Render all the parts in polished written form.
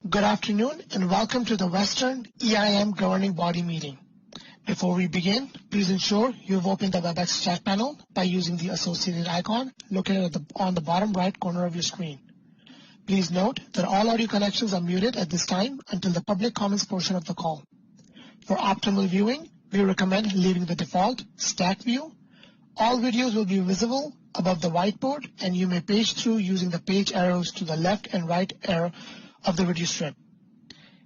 Good afternoon and welcome to the Western EIM Governing Body meeting. Before we begin, please ensure you've opened the WebEx chat panel by using the associated icon located on the bottom right corner of your screen. Please note that all audio connections are muted at this time until the public comments portion of the call. For optimal viewing, we recommend leaving the default stack view. All videos will be visible above the whiteboard, and you may page through using the page arrows to the left and right arrow of the video strip.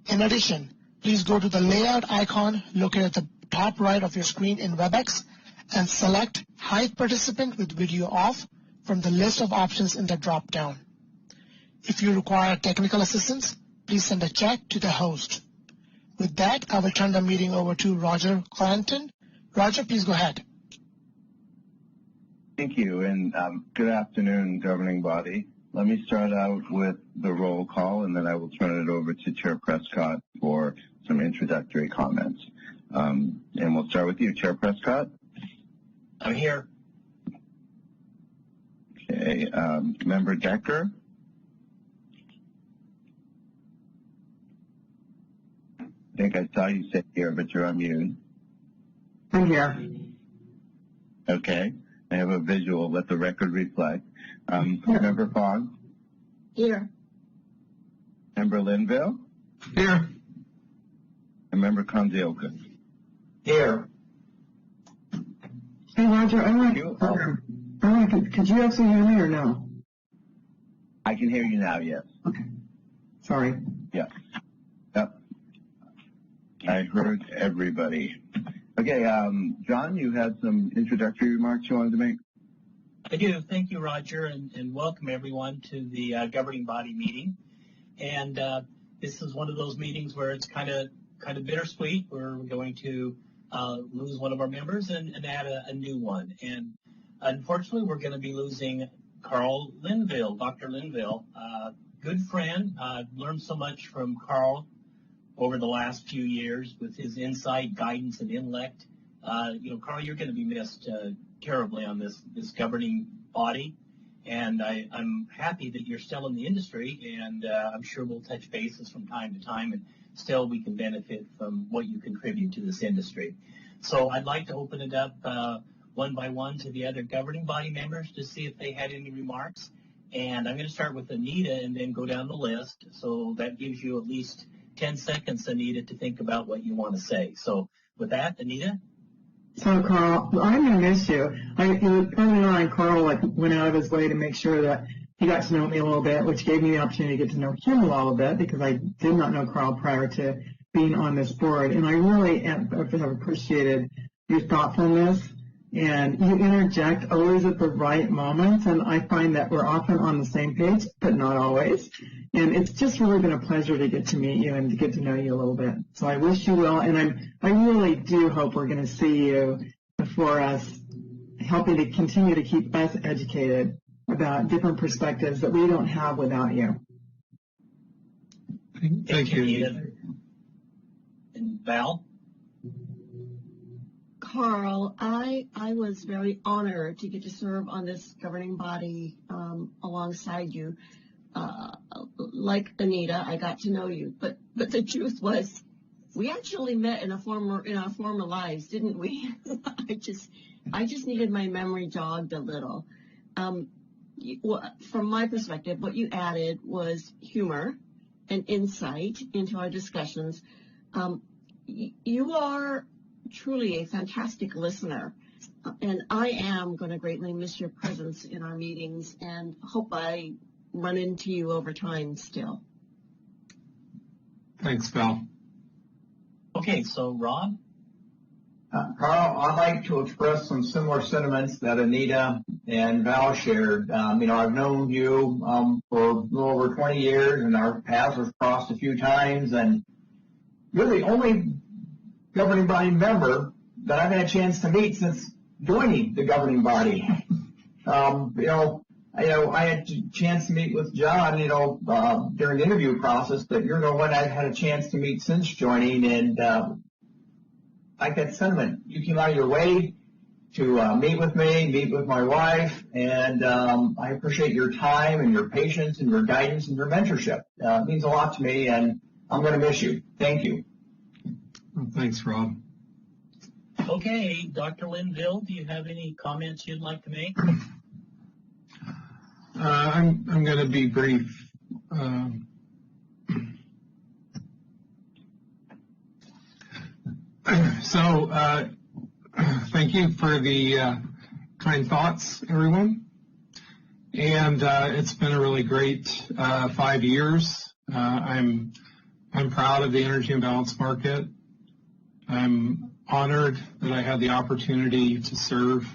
In addition, please go to the layout icon located at the top right of your screen in WebEx and select Hide Participant with Video Off from the list of options in the drop-down. If you require technical assistance, please send a chat to the host. With that, I will turn the meeting over to Roger Clanton. Roger, please go ahead. Thank you, and good afternoon, governing body. Let me start out with the roll call, and then I will turn it over to Chair Prescott for some introductory comments. And we'll start with you, Chair Prescott. I'm here. Okay, Member Decker. I think I saw you sit here, but you're on mute. I'm here. Okay, I have a visual. Let the record reflect. Member Fogg? Here. Member Linville? Here. And Member Konzioka? Here. Hey, Roger, could you actually hear me or no? I can hear you now, yes. Okay. Sorry. Yeah. Yep. I heard everybody. Okay, John, you had some introductory remarks you wanted to make? I do. Thank you, Roger, and welcome everyone to the governing body meeting. And this is one of those meetings where it's kind of bittersweet. We're going to lose one of our members and add a new one. And unfortunately, we're going to be losing Carl Linville, Dr. Linville, good friend. I've learned so much from Carl over the last few years with his insight, guidance, and intellect. Carl, you're going to be missed terribly on this governing body, and I'm happy that you're still in the industry, and I'm sure we'll touch bases from time to time, and still we can benefit from what you contribute to this industry. So I'd like to open it up one by one to the other governing body members to see if they had any remarks, and I'm going to start with Anita and then go down the list, so that gives you at least 10 seconds, Anita, to think about what you want to say. So with that, Anita? So, Carl, I'm going to miss you. Early on, Carl went out of his way to make sure that he got to know me a little bit, which gave me the opportunity to get to know him a little bit because I did not know Carl prior to being on this board. And I really have appreciated your thoughtfulness, and you interject always at the right moment. And I find that we're often on the same page, but not always. And it's just really been a pleasure to get to meet you and to get to know you a little bit. So I wish you well, and I really do hope we're going to see you before us, helping to continue to keep us educated about different perspectives that we don't have without you. Thank you. And Val? Carl, I was very honored to get to serve on this governing body alongside you. Like Anita, I got to know you, but the truth was, we actually met in our former lives, didn't we? I just needed my memory jogged a little. From my perspective, what you added was humor and insight into our discussions. You are truly a fantastic listener, and I am going to greatly miss your presence in our meetings, and hope I run into you over time still. Thanks, Val. Okay, so Rob? Carl, I'd like to express some similar sentiments that Anita and Val shared. I've known you for a little over 20 years, and our paths have crossed a few times, and you're the only governing body member that I've had a chance to meet since joining the governing body. I had a chance to meet with John, during the interview process, but you're the one I've had a chance to meet since joining, and like that sentiment, you came out of your way meet with me, meet with my wife, and I appreciate your time and your patience and your guidance and your mentorship. It means a lot to me, and I'm going to miss you. Thank you. Well, thanks, Rob. Okay, Dr. Linville, do you have any comments you'd like to make? I'm going to be brief. Thank you for the kind thoughts, everyone. And it's been a really great 5 years. I'm proud of the energy imbalance market. I'm honored that I had the opportunity to serve.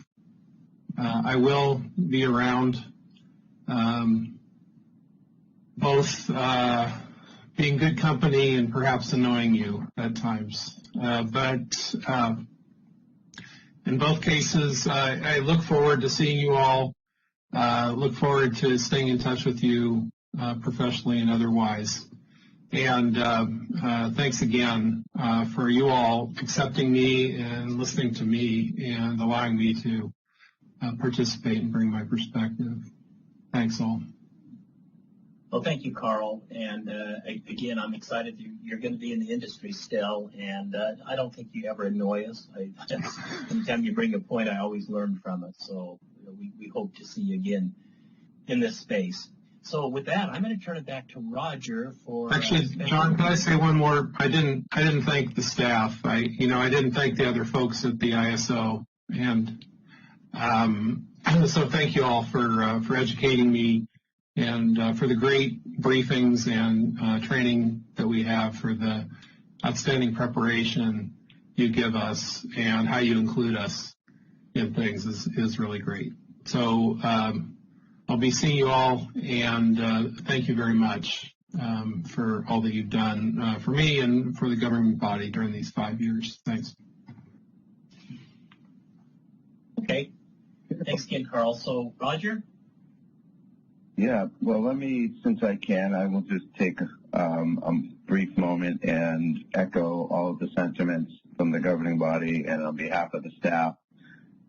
I will be around, both being good company and perhaps annoying you at times. But in both cases, I look forward to seeing you all, look forward to staying in touch with you professionally and otherwise. And thanks again for you all accepting me and listening to me and allowing me to participate and bring my perspective. Thanks all. Well, thank you, Carl. And again, I'm excited you're going to be in the industry still, and I don't think you ever annoy us. Anytime you bring a point, I always learn from it. So we hope to see you again in this space. So with that, I'm going to turn it back to Roger for. Actually, John, can I say one more? I didn't thank the staff. I didn't thank the other folks at the ISO, and so thank you all for educating me and for the great briefings and training that we have, for the outstanding preparation you give us and how you include us in things is really great. So. I'll be seeing you all, and thank you very much for all that you've done for me and for the governing body during these 5 years. Thanks. Okay. Thanks again, Carl. So, Roger? Yeah, well, since I can, I will just take a brief moment and echo all of the sentiments from the governing body and on behalf of the staff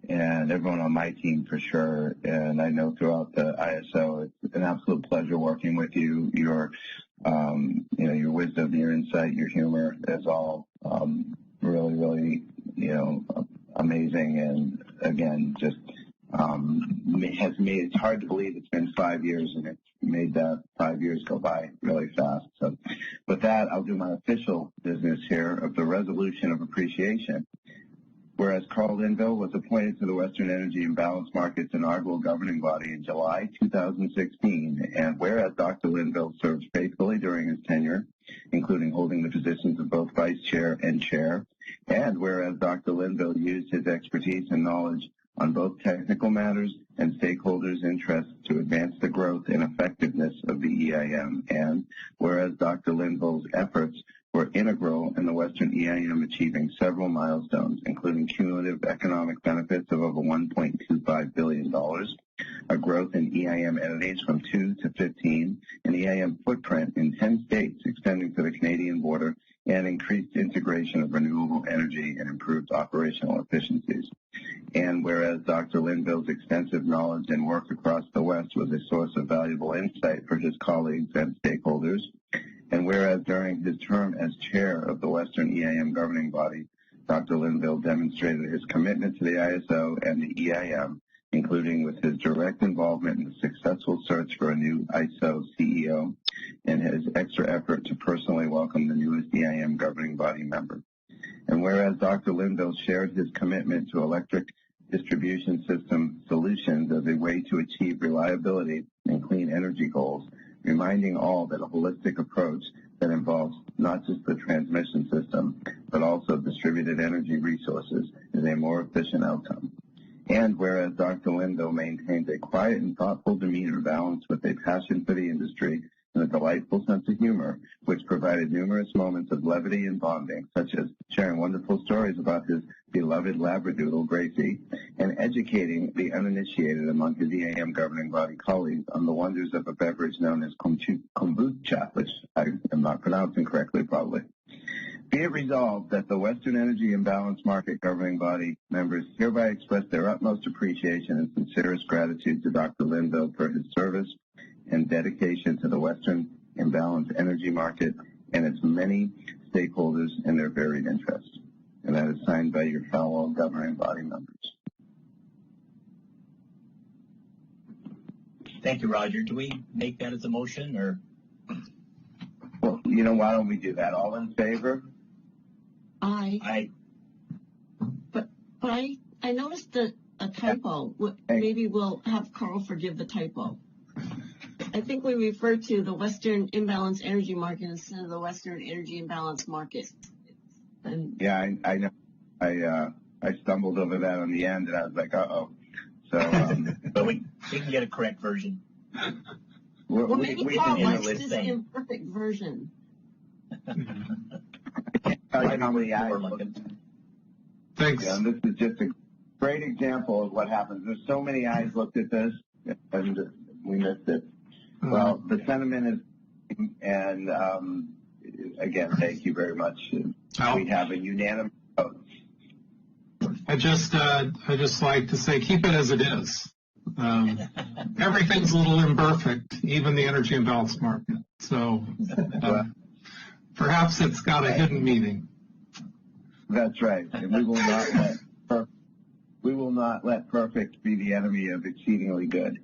and everyone on my team for sure. And I know throughout the ISO, it's an absolute pleasure working with you. Your wisdom, your insight, your humor is all really, really, amazing. And again, just has made it's hard to believe it's been 5 years, and it's made that 5 years go by really fast. So with that, I'll do my official business here of the resolution of appreciation. Whereas Carl Linville was appointed to the Western Energy Imbalance Market's inaugural governing body in July 2016, and whereas Dr. Linville served faithfully during his tenure, including holding the positions of both vice chair and chair, and whereas Dr. Linville used his expertise and knowledge on both technical matters and stakeholders' interests to advance the growth and effectiveness of the EIM, and whereas Dr. Linville's efforts were integral in the Western EIM achieving several milestones, including cumulative economic benefits of over $1.25 billion, a growth in EIM entities from 2 to 15, an EIM footprint in 10 states extending to the Canadian border, and increased integration of renewable energy and improved operational efficiencies. And whereas Dr. Linville's extensive knowledge and work across the West was a source of valuable insight for his colleagues and stakeholders, and whereas during his term as chair of the Western EIM governing body, Dr. Linville demonstrated his commitment to the ISO and the EIM, including with his direct involvement in the successful search for a new ISO CEO and his extra effort to personally welcome the newest EIM governing body member. And whereas Dr. Linville shared his commitment to electric distribution system solutions as a way to achieve reliability and clean energy goals, reminding all that a holistic approach that involves not just the transmission system, but also distributed energy resources is a more efficient outcome. And whereas Dr. Linville maintains a quiet and thoughtful demeanor balanced with a passion for the industry and a delightful sense of humor, which provided numerous moments of levity and bonding, such as sharing wonderful stories about his beloved Labradoodle, Gracie, and educating the uninitiated among his EIM governing body colleagues on the wonders of a beverage known as kombucha, which I am not pronouncing correctly probably. Be it resolved that the Western Energy Imbalance Market Governing Body members hereby express their utmost appreciation and sincerest gratitude to Dr. Linville for his service and dedication to the Western Imbalance Energy Market and its many stakeholders and their varied interests. And that is signed by your fellow governing body members. Thank you, Roger. Do we make that as a motion, or? Well, why don't we do that? All in favor? Aye. But I noticed a typo. Maybe we'll have Carl forgive the typo. I think we refer to the Western Imbalance Energy Market instead of the Western Energy Imbalance Market. And yeah, I know. I stumbled over that on the end, and I was like, uh-oh. So, but we can get a correct version. Well, maybe we Carl can likes this imperfect version. Tell you how many eyes look. Thanks. Yeah, this is just a great example of what happens. There's so many eyes looked at this, and we missed it. Well, the sentiment is, and again, thank you very much. We have a unanimous vote. I just like to say, keep it as it is. Everything's a little imperfect, even the energy imbalance market. So perhaps it's got a hidden meaning. That's right, and we will not let perfect be the enemy of exceedingly good.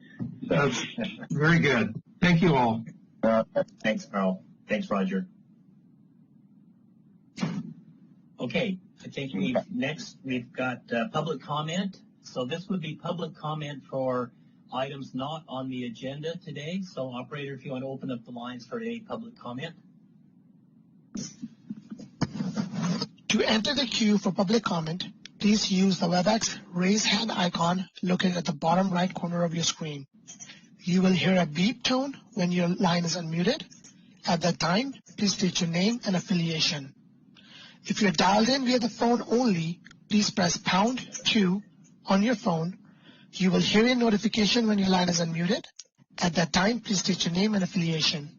So. That's very good. Thank you all. Thanks, Carl. Thanks, Roger. Okay, I think we've got public comment. So this would be public comment for items not on the agenda today. So operator, if you want to open up the lines for a public comment. To enter the queue for public comment, please use the WebEx raise hand icon located at the bottom right corner of your screen. You will hear a beep tone when your line is unmuted. At that time, please state your name and affiliation. If you're dialed in via the phone only, please press #2 on your phone. You will hear a notification when your line is unmuted. At that time, please state your name and affiliation.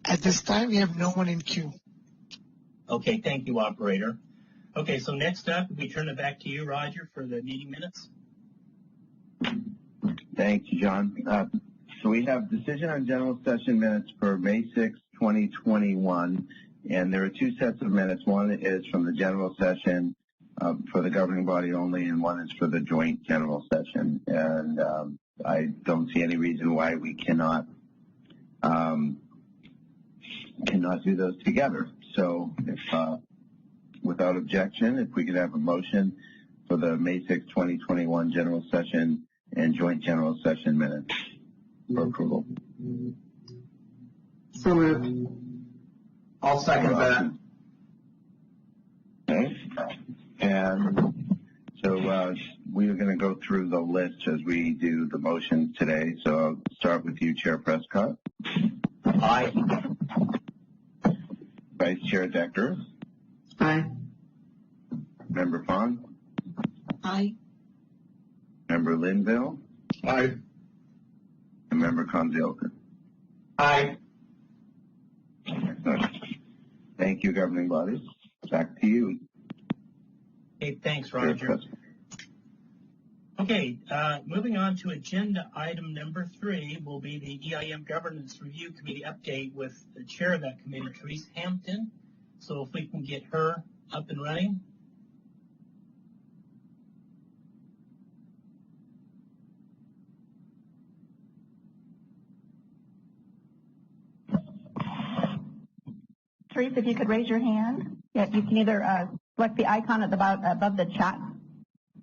At this time, we have no one in queue. Okay, thank you, operator. Okay, so next up, we turn it back to you, Roger, for the meeting minutes. Thank you, John. So we have decision on general session minutes for May 6, 2021, and there are two sets of minutes. One is from the general session for the governing body only, and one is for the joint general session. And I don't see any reason why we cannot do those together. So if without objection, if we could have a motion for the May 6, 2021 general session and joint general session minutes for approval. So moved. I'll second that. Okay. And so we are going to go through the list as we do the motions today. So I'll start with you, Chair Prescott. Aye. Vice Chair Decker. Aye. Member Fong. Aye. Member Linville. Aye. And Member Konzilka. Aye. Thank you, governing bodies. Back to you. Okay, thanks, Roger. Okay, moving on to agenda item number 3 will be the EIM Governance Review Committee update with the chair of that committee, Therese Hampton. So if we can get her up and running. Therese, if you could raise your hand. Yeah, you can either select the icon at the bottom, above the chat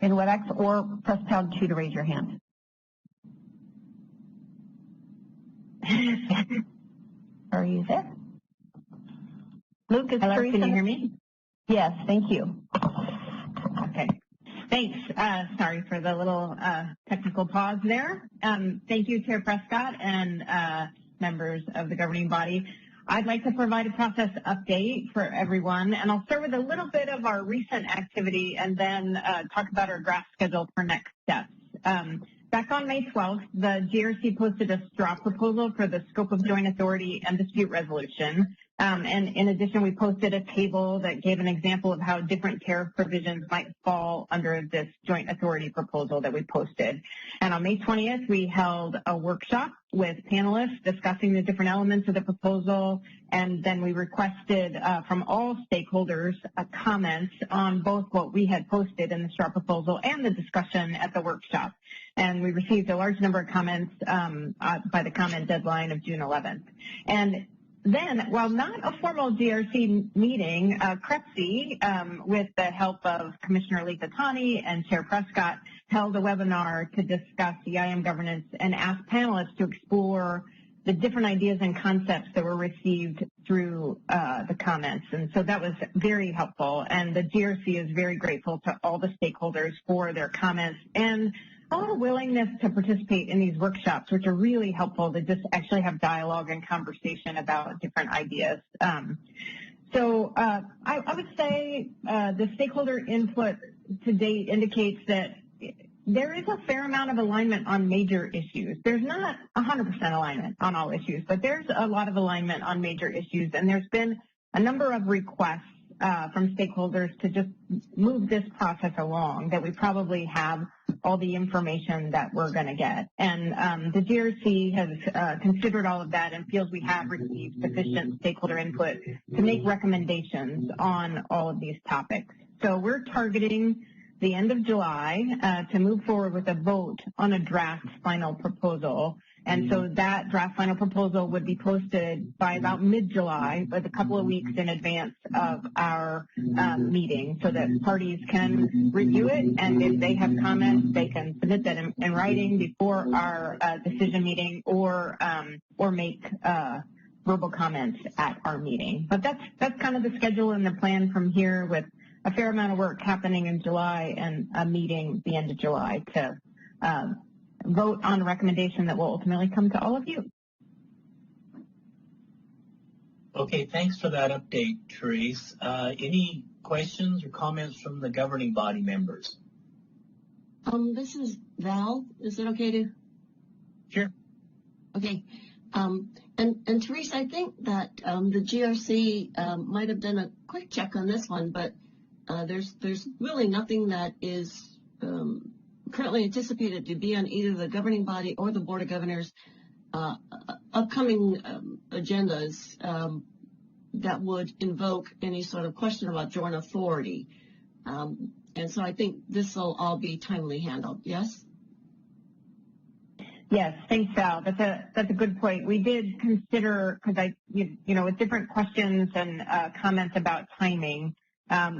in WebEx, or press #2 to raise your hand. Are you there? Luke, is Hello, Therese? can you hear me? Yes, thank you. Okay. Thanks. Sorry for the little technical pause there. Thank you, Chair Prescott and members of the governing body. I'd like to provide a process update for everyone, and I'll start with a little bit of our recent activity and then talk about our draft schedule for next steps. Back on May 12th, the GRC posted a straw proposal for the scope of joint authority and dispute resolution. And in addition, we posted a table that gave an example of how different tariff provisions might fall under this joint authority proposal that we posted. And on May 20th, we held a workshop with panelists discussing the different elements of the proposal. And then we requested from all stakeholders comments on both what we had posted in the straw proposal and the discussion at the workshop. And we received a large number of comments by the comment deadline of June 11th. And then, while not a formal GRC meeting, CREPC, with the help of Commissioner Letha Tawney and Chair Prescott, held a webinar to discuss EIM governance and asked panelists to explore the different ideas and concepts that were received through the comments. And so that was very helpful. And the GRC is very grateful to all the stakeholders for their comments and all the willingness to participate in these workshops, which are really helpful to just actually have dialogue and conversation about different ideas. So I would say the stakeholder input to date indicates that there is a fair amount of alignment on major issues. There's not 100% alignment on all issues, but there's a lot of alignment on major issues, and there's been a number of requests from stakeholders to just move this process along, that we probably have all the information that we're going to get. And the GRC has considered all of that and feels we have received sufficient stakeholder input to make recommendations on all of these topics. So we're targeting the end of July to move forward with a vote on a draft final proposal. And so that draft final proposal would be posted by about mid-July, with a couple of weeks in advance of our meeting, so that parties can review it, and if they have comments, they can submit that in writing before our decision meeting, or make verbal comments at our meeting. But that's kind of the schedule and the plan from here, with a fair amount of work happening in July and a meeting the end of July to vote on a recommendation that will ultimately come to all of you. Okay, thanks for that update, Therese. Any questions or comments from the governing body members? This is Val. Is it okay to? Sure. Okay. And Therese, I think that the GRC might have done a quick check on this one, but there's really nothing that is currently anticipated to be on either the governing body or the Board of Governors upcoming agendas that would invoke any sort of question about joint authority. And so I think this will all be timely handled. Yes? Yes, thanks, Val. That's a good point. We did consider, because with different questions and comments about timing,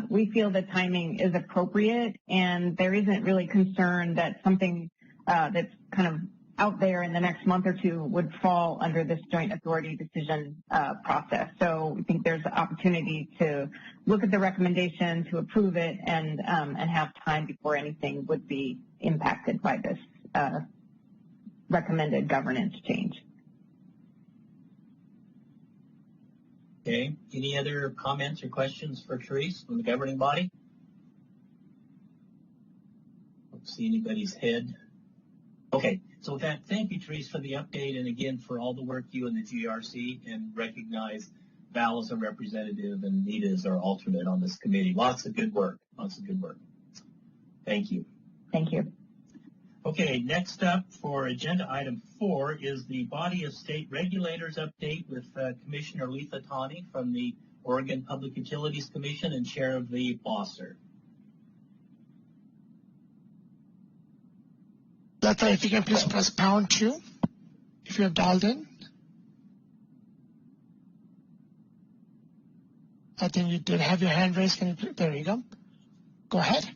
we feel the timing is appropriate, and there isn't really concern that something that's kind of out there in the next month or two would fall under this joint authority decision process. So we think there's an opportunity to look at the recommendation, to approve it, and have time before anything would be impacted by this recommended governance change. Okay. Any other comments or questions for Therese from the governing body? Don't see anybody's head. Okay. So with that, thank you, Therese, for the update, and again for all the work you and the GRC, and recognize Val as a representative and Nita as our alternate on this committee. Lots of good work. Lots of good work. Thank you. Thank you. Okay, next up for agenda item 4 is the Body of State Regulators update with Commissioner Letha Tawney from the Oregon Public Utilities Commission and Chair of the BOSSR. Letha, if you can please press #2 if you have dialed in. I think you did have your hand raised. There you go. Go ahead.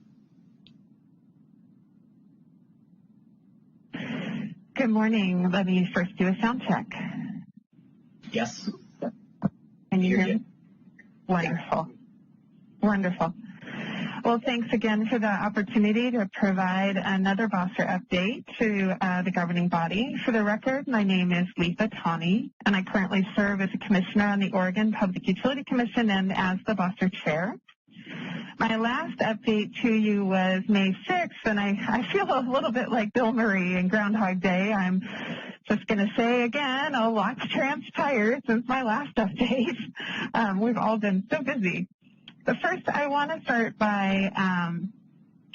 Good morning. Let me first do a sound check. Yes. Can you hear me? Wonderful. Wonderful. Well, thanks again for the opportunity to provide another Boster update to the governing body. For the record, my name is Letha Tawney, and I currently serve as a commissioner on the Oregon Public Utility Commission and as the Boster chair. My last update to you was May 6th, and I feel a little bit like Bill Murray in Groundhog Day. I'm just going to say again, a lot's transpired since my last update. We've all been so busy. But first, I want to start by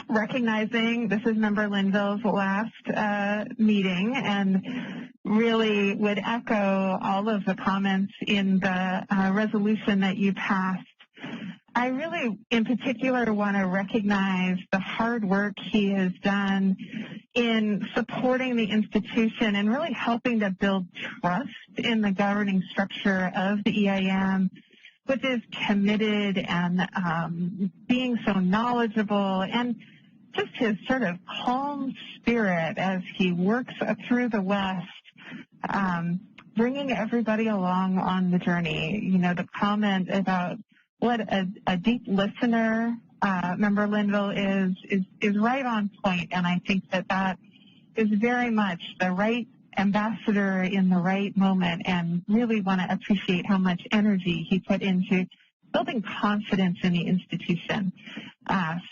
recognizing this is Member Linville's last meeting, and really would echo all of the comments in the resolution that you passed. I really, in particular, want to recognize the hard work he has done in supporting the institution and really helping to build trust in the governing structure of the EIM, which is committed and being so knowledgeable, and just his sort of calm spirit as he works through the West, bringing everybody along on the journey. You know, the comment about what a deep listener Member Linville is right on point, and I think that is very much the right ambassador in the right moment, and really want to appreciate how much energy he put into building confidence in the institution.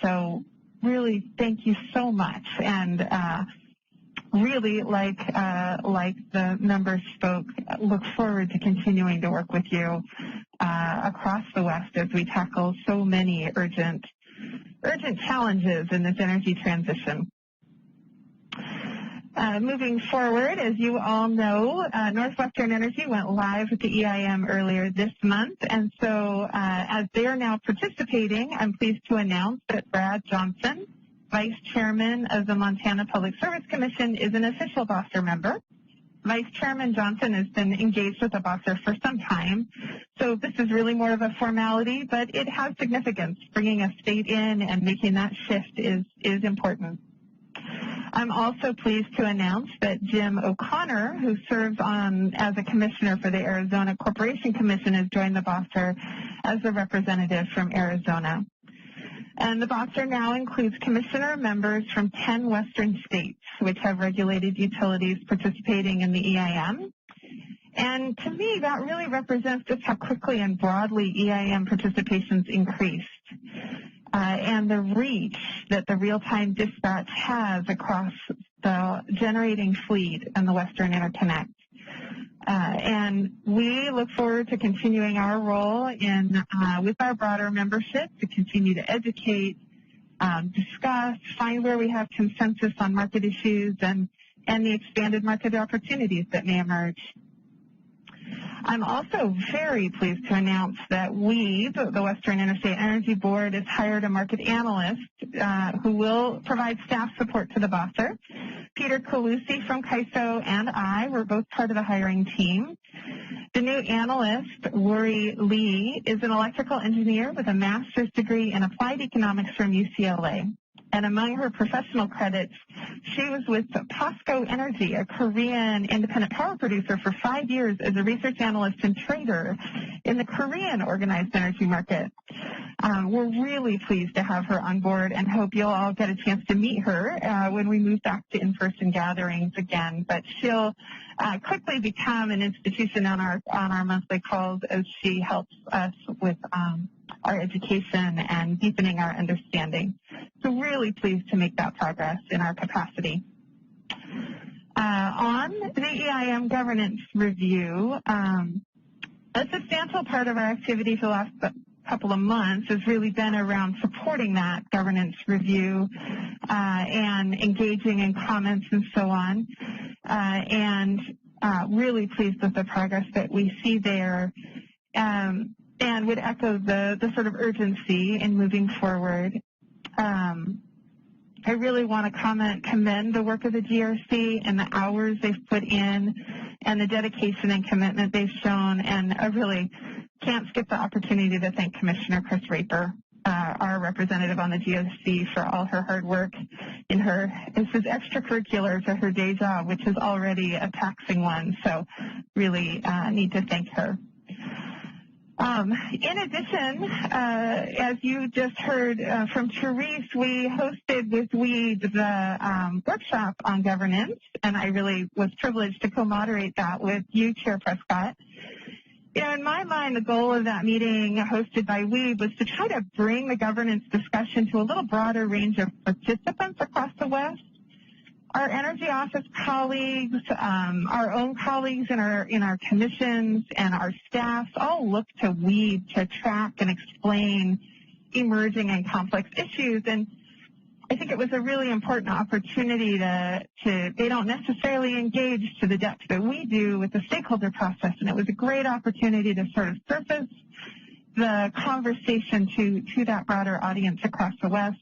So really, thank you so much, and really, like the members spoke, look forward to continuing to work with you across the West as we tackle so many urgent challenges in this energy transition. Moving forward, as you all know, Northwestern Energy went live with the EIM earlier this month, and so as they are now participating, I'm pleased to announce that Brad Johnson, Vice Chairman of the Montana Public Service Commission, is an official Boster member. Vice Chairman Johnson has been engaged with the Boster for some time, so this is really more of a formality, but it has significance. Bringing a state in and making that shift is important. I'm also pleased to announce that Jim O'Connor, who serves as a commissioner for the Arizona Corporation Commission, has joined the Boster as a representative from Arizona. And the Boster now includes commissioner members from 10 western states, which have regulated utilities participating in the EIM. And to me, that really represents just how quickly and broadly EIM participation's increased. And the reach that the real-time dispatch has across the generating fleet and the Western Interconnect. And we look forward to continuing our role in with our broader membership to continue to educate, discuss, find where we have consensus on market issues and the expanded market opportunities that may emerge. I'm also very pleased to announce that the Western Interstate Energy Board, has hired a market analyst who will provide staff support to the Boster. Peter Calusi from CAISO and I were both part of the hiring team. The new analyst, Wuri Lee, is an electrical engineer with a master's degree in applied economics from UCLA. And among her professional credits, she was with POSCO Energy, a Korean independent power producer, for 5 years as a research analyst and trader in the Korean organized energy market. We're really pleased to have her on board and hope you'll all get a chance to meet her when we move back to in-person gatherings again. But she'll quickly become an institution on our monthly calls as she helps us with our education and deepening our understanding. So really pleased to make that progress in our capacity. On the EIM governance review, a substantial part of our activity for the last couple of months has really been around supporting that governance review and engaging in comments and so on. And really pleased with the progress that we see there. And would echo the sort of urgency in moving forward. I really want to commend the work of the GRC and the hours they've put in and the dedication and commitment they've shown. And I really can't skip the opportunity to thank Commissioner Chris Raper, our representative on the GRC, for all her hard work in this is extracurricular to her day job, which is already a taxing one. So really need to thank her. In addition, as you just heard from Therese, we hosted with WEED the workshop on governance, and I really was privileged to co-moderate that with you, Chair Prescott. You know, in my mind, the goal of that meeting hosted by WEED was to try to bring the governance discussion to a little broader range of participants across the West. Our Energy Office colleagues, our own colleagues in our commissions, and our staffs all look to WEED to track and explain emerging and complex issues. And I think it was a really important opportunity they don't necessarily engage to the depth that we do with the stakeholder process, and it was a great opportunity to sort of surface the conversation to that broader audience across the West.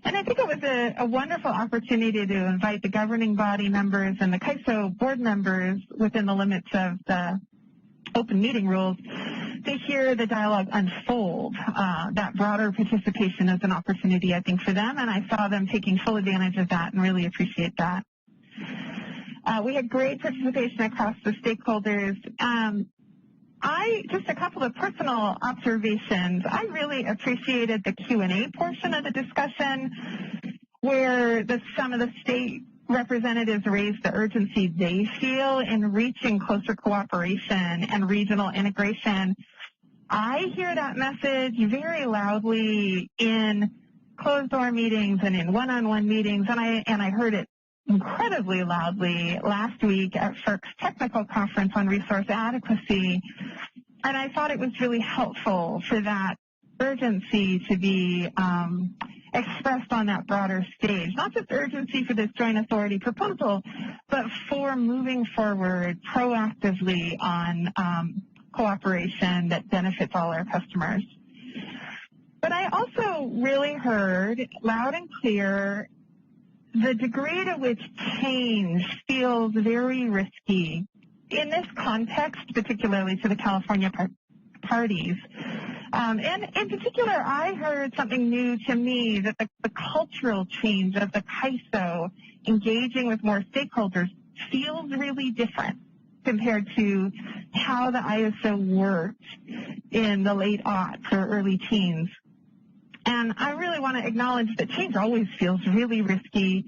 And I think it was a wonderful opportunity to invite the governing body members and the CAISO board members within the limits of the open meeting rules to hear the dialogue unfold. That broader participation is an opportunity, I think, for them, and I saw them taking full advantage of that and really appreciate that. We had great participation across the stakeholders. Just a couple of personal observations. I really appreciated the Q&A portion of the discussion where some of the state representatives raised the urgency they feel in reaching closer cooperation and regional integration. I hear that message very loudly in closed-door meetings and in one-on-one meetings, and I heard it incredibly loudly last week at FERC's technical conference on resource adequacy, and I thought it was really helpful for that urgency to be expressed on that broader stage. Not just urgency for this joint authority proposal, but for moving forward proactively on cooperation that benefits all our customers. But I also really heard loud and clear the degree to which change feels very risky in this context, particularly to the California parties. And in particular, I heard something new to me, that the cultural change of the CAISO engaging with more stakeholders feels really different compared to how the ISO worked in the late aughts or early teens. And I really want to acknowledge that change always feels really risky,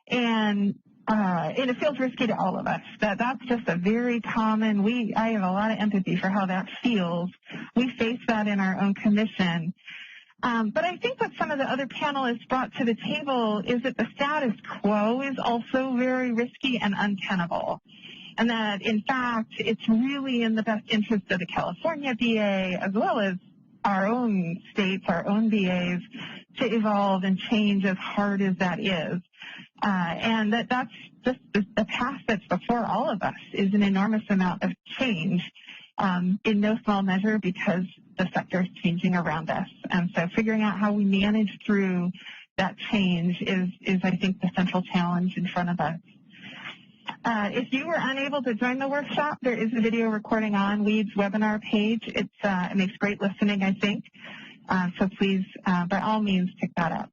and it feels risky to all of us. That's just a very common, I have a lot of empathy for how that feels. We face that in our own commission. But I think what some of the other panelists brought to the table is that the status quo is also very risky and untenable. And that, in fact, it's really in the best interest of the California BA as well as our own states, our own BAs, to evolve and change as hard as that is. And that's just the path that's before all of us is an enormous amount of change, in no small measure because the sector is changing around us. And so figuring out how we manage through that change is I think, the central challenge in front of us. If you were unable to join the workshop, there is a video recording on WEED's webinar page. It makes great listening, I think. So please, by all means, pick that up.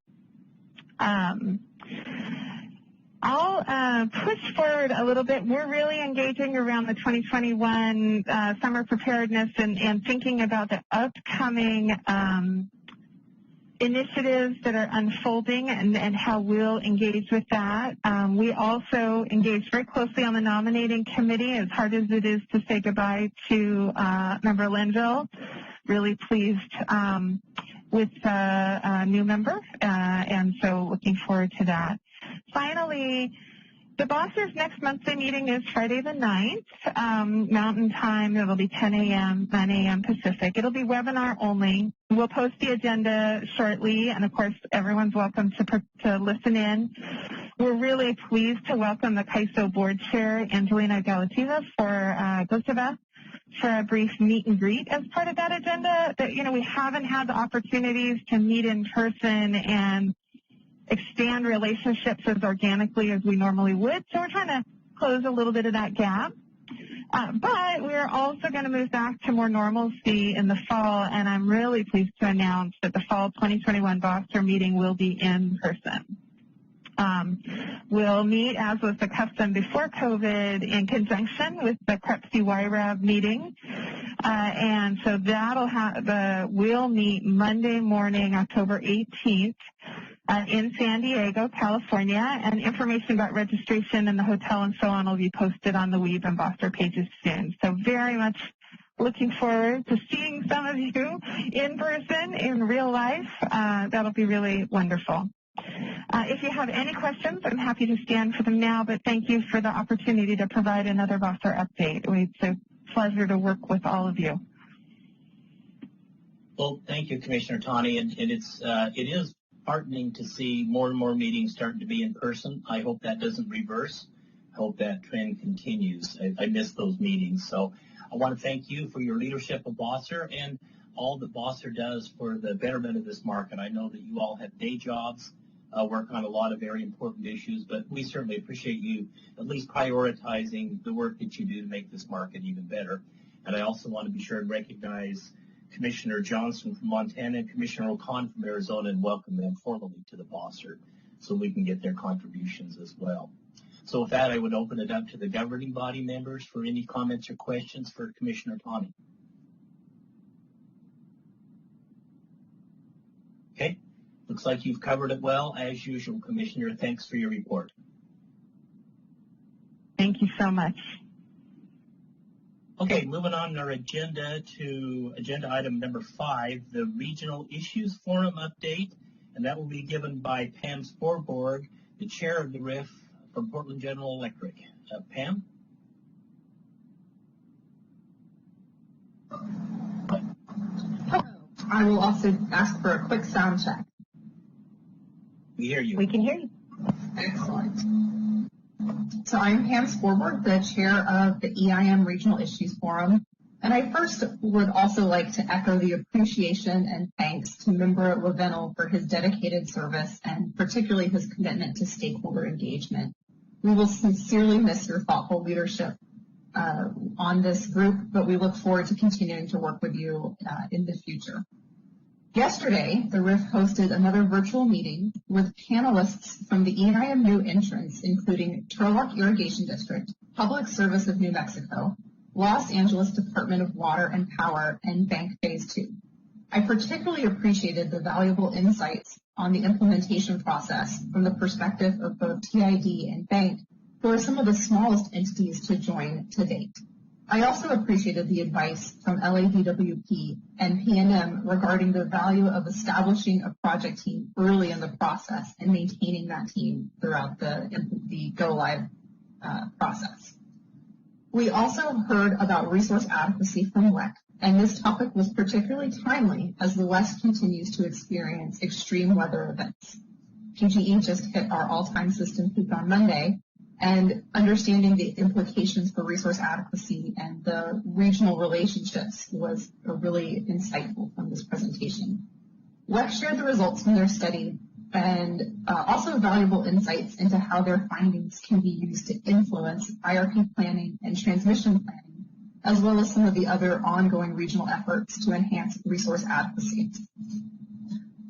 I'll push forward a little bit. We're really engaging around the 2021 summer preparedness and thinking about the upcoming initiatives that are unfolding and how we'll engage with that. We also engage very closely on the nominating committee, as hard as it is to say goodbye to Member Linville. Really pleased with a new member, and so looking forward to that. Finally, the BOSSers' next monthly meeting is Friday the 9th, Mountain Time. It'll be 10 a.m., 9 a.m. Pacific. It'll be webinar only. We'll post the agenda shortly, and of course, everyone's welcome to listen in. We're really pleased to welcome the CAISO Board Chair, Angelina Galativa, for a brief meet and greet as part of that agenda. That, we haven't had the opportunities to meet in person and expand relationships as organically as we normally would. So we're trying to close a little bit of that gap. But we're also going to move back to more normalcy in the fall, and I'm really pleased to announce that the fall 2021 BOSSer meeting will be in person. We'll meet, as was the custom before COVID, in conjunction with the CREPC-YRAB meeting. And so we'll meet Monday morning, October 18th, in San Diego, California, and information about registration and the hotel and so on will be posted on the Weeb and Boster pages soon. So very much looking forward to seeing some of you in person, in real life. That'll be really wonderful. If you have any questions, I'm happy to stand for them now, but thank you for the opportunity to provide another Boster update. It's a pleasure to work with all of you. Well, thank you, Commissioner Tani, and it is heartening to see more and more meetings starting to be in person. I hope that doesn't reverse. I hope that trend continues. I miss those meetings. So I want to thank you for your leadership of Boster and all that Boster does for the betterment of this market. I know that you all have day jobs, work on a lot of very important issues, but we certainly appreciate you at least prioritizing the work that you do to make this market even better. And I also want to be sure and recognize Commissioner Johnson from Montana and Commissioner O'Con from Arizona and welcome them formally to the Boster so we can get their contributions as well. So with that, I would open it up to the governing body members for any comments or questions for Commissioner Tani. Okay, looks like you've covered it well. As usual, Commissioner, thanks for your report. Thank you so much. Okay, moving on our agenda to agenda item number 5, the Regional Issues Forum update, and that will be given by Pam Sporborg, the chair of the RIF from Portland General Electric. Pam? Hello. I will also ask for a quick sound check. We hear you. We can hear you. Excellent. So I'm Pam Sporborg, the chair of the EIM Regional Issues Forum, and I first would also like to echo the appreciation and thanks to Member Lavenel for his dedicated service and particularly his commitment to stakeholder engagement. We will sincerely miss your thoughtful leadership on this group, but we look forward to continuing to work with you in the future. Yesterday, the RIF hosted another virtual meeting with panelists from the EIM new entrants, including Turlock Irrigation District, Public Service of New Mexico, Los Angeles Department of Water and Power, and Bank Phase 2. I particularly appreciated the valuable insights on the implementation process from the perspective of both TID and Bank, who are some of the smallest entities to join to date. I also appreciated the advice from LADWP and PNM regarding the value of establishing a project team early in the process and maintaining that team throughout the go-live process. We also heard about resource adequacy from WEC, and this topic was particularly timely as the West continues to experience extreme weather events. PGE just hit our all-time system peak on Monday, and understanding the implications for resource adequacy and the regional relationships was really insightful from this presentation. WEC shared the results from their study and also valuable insights into how their findings can be used to influence IRP planning and transmission planning, as well as some of the other ongoing regional efforts to enhance resource adequacy.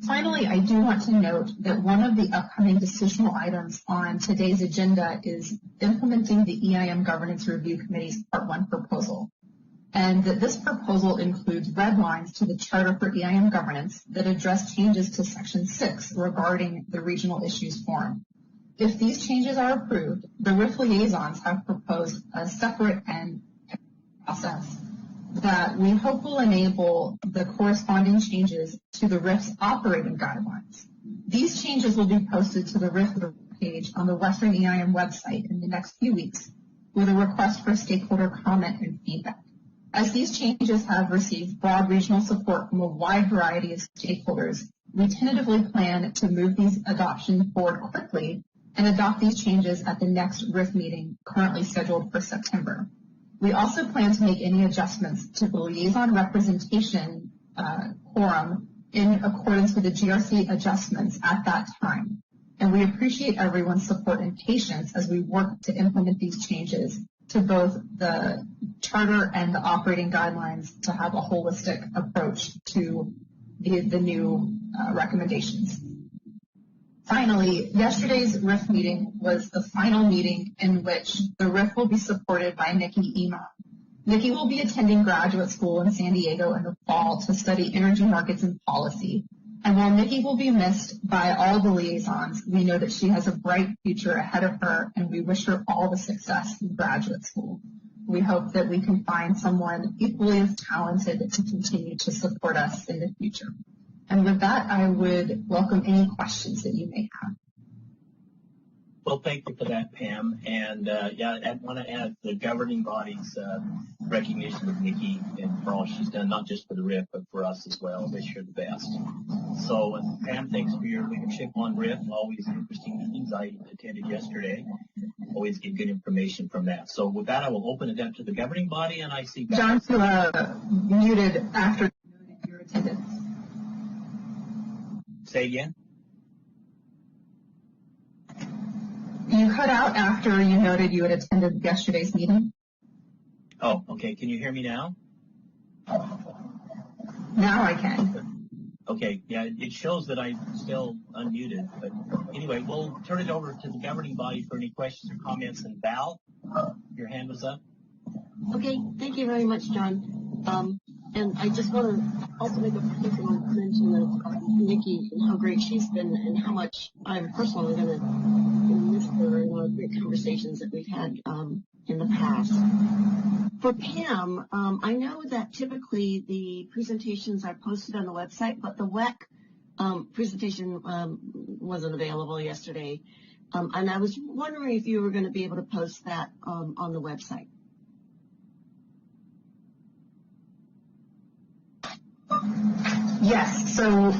Finally, I do want to note that one of the upcoming decisional items on today's agenda is implementing the EIM Governance Review Committee's Part 1 proposal, and that this proposal includes red lines to the Charter for EIM Governance that address changes to Section 6 regarding the Regional Issues Forum. If these changes are approved, the RIF liaisons have proposed a separate and process that we hope will enable the corresponding changes to the RIF's operating guidelines. These changes will be posted to the RIF page on the Western EIM website in the next few weeks with a request for stakeholder comment and feedback. As these changes have received broad regional support from a wide variety of stakeholders, we tentatively plan to move these adoptions forward quickly and adopt these changes at the next RIF meeting currently scheduled for September. We also plan to make any adjustments to the liaison representation quorum in accordance with the GRC adjustments at that time. And we appreciate everyone's support and patience as we work to implement these changes to both the charter and the operating guidelines to have a holistic approach to the new recommendations. Finally, yesterday's RIF meeting was the final meeting in which the RIF will be supported by Nikki EIM. Nikki will be attending graduate school in San Diego in the fall to study energy markets and policy. And while Nikki will be missed by all the liaisons, we know that she has a bright future ahead of her, and we wish her all the success in graduate school. We hope that we can find someone equally as talented to continue to support us in the future. And with that, I would welcome any questions that you may have. Well, thank you for that, Pam. And yeah, I want to add the governing body's recognition of Nikki and for all she's done, not just for the RIF, but for us as well. Wish her the best. So, Pam, thanks for your leadership on RIF. Always interesting meetings. I attended yesterday. Always get good information from that. So with that, I will open it up to the governing body, and I see John's muted after your attendance. Say again? You cut out after you noted you had attended yesterday's meeting. Oh, okay. Can you hear me now? Now I can. Okay. Yeah, it shows that I'm still unmuted. But anyway, we'll turn it over to the governing body for any questions or comments. And Val, your hand was up. Okay. Thank you very much, John. And I just want to also make a particular mention of Nikki and how great she's been and how much I'm personally going to miss her in all the great conversations that we've had in the past. For Pam, I know that typically the presentations are posted on the website, but the WEC presentation wasn't available yesterday. And I was wondering if you were going to be able to post that on the website. Yes, so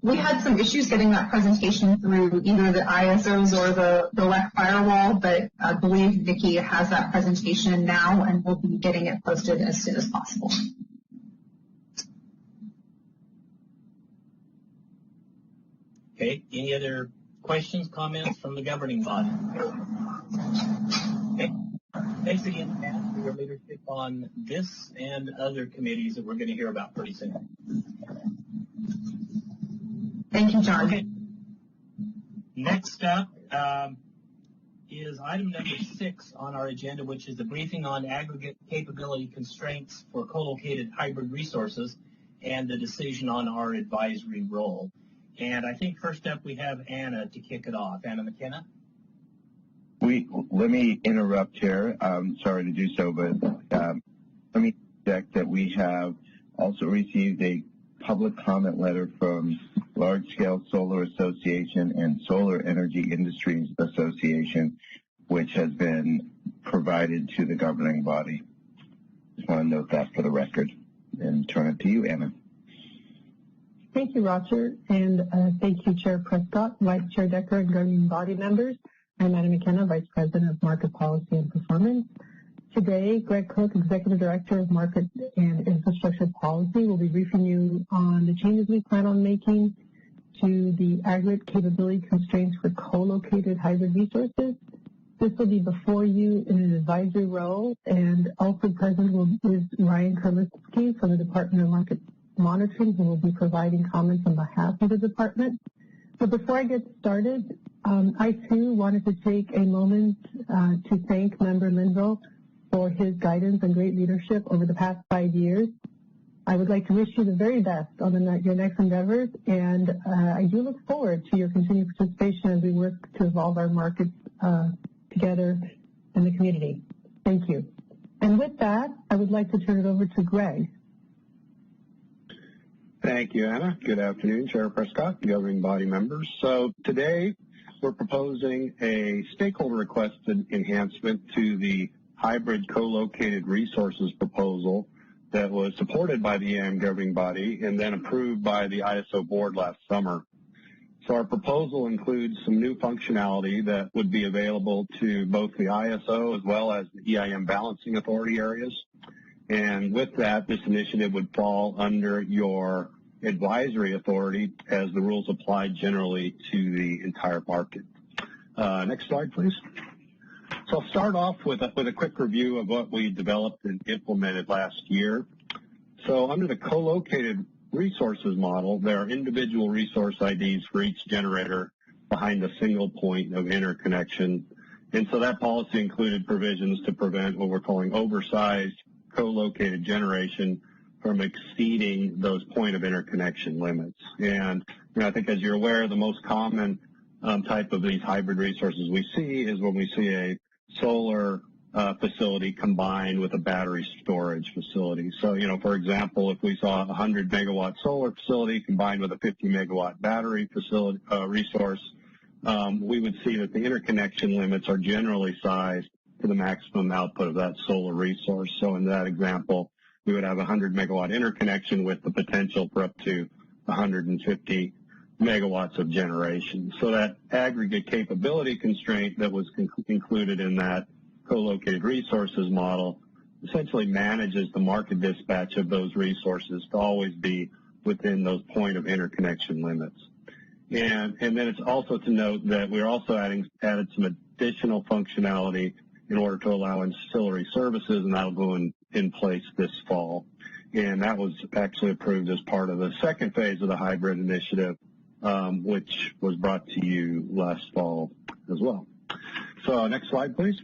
we had some issues getting that presentation through either the ISOs or the WEC firewall, but I believe Nikki has that presentation now and we'll be getting it posted as soon as possible. Okay, any other questions, comments from the governing body? Okay. Thanks again, Pat, for your leadership on this and other committees that we're going to hear about pretty soon. Thank you, John. Okay. Next up is item number 6 on our agenda, which is the briefing on aggregate capability constraints for co-located hybrid resources and the decision on our advisory role. And I think first up we have Anna to kick it off. Anna McKenna. Let me interrupt here. Sorry to do so, but let me check that we have also received a public comment letter from Large Scale Solar Association and Solar Energy Industries Association, which has been provided to the governing body. Just want to note that for the record and turn it to you, Anna. Thank you, Roger, and thank you, Chair Prescott, Vice Chair Decker, and governing body members. I'm Anna McKenna, Vice President of Market Policy and Performance. Today, Greg Cook, Executive Director of Market and Infrastructure Policy, will be briefing you on the changes we plan on making to the aggregate capability constraints for co-located hybrid resources. This will be before you in an advisory role, and also present is Ryan Kurlisky from the Department of Market Monitoring, who will be providing comments on behalf of the department. But before I get started, I too wanted to take a moment to thank Member Linville for his guidance and great leadership over the past 5 years. I would like to wish you the very best on your next endeavors, and I do look forward to your continued participation as we work to evolve our markets together in the community. Thank you. And with that, I would like to turn it over to Greg. Thank you, Anna. Good afternoon, Chair Prescott, governing body members. So today we're proposing a stakeholder requested enhancement to the hybrid co-located resources proposal that was supported by the EIM governing body and then approved by the ISO board last summer. So our proposal includes some new functionality that would be available to both the ISO as well as the EIM balancing authority areas. And with that, this initiative would fall under your advisory authority as the rules apply generally to the entire market. Next slide, please. So I'll start off with a quick review of what we developed and implemented last year. So under the co-located resources model, there are individual resource IDs for each generator behind a single point of interconnection. And so that policy included provisions to prevent what we're calling oversized co-located generation from exceeding those point of interconnection limits. And I think, as you're aware, the most common type of these hybrid resources we see is when we see a solar facility combined with a battery storage facility. So, for example, if we saw a 100 megawatt solar facility combined with a 50 megawatt battery facility resource, we would see that the interconnection limits are generally sized to the maximum output of that solar resource. So in that example, we would have a 100 megawatt interconnection with the potential for up to 150 megawatts of generation. So that aggregate capability constraint that was included in that co-located resources model essentially manages the market dispatch of those resources to always be within those point of interconnection limits. And then it's also to note that we're also added some additional functionality in order to allow ancillary services, and that'll go in place this fall. And that was actually approved as part of the second phase of the hybrid initiative, which was brought to you last fall as well. So next slide, please.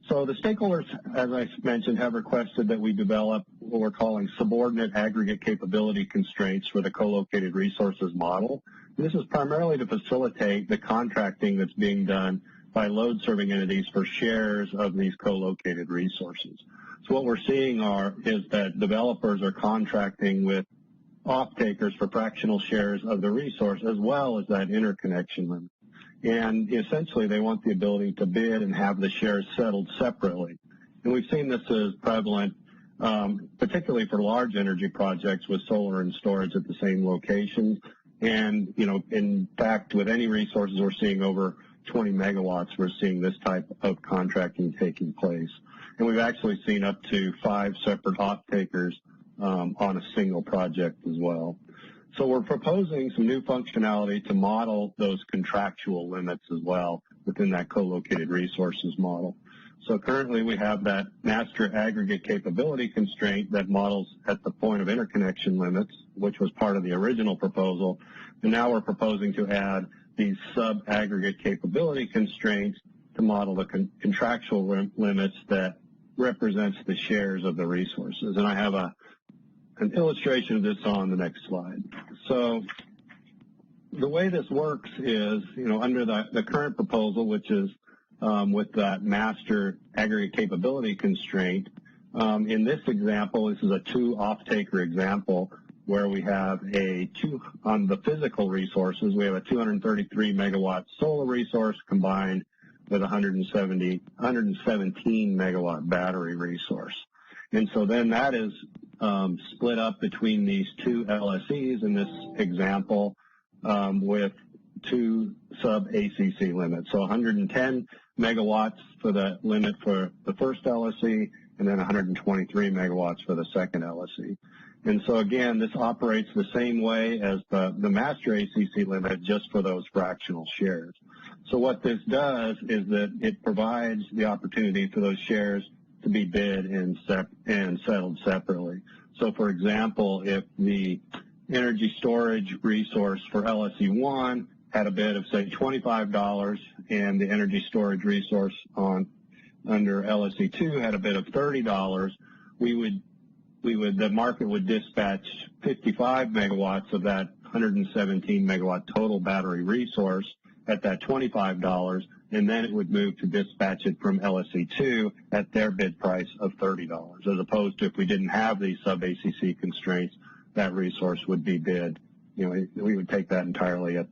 So the stakeholders, as I mentioned, have requested that we develop what we're calling subordinate aggregate capability constraints for the co-located resources model. This is primarily to facilitate the contracting that's being done by load-serving entities for shares of these co-located resources. So what we're seeing is that developers are contracting with off-takers for fractional shares of the resource as well as that interconnection limit. And essentially, they want the ability to bid and have the shares settled separately. And we've seen this as prevalent, particularly for large energy projects with solar and storage at the same locations. And, in fact, with any resources we're seeing over 20 megawatts, we're seeing this type of contracting taking place. And we've actually seen up to 5 separate off-takers on a single project as well. So we're proposing some new functionality to model those contractual limits as well within that co-located resources model. So currently we have that master aggregate capability constraint that models at the point of interconnection limits, which was part of the original proposal. And now we're proposing to add these sub-aggregate capability constraints to model the contractual limits that represents the shares of the resources. And I have an illustration of this on the next slide. So the way this works is, under the current proposal, which is with that master aggregate capability constraint, in this example, this is a 2 off-taker example where we have on the physical resources, we have a 233 megawatt solar resource combined with 117 megawatt battery resource. And so then that is split up between these 2 LSEs in this example with 2 sub-ACC limits. So 110 megawatts for the limit for the first LSE and then 123 megawatts for the second LSE. And so again, this operates the same way as the master ACC limit just for those fractional shares. So what this does is that it provides the opportunity for those shares to be bid and settled separately. So, for example, if the energy storage resource for LSE1 had a bid of, say, $25 and the energy storage resource under LSE2 had a bid of $30, the market would dispatch 55 megawatts of that 117 megawatt total battery resource at that $25, and then it would move to dispatch it from LSE2 at their bid price of $30, as opposed to if we didn't have these sub-ACC constraints, that resource would be bid. We would take that entirely at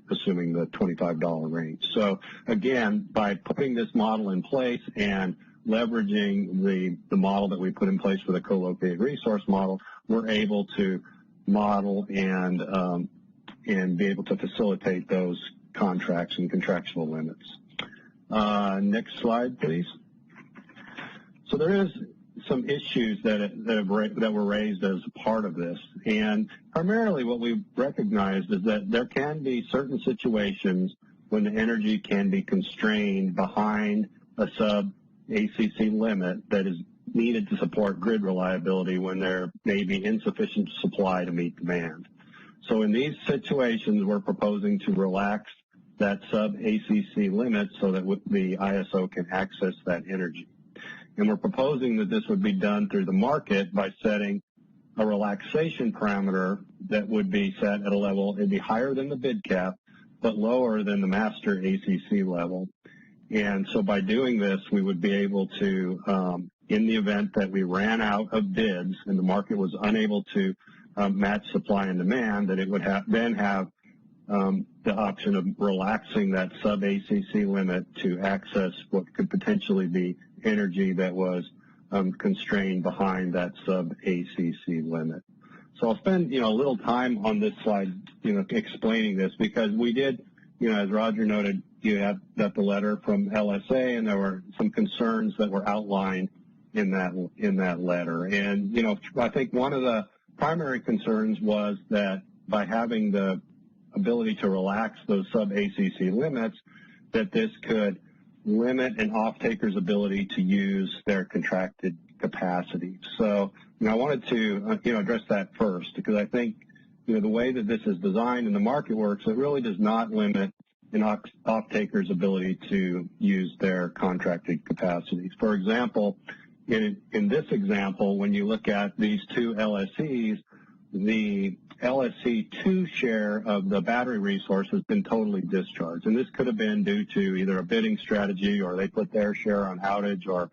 assuming the $25 range. So again, by putting this model in place and leveraging the model that we put in place for the co-located resource model, we're able to model and be able to facilitate those contracts and contractual limits. Next slide, please. So there is some issues that were raised as part of this, and primarily what we've recognized is that there can be certain situations when the energy can be constrained behind a sub-ACC limit that is needed to support grid reliability when there may be insufficient supply to meet demand. So in these situations, we're proposing to relax that sub-ACC limit so that the ISO can access that energy. And we're proposing that this would be done through the market by setting a relaxation parameter that would be set at a level, it'd be higher than the bid cap, but lower than the master ACC level. And so by doing this, we would be able to, in the event that we ran out of bids and the market was unable to match supply and demand, that it would then have the option of relaxing that sub-ACC limit to access what could potentially be energy that was constrained behind that sub-ACC limit. So I'll spend, a little time on this slide, explaining this because we did, as Roger noted, you had got the letter from LSA and there were some concerns that were outlined in that letter. And, I think one of the primary concerns was that by having the ability to relax those sub-ACC limits, that this could limit an off-taker's ability to use their contracted capacity. So, I wanted to, address that first because I think, the way that this is designed and the market works, it really does not limit an off-taker's ability to use their contracted capacities. For example, in this example, when you look at these two LSEs, the LSC2 share of the battery resource has been totally discharged. And this could have been due to either a bidding strategy or they put their share on outage or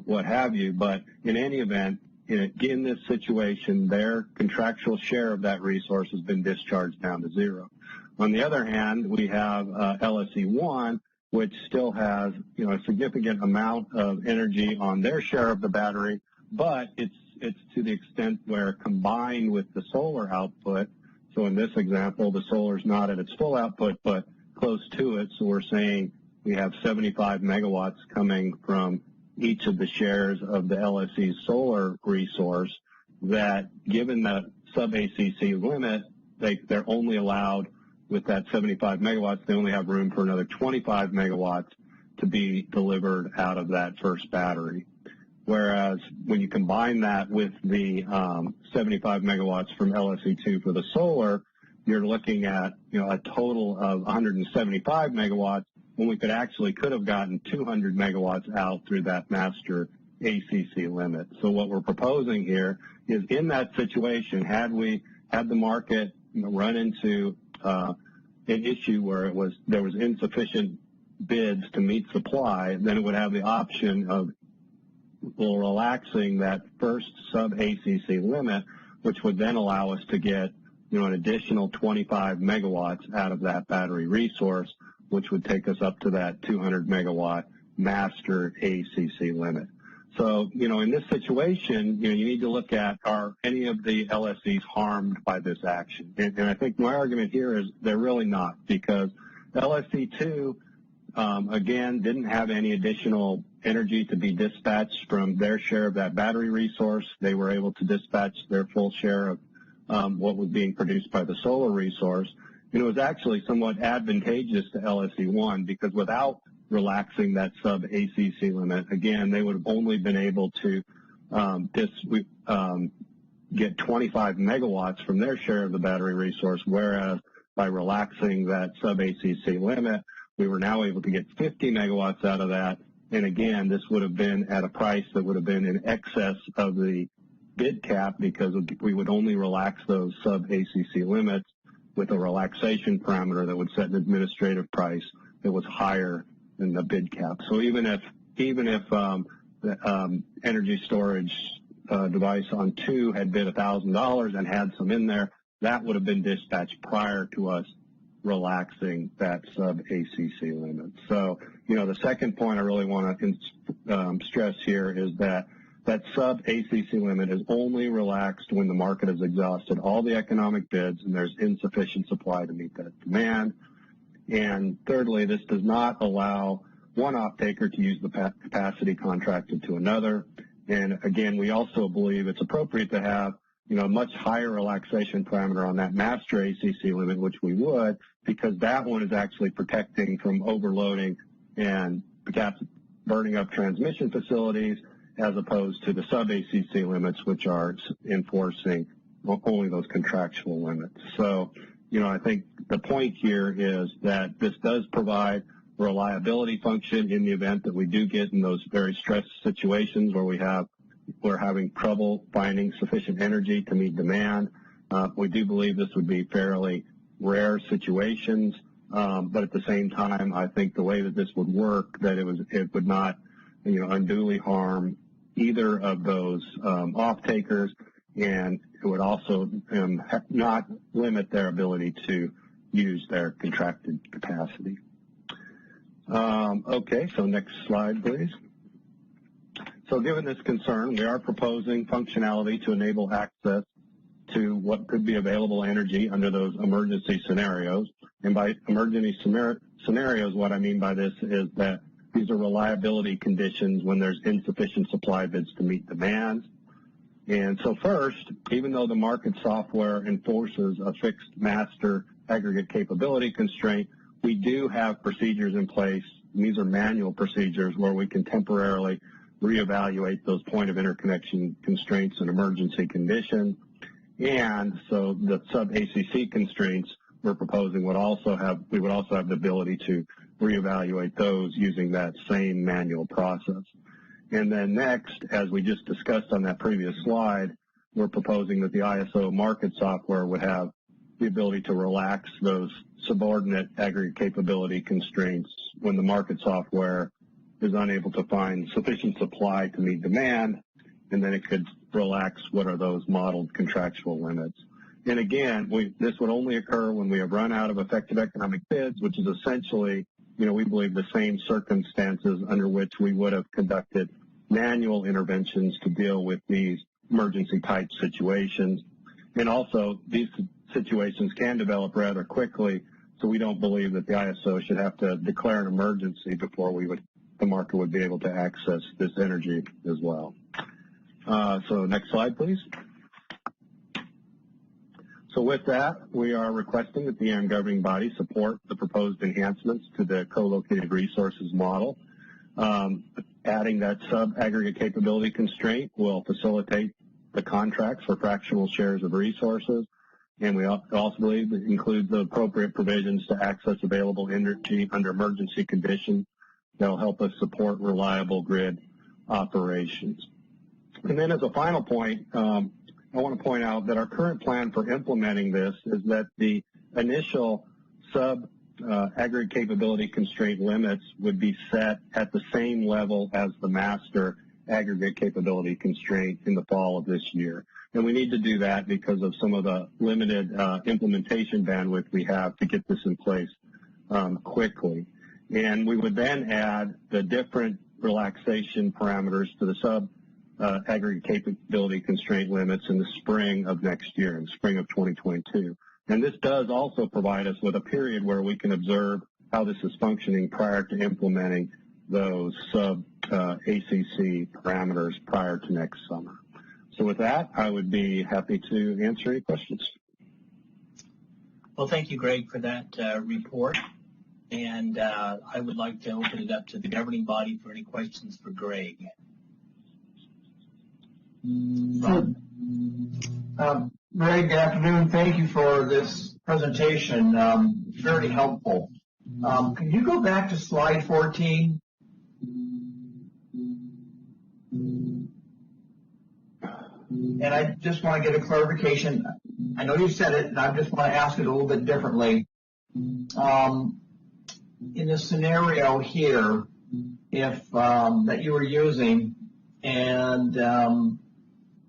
what have you. But in any event, in this situation, their contractual share of that resource has been discharged down to zero. On the other hand, we have LSE1, which still has, a significant amount of energy on their share of the battery, but it's to the extent where combined with the solar output, so in this example, the solar is not at its full output, but close to it, so we're saying we have 75 megawatts coming from each of the shares of the LSE solar resource, that given the sub-ACC limit, they're only allowed, with that 75 megawatts, they only have room for another 25 megawatts to be delivered out of that first battery. Whereas when you combine that with the 75 megawatts from LSE2 for the solar, you're looking at, a total of 175 megawatts, when we could have gotten 200 megawatts out through that master ACC limit. So what we're proposing here is, in that situation, had the market run into an issue where there was insufficient bids to meet supply, then it would have the option of relaxing that first sub-ACC limit, which would then allow us to get, an additional 25 megawatts out of that battery resource, which would take us up to that 200 megawatt master ACC limit. So, in this situation, you need to look at, are any of the LSEs harmed by this action? And I think my argument here is they're really not, because LSE2, again, didn't have any additional energy to be dispatched from their share of that battery resource. They were able to dispatch their full share of what was being produced by the solar resource. And it was actually somewhat advantageous to LSE1 because without relaxing that sub-ACC limit, again, they would have only been able to get 25 megawatts from their share of the battery resource, whereas by relaxing that sub-ACC limit, we were now able to get 50 megawatts out of that. And again, this would have been at a price that would have been in excess of the bid cap because we would only relax those sub-ACC limits with a relaxation parameter that would set an administrative price that was higher than the bid cap. So even if the energy storage device on 2 had bid $1,000 and had some in there, that would have been dispatched prior to us relaxing that sub-ACC limit. So, the second point I really want to stress here is that sub-ACC limit is only relaxed when the market has exhausted all the economic bids and there's insufficient supply to meet that demand. And thirdly, this does not allow one off-taker to use the capacity contracted to another. And again, we also believe it's appropriate to have, a much higher relaxation parameter on that master ACC limit, which we would, because that one is actually protecting from overloading and perhaps burning up transmission facilities, as opposed to the sub-ACC limits, which are enforcing only those contractual limits. So, I think the point here is that this does provide a reliability function in the event that we do get in those very stressed situations where we're having trouble finding sufficient energy to meet demand. We do believe this would be fairly rare situations, but at the same time, I think the way that this would work, that it would not, unduly harm either of those off-takers, and it would also not limit their ability to use their contracted capacity. Okay, so next slide, please. So given this concern, we are proposing functionality to enable access to what could be available energy under those emergency scenarios. And by emergency scenarios, what I mean by this is that these are reliability conditions when there's insufficient supply bids to meet demand. And so first, even though the market software enforces a fixed master aggregate capability constraint, we do have procedures in place, and these are manual procedures where we can temporarily reevaluate those point of interconnection constraints and emergency conditions. And so the sub-ACC constraints we're proposing we would also have the ability to reevaluate those using that same manual process. And then next, as we just discussed on that previous slide, we're proposing that the ISO market software would have the ability to relax those subordinate aggregate capability constraints when the market software is unable to find sufficient supply to meet demand, and then it could relax what are those modeled contractual limits. And again, this would only occur when we have run out of effective economic bids, which is essentially, we believe the same circumstances under which we would have conducted manual interventions to deal with these emergency type situations. And also, these situations can develop rather quickly, so we don't believe that the ISO should have to declare an emergency before the market would be able to access this energy as well. So next slide, please. So with that, we are requesting that the EIM governing body support the proposed enhancements to the co-located resources model. Adding that sub-aggregate capability constraint will facilitate the contracts for fractional shares of resources, and we also believe it includes the appropriate provisions to access available energy under emergency conditions that will help us support reliable grid operations. And then as a final point, I want to point out that our current plan for implementing this is that the initial sub-aggregate capability constraint limits would be set at the same level as the master aggregate capability constraint in the fall of this year. And we need to do that because of some of the limited implementation bandwidth we have to get this in place quickly. And we would then add the different relaxation parameters to the sub-aggregate capability constraint limits in the spring of next year, in spring of 2022. And this does also provide us with a period where we can observe how this is functioning prior to implementing those sub-ACC parameters prior to next summer. So with that, I would be happy to answer any questions. Well, thank you, Greg, for that report. And I would like to open it up to the governing body for any questions for Greg. Greg, good afternoon. Thank you for this presentation. Very helpful. Can you go back to slide 14? And I just want to get a clarification. I know you said it, and I just want to ask it a little bit differently. In the scenario here, if that you were using, and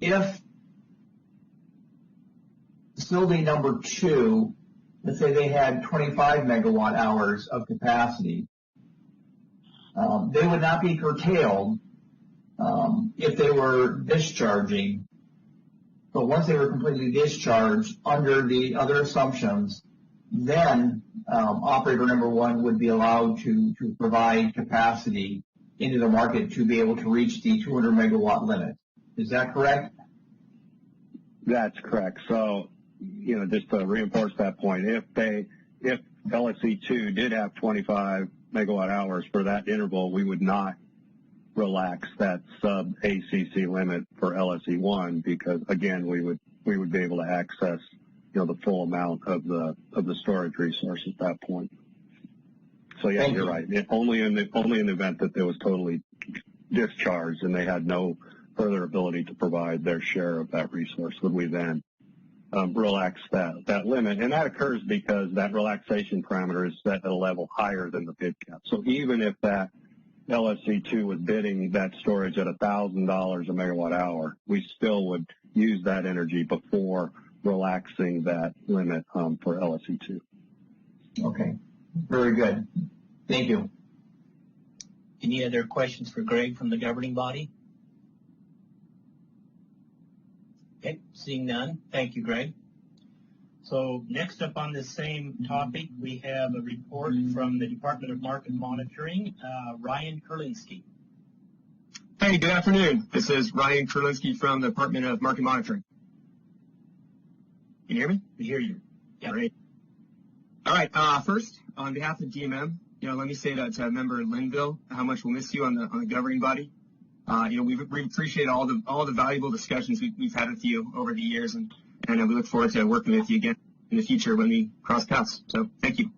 if facility number 2, let's say they had 25 megawatt hours of capacity, they would not be curtailed if they were discharging. But once they were completely discharged under the other assumptions, then operator number 1 would be allowed to provide capacity into the market to be able to reach the 200 megawatt limit. Is that correct? That's correct. So, just to reinforce that point, if LSE2 did have 25 megawatt hours for that interval, we would not relax that sub-ACC limit for LSE1 because, again, we would we would be able to access, the full amount of the storage resource at that point. So yeah, you're right. Only in the event that there was totally discharged and they had no further ability to provide their share of that resource would we then relax that limit. And that occurs because that relaxation parameter is set at a level higher than the bid cap. So even if that LSC2 was bidding that storage at $1,000 a megawatt hour, we still would use that energy before relaxing that limit for LSC2. Okay, very good. Thank you. Any other questions for Greg from the governing body? Okay, seeing none. Thank you, Greg. So next up on this same topic, we have a report from the Department of Market Monitoring, Ryan Kurlinski. Hey, good afternoon. This is Ryan Kurlinski from the Department of Market Monitoring. Can you hear me? I hear you. Yeah. Great. All right. First, on behalf of DMM, let me say that to Member Linville, how much we'll miss you on the governing body. We appreciate all the valuable discussions we've had with you over the years, and we look forward to working with you again in the future when we cross paths. So thank you.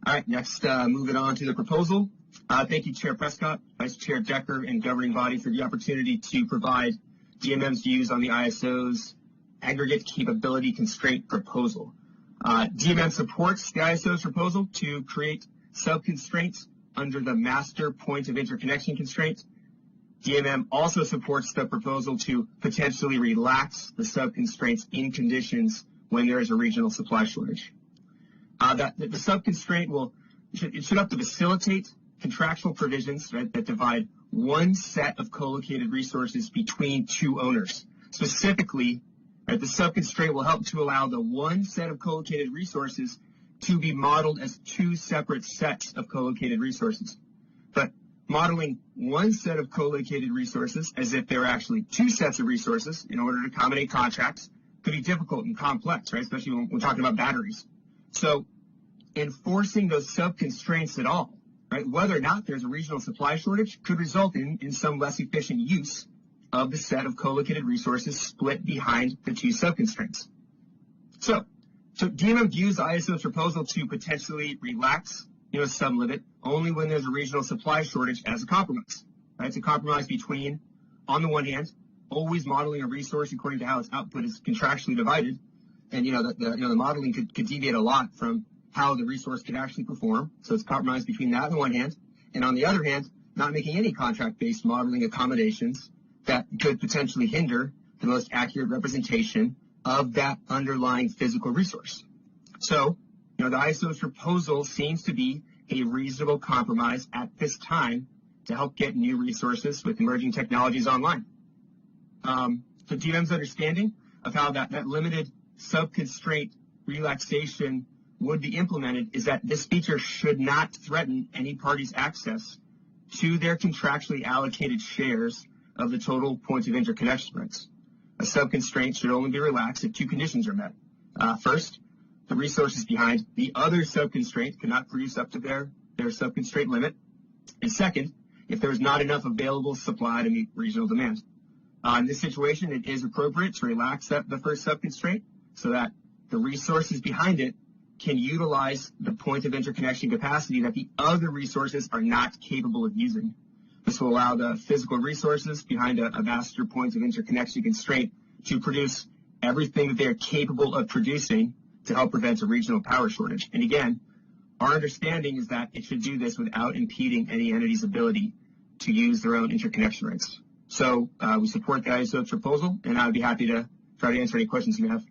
All right, next, moving on to the proposal. Thank you, Chair Prescott, Vice Chair Decker, and governing body for the opportunity to provide DMM's views on the ISO's aggregate capability constraint proposal. DMM supports the ISO's proposal to create sub-constraints under the master point of interconnection constraint. DMM also supports the proposal to potentially relax the sub-constraints in conditions when there is a regional supply shortage. The sub-constraint should have to facilitate contractual provisions, right, that divide one set of co-located resources between two owners. Specifically, right, the sub-constraint will help to allow the one set of co-located resources to be modeled as two separate sets of co-located resources. But modeling one set of co-located resources as if there are actually two sets of resources in order to accommodate contracts could be difficult and complex, right, especially when we're talking about batteries. So enforcing those sub-constraints at all, right, whether or not there's a regional supply shortage, could result in some less efficient use of the set of co-located resources split behind the two sub-constraints. So DMM views ISO's proposal to potentially relax, a sub-limit only when there's a regional supply shortage as a compromise. Right? It's a compromise between, on the one hand, always modeling a resource according to how its output is contractually divided, and the modeling could deviate a lot from how the resource could actually perform. So it's a compromise between that on the one hand, and on the other hand, not making any contract-based modeling accommodations that could potentially hinder the most accurate representation of that underlying physical resource. So, the ISO's proposal seems to be a reasonable compromise at this time to help get new resources with emerging technologies online. So DMM's understanding of how that limited sub-constraint relaxation would be implemented is that this feature should not threaten any party's access to their contractually allocated shares of the total points of interconnection rights. A sub-constraint should only be relaxed if two conditions are met. First, the resources behind the other sub-constraint cannot produce up to their sub-constraint limit. And second, if there is not enough available supply to meet regional demand. In this situation, it is appropriate to relax the first sub-constraint so that the resources behind it can utilize the point of interconnection capacity that the other resources are not capable of using. This will allow the physical resources behind a master point of interconnection constraint to produce everything that they are capable of producing to help prevent a regional power shortage. And again, our understanding is that it should do this without impeding any entity's ability to use their own interconnection rights. So we support the ISO's proposal, and I would be happy to try to answer any questions you have.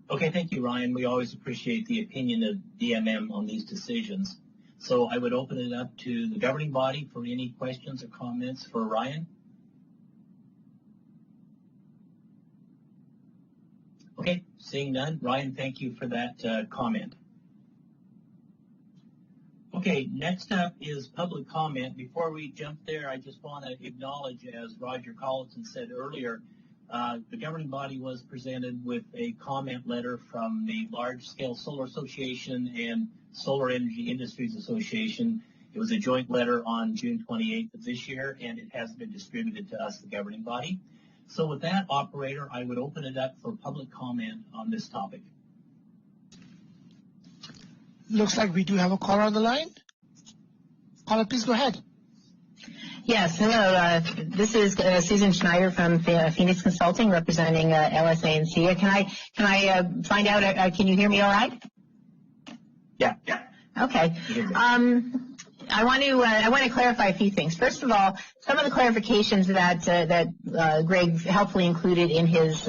Okay, thank you, Ryan. We always appreciate the opinion of DMM on these decisions. So I would open it up to the governing body for any questions or comments for Ryan. Okay, seeing none. Ryan, thank you for that comment. Okay, next up is public comment. Before we jump there, I just want to acknowledge, as Roger Collinson said earlier, the governing body was presented with a comment letter from the Large Scale Solar Association and Solar Energy Industries Association. It was a joint letter on June 28th of this year, and it has been distributed to us, the governing body. So with that, operator, I would open it up for public comment on this topic. Looks like we do have a caller on the line. Caller, please go ahead. Yes, hello. This is Susan Schneider from Phoenix Consulting, representing LSA and SIA. Can I find out? Can you hear me all right? Yeah. Okay. I want to clarify a few things. First of all, some of the clarifications that Greg helpfully included in his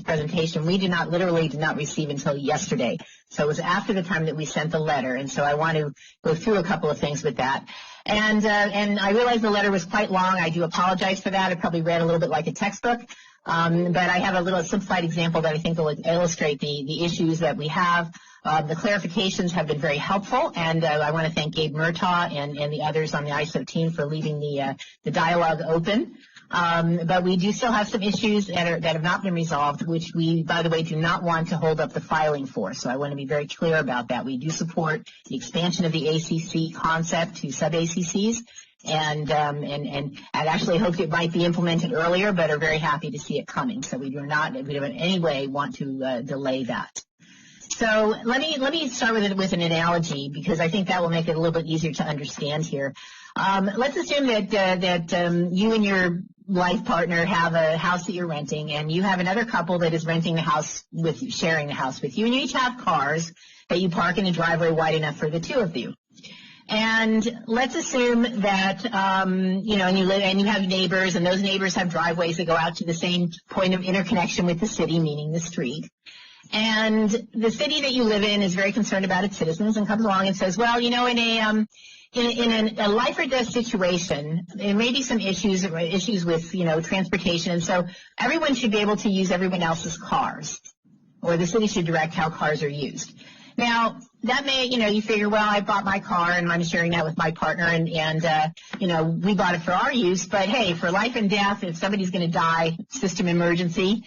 presentation, we did not receive until yesterday. So it was after the time that we sent the letter, and so I want to go through a couple of things with that. And I realize the letter was quite long. I do apologize for that. I probably read a little bit like a textbook. But I have a little simplified example that I think will illustrate the issues that we have. The clarifications have been very helpful, and I want to thank Gabe Murtaugh and the others on the ISO team for leaving the dialogue open. But we do still have some issues that have not been resolved, which we, by the way, do not want to hold up the filing for. So I want to be very clear about that. We do support the expansion of the ACC concept to sub-ACCs. And I actually hoped it might be implemented earlier, but are very happy to see it coming. So we don't in any way want to delay that. So let me start with an analogy, because I think that will make it a little bit easier to understand here. Let's assume that you and your life partner have a house that you're renting, and you have another couple that is renting the house sharing the house with you, and you each have cars that you park in a driveway wide enough for the two of you. And let's assume that, and you have neighbors, and those neighbors have driveways that go out to the same point of interconnection with the city, meaning the street. And the city that you live in is very concerned about its citizens and comes along and says, well, in a life or death situation, there may be some issues with, transportation. And so everyone should be able to use everyone else's cars, or the city should direct how cars are used. Now, that may, you figure, well, I bought my car and I'm sharing that with my partner and we bought it for our use. But hey, for life and death, if somebody's going to die, system emergency,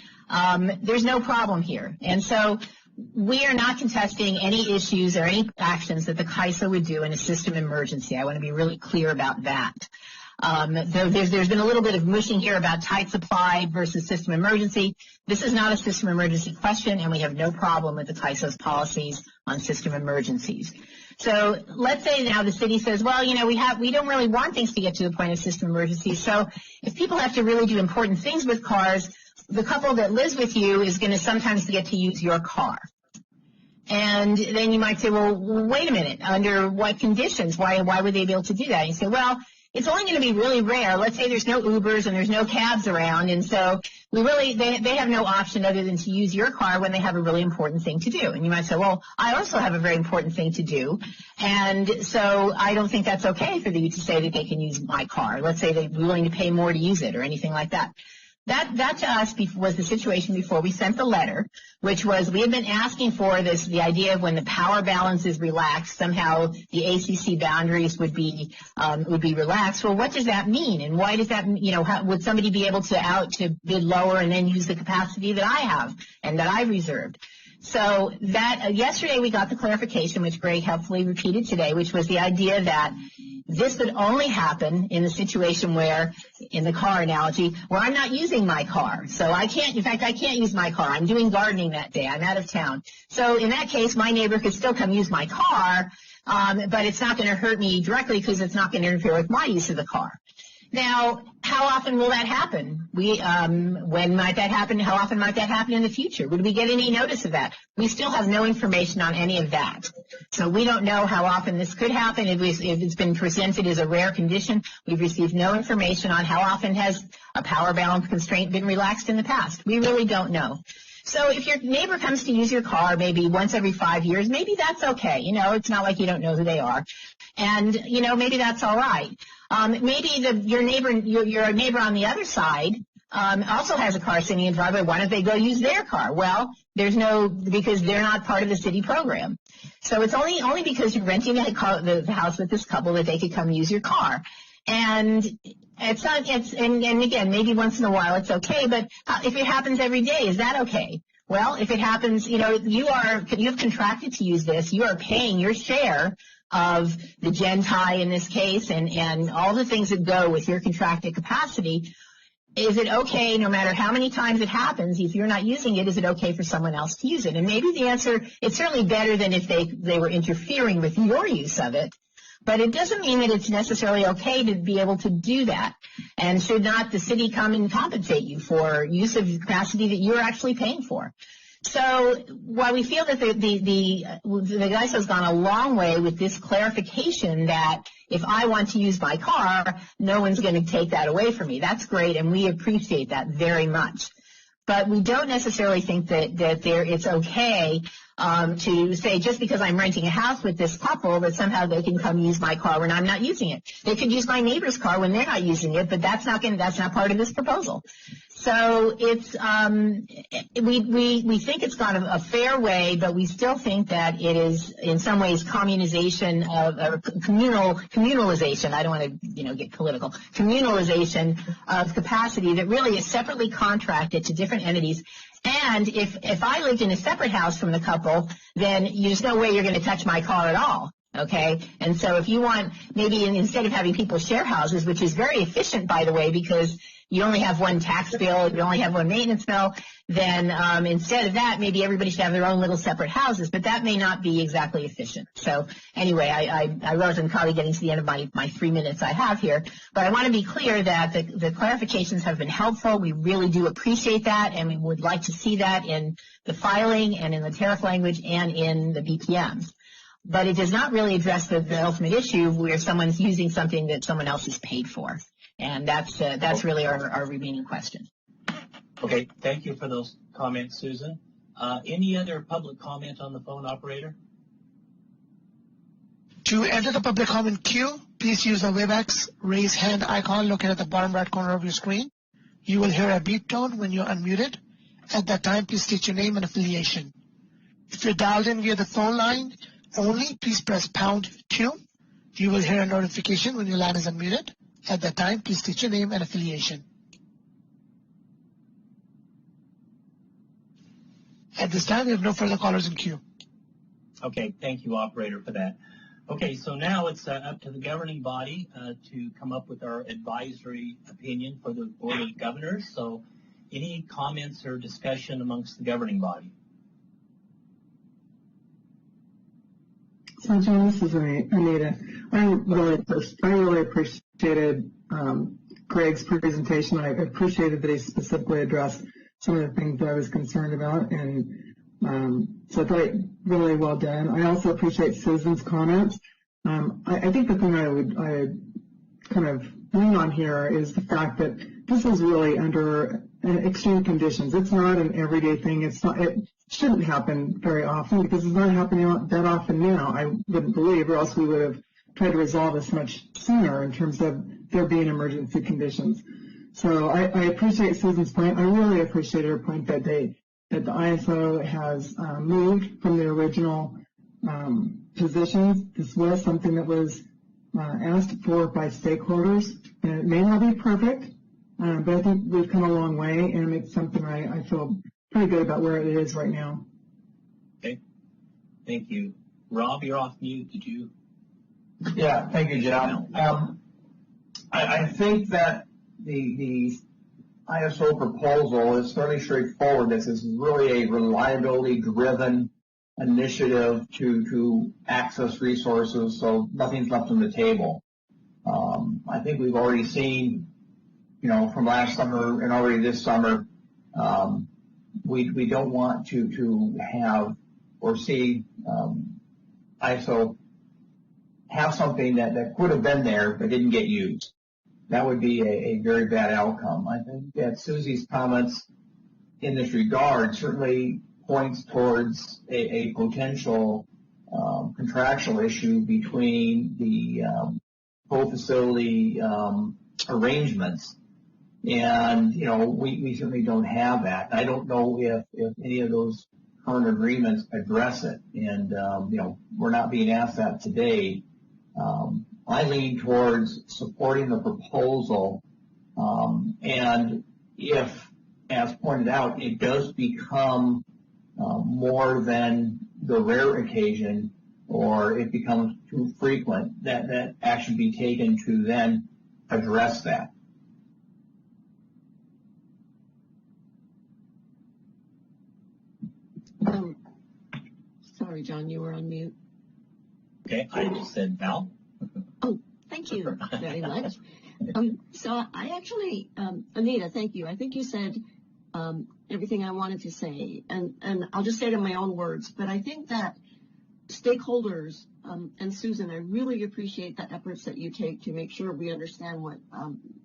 there's no problem here. And so we are not contesting any issues or any actions that the CAISO would do in a system emergency. I want to be really clear about that. There's been a little bit of mushing here about tight supply versus system emergency. This is not a system emergency question, and we have no problem with the CAISO's policies on system emergencies. So let's say now the city says, well, we don't really want things to get to the point of system emergency. So if people have to really do important things with cars, the couple that lives with you is going to sometimes get to use your car. And then you might say, well, wait a minute, under what conditions? Why would they be able to do that? And you say, well, it's only going to be really rare. Let's say there's no Ubers and there's no cabs around, and so they have no option other than to use your car when they have a really important thing to do. And you might say, well, I also have a very important thing to do, and so I don't think that's okay for you to say that they can use my car. Let's say they're willing to pay more to use it or anything like that. That to us was the situation before we sent the letter, which was we had been asking for the idea of when the power balance is relaxed, somehow the ACC boundaries would be relaxed. Well, what does that mean? And why does that, how, would somebody be able to bid lower and then use the capacity that I have and that I reserved? So that yesterday we got the clarification, which Greg helpfully repeated today, which was the idea that this would only happen in the situation where, in the car analogy, where I'm not using my car. So I can't use my car. I'm doing gardening that day. I'm out of town. So in that case, my neighbor could still come use my car, but it's not going to hurt me directly because it's not going to interfere with my use of the car. Now, how often will that happen? When might that happen? How often might that happen in the future? Would we get any notice of that? We still have no information on any of that. So we don't know how often this could happen. If it's been presented as a rare condition, we've received no information on how often has a power balance constraint been relaxed in the past. We really don't know. So if your neighbor comes to use your car maybe once every 5 years, maybe that's okay. It's not like you don't know who they are. And, maybe that's all right. Maybe your neighbor on the other side also has a car sitting in the driveway. Why don't they go use their car? Well, because they're not part of the city program. So it's only because you're renting the house with this couple that they could come use your car. And and again, maybe once in a while it's okay, but if it happens every day, is that okay? Well, if it happens, you have contracted to use this, you are paying your share of the gen tie in this case and all the things that go with your contracted capacity. is it okay, no matter how many times it happens, if you're not using it, is it okay for someone else to use it? And maybe the answer, it's certainly better than if they were interfering with your use of it. But it doesn't mean that it's necessarily okay to be able to do that. And should not the city come and compensate you for use of capacity that you're actually paying for? So while we feel that the ISO has gone a long way with this clarification that if I want to use my car, no one's going to take that away from me. That's great, and we appreciate that very much. But we don't necessarily think that it's okay to say just because I'm renting a house with this couple that somehow they can come use my car when I'm not using it. They could use my neighbor's car when they're not using it, but that's not part of this proposal. So it's we think it's gone a fair way, but we still think that it is in some ways communalization of communalization. I don't want to get political. Communalization of capacity that really is separately contracted to different entities. And if I lived in a separate house from the couple, then there's no way you're going to touch my car at all. Okay, and so if you want, maybe instead of having people share houses, which is very efficient, by the way, because you only have one tax bill, you only have one maintenance bill, then instead of that, maybe everybody should have their own little separate houses, but that may not be exactly efficient. So anyway, I realize I'm probably getting to the end of my 3 minutes I have here, but I want to be clear that the clarifications have been helpful. We really do appreciate that, and we would like to see that in the filing and in the tariff language and in the BPMs. But it does not really address the ultimate issue where someone's using something that someone else has paid for. And that's really our remaining question. Okay, thank you for those comments, Susan. Any other public comment on the phone, operator? To enter the public comment queue, please use the WebEx raise hand icon located at the bottom right corner of your screen. You will hear a beep tone when you're unmuted. At that time, please state your name and affiliation. If you're dialed in via the phone line only, please press #2. You will hear a notification when your line is unmuted. At that time, please state your name and affiliation. At this time, we have no further callers in queue. Okay, thank you, operator, for that. Okay, so now it's up to the governing body to come up with our advisory opinion for the Board of Governors. So any comments or discussion amongst the governing body? So, John, this is Anita. I really appreciated Greg's presentation. I appreciated that he specifically addressed some of the things that I was concerned about, and so I thought really well done. I also appreciate Susan's comments. I think the thing I would kind of lean on here is the fact that this is really under extreme conditions. It's not an everyday thing. It shouldn't happen very often because it's not happening that often now, I wouldn't believe, or else we would have tried to resolve this much sooner in terms of there being emergency conditions. So I appreciate Susan's point. I really appreciate her point that the ISO has moved from the original positions. This was something that was asked for by stakeholders, and it may not be perfect, but I think we've come a long way, and it's something I feel pretty good about where it is right now. Okay, thank you. Rob, you're off mute. Did you? Yeah, thank you, John. I think that the ISO proposal is fairly straightforward. This is really a reliability-driven initiative to access resources, so nothing's left on the table. I think we've already seen, from last summer and already this summer, we don't want to have or see ISO have something that could have been there but didn't get used. That would be a very bad outcome. I think that Susie's comments in this regard certainly points towards a potential contractual issue between the co-facility arrangements. And, we certainly don't have that. I don't know if any of those current agreements address it. And, we're not being asked that today. I lean towards supporting the proposal. And if, as pointed out, it does become more than the rare occasion, or it becomes too frequent, that action be taken to then address that. Sorry, John, you were on mute. Okay, I just said Val. Oh, thank you very much. So I actually, Anita, thank you. I think you said everything I wanted to say, and I'll just say it in my own words, but I think that stakeholders, and Susan, I really appreciate the efforts that you take to make sure we understand what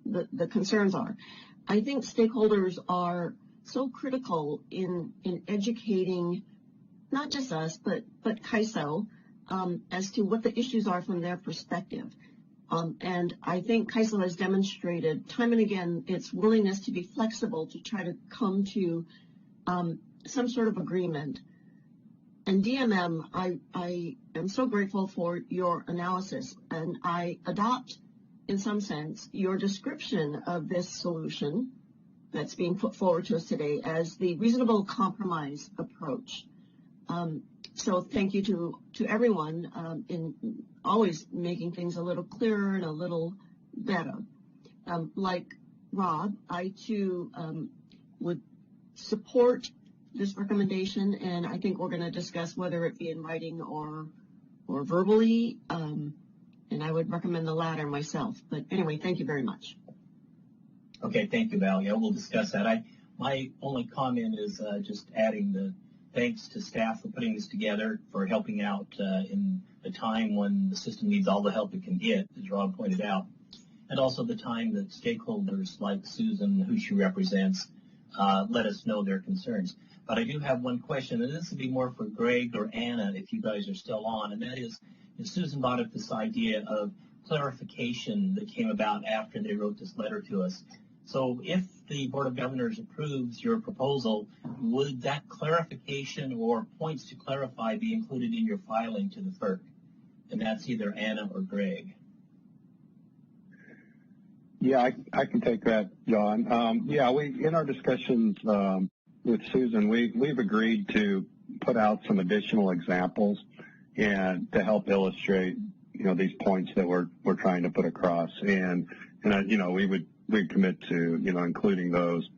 the concerns are. I think stakeholders are so critical in educating not just us, but CAISO as to what the issues are from their perspective. And I think CAISO has demonstrated time and again its willingness to be flexible to try to come to some sort of agreement. And DMM, I am so grateful for your analysis, and I adopt, in some sense, your description of this solution that's being put forward to us today as the reasonable compromise approach. So thank you to everyone in always making things a little clearer and a little better. Like Rob, I too would support this recommendation, and I think we're going to discuss whether it be in writing or verbally, and I would recommend the latter myself. But anyway, thank you very much. Okay, thank you, Val. Yeah, we'll discuss that. My only comment is just adding the thanks to staff for putting this together, for helping out in the time when the system needs all the help it can get, as Rob pointed out, and also the time that stakeholders like Susan, who she represents, let us know their concerns. But I do have one question, and this would be more for Greg or Anna if you guys are still on, and that is Susan brought up this idea of clarification that came about after they wrote this letter to us. So if the Board of Governors approves your proposal, would that clarification or points to clarify be included in your filing to the FERC? And that's either Anna or Greg. Yeah, I can take that, John. Yeah, in our discussions with Susan, we've agreed to put out some additional examples and to help illustrate, these points that we're trying to put across. And we'd commit to, including those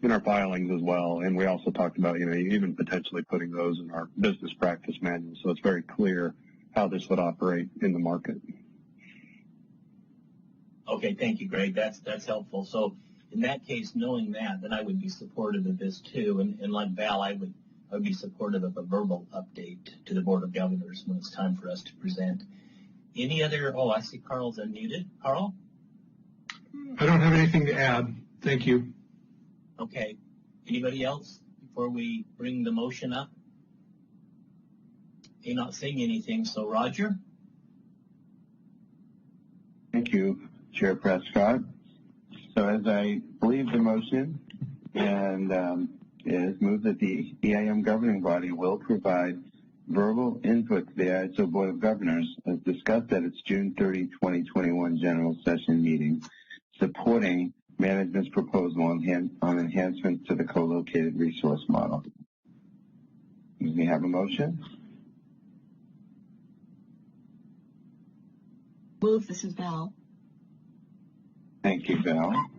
in our filings as well. And we also talked about, even potentially putting those in our business practice manual, so it's very clear how this would operate in the market. Okay, thank you, Greg. That's helpful. So in that case, knowing that, then I would be supportive of this too. And like Val, I would be supportive of a verbal update to the Board of Governors when it's time for us to present. Any other? Oh, I see Carl's unmuted. Carl? I don't have anything to add. Thank you. Okay. Anybody else before we bring the motion up? You're not saying anything, so Roger? Thank you, Chair Prescott. So as I believe the motion is moved that the EIM governing body will provide verbal input to the ISO Board of Governors as discussed at its June 30, 2021 general session meeting, supporting management's proposal on enhancements to the co-located resource model. We have a motion? Move. This is Val. Thank you, Val.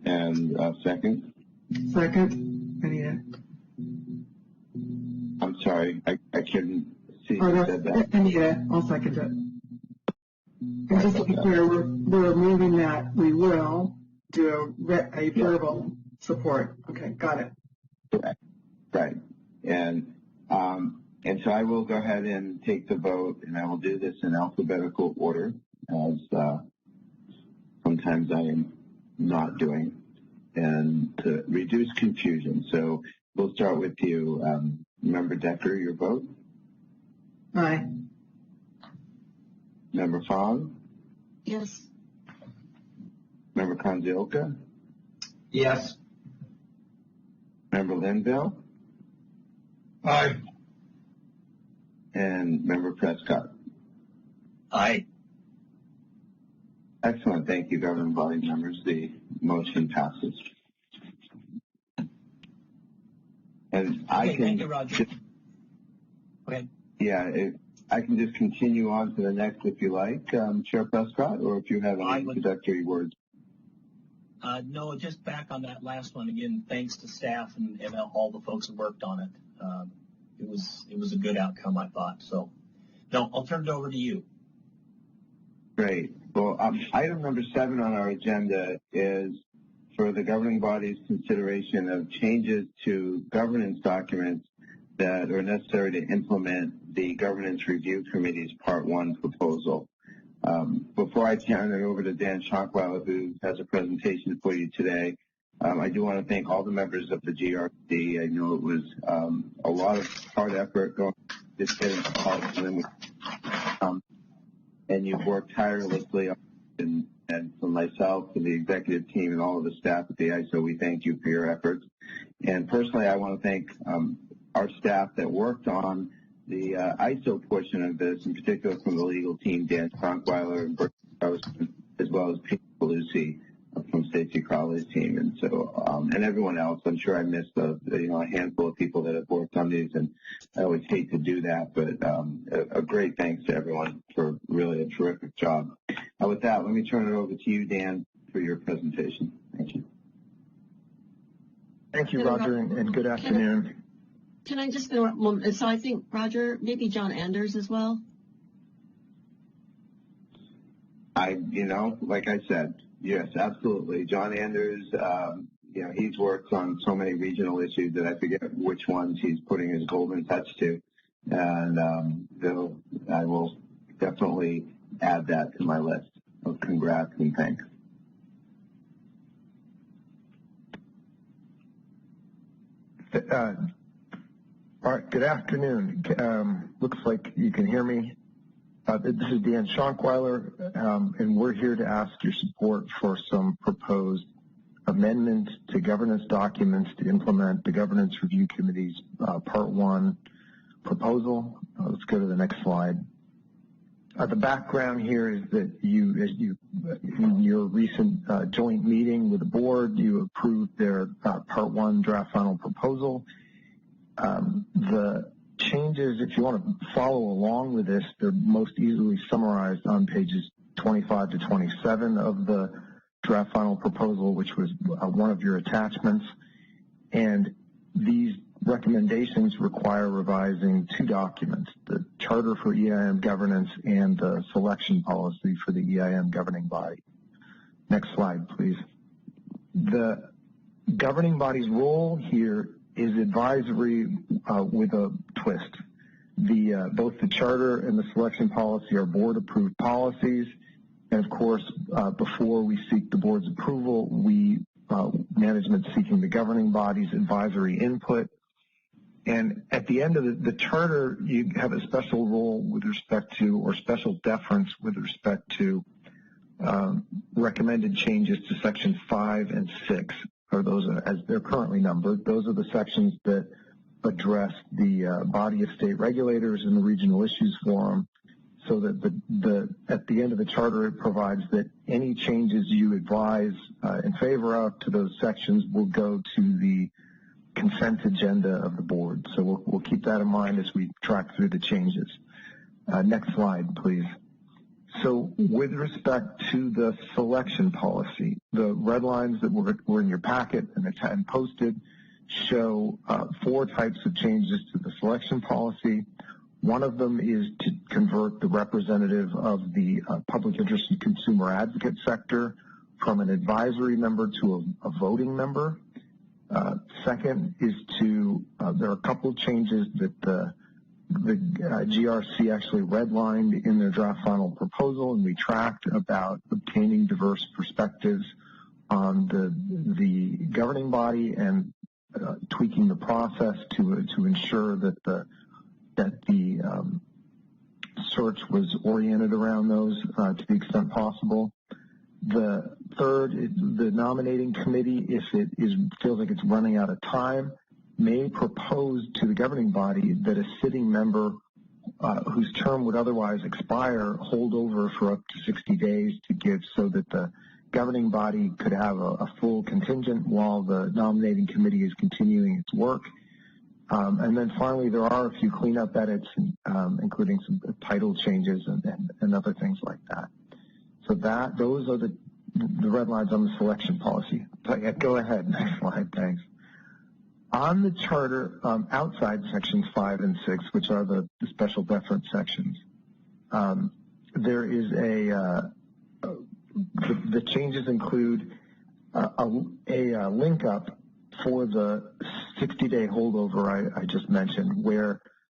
And second? Second, Anita. I'm sorry, I couldn't see who said that. Anita, I'll second it. And just to be clear, we're moving that we will do a verbal support. Okay, got it. Right. And so I will go ahead and take the vote, and I will do this in alphabetical order, as sometimes I am not doing, and to reduce confusion. So we'll start with you. Member Decker, your vote? Aye. Member Fong? Yes. Member Kondziolka? Yes. Member Linville? Aye. And Member Prescott? Aye. Excellent. Thank you, governing body members. The motion passes. And okay, thank you, Roger. Go ahead. Yeah, I can just continue on to the next if you like, Chair Prescott, or if you have any introductory words. No, just back on that last one again. Thanks to staff and all the folks who worked on it. it was a good outcome, I thought. So, no, I'll turn it over to you. Great. Well, item number 7 on our agenda is for the governing body's consideration of changes to governance documents that are necessary to implement the Governance Review Committee's Part 1 proposal. Before I turn it over to Dan Schonkweiler, who has a presentation for you today, I do want to thank all the members of the GRC. I know it was a lot of hard effort going to get into policy, and you've worked tirelessly. And for myself, for the executive team, and all of the staff at the ISO, we thank you for your efforts. And personally, I want to thank our staff that worked on the ISO portion of this, in particular from the legal team, Dan Schonkweiler and Bert Strauss, as well as Pete Belusi from Stacey Crowley's team, and so and everyone else. I'm sure I missed a handful of people that have worked on these, and I always hate to do that, but a great thanks to everyone for really a terrific job. With that, let me turn it over to you, Dan, for your presentation. Thank you. Thank you, Roger, and good afternoon. Can I just interrupt one moment? So I think, Roger, maybe John Anders as well? Like I said, yes, absolutely. John Anders, he's worked on so many regional issues that I forget which ones he's putting his golden touch to. And I will definitely add that to my list of congrats and thanks. All right, good afternoon. Looks like you can hear me. This is Dan Schonkweiler, and we're here to ask your support for some proposed amendments to governance documents to implement the Governance Review Committee's Part 1 proposal. Let's go to the next slide. The background here is that in your recent joint meeting with the board, you approved their Part 1 draft final proposal. The changes, if you want to follow along with this, they're most easily summarized on pages 25 to 27 of the draft final proposal, which was one of your attachments. And these recommendations require revising 2 documents, the Charter for EIM Governance and the Selection Policy for the EIM governing body. Next slide, please. The governing body's role here is advisory with a twist. Both the charter and the selection policy are board-approved policies, and of course, before we seek the board's approval, management seeking the governing body's advisory input. And at the end of the charter, you have a special role with respect to, or special deference with respect to, recommended changes to Section 5 and 6. Or those are, as they're currently numbered, those are the sections that address the body of state regulators in the Regional Issues Forum, so that at the end of the charter it provides that any changes you advise in favor of to those sections will go to the consent agenda of the board. So we'll keep that in mind as we track through the changes. Next slide, please. So with respect to the selection policy, the red lines that were in your packet and posted show 4 types of changes to the selection policy. One of them is to convert the representative of the public interest and consumer advocate sector from an advisory member to a voting member. Second is there are a couple of changes that the GRC actually redlined in their draft final proposal, and we tracked about obtaining diverse perspectives on the governing body and tweaking the process to ensure that the search was oriented around those to the extent possible. The third, the nominating committee, if it feels like it's running out of time, may propose to the governing body that a sitting member whose term would otherwise expire hold over for up to 60 days to give, so that the governing body could have a full contingent while the nominating committee is continuing its work. And then finally, there are a few cleanup edits, including some title changes and other things like that. So those are the red lines on the selection policy. Go ahead, next slide, thanks. On the charter, outside sections 5 and 6, which are the special deference sections, there is the changes include a link up for the 60-day holdover I just mentioned,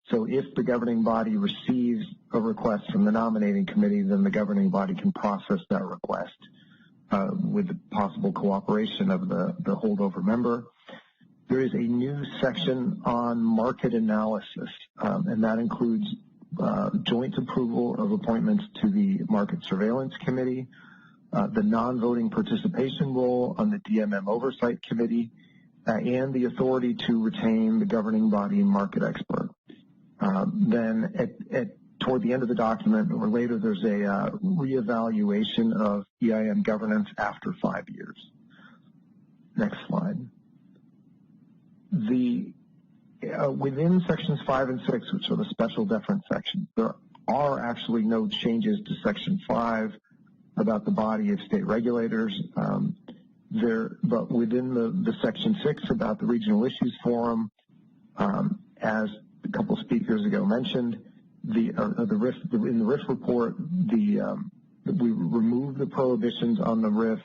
so if the governing body receives a request from the nominating committee, then the governing body can process that request with the possible cooperation of the holdover member. There is a new section on market analysis, and that includes joint approval of appointments to the Market Surveillance Committee, the non-voting participation role on the DMM Oversight Committee, and the authority to retain the governing body market expert. Then toward the end of the document or later, there's a reevaluation of EIM governance after 5 years. Next slide. Within sections 5 and 6, which are the special deference sections, there are actually no changes to section 5 about the body of state regulators. But within the section 6 about the Regional Issues Forum, as a couple speakers ago mentioned, in the RIF report, we removed the prohibitions on the RIF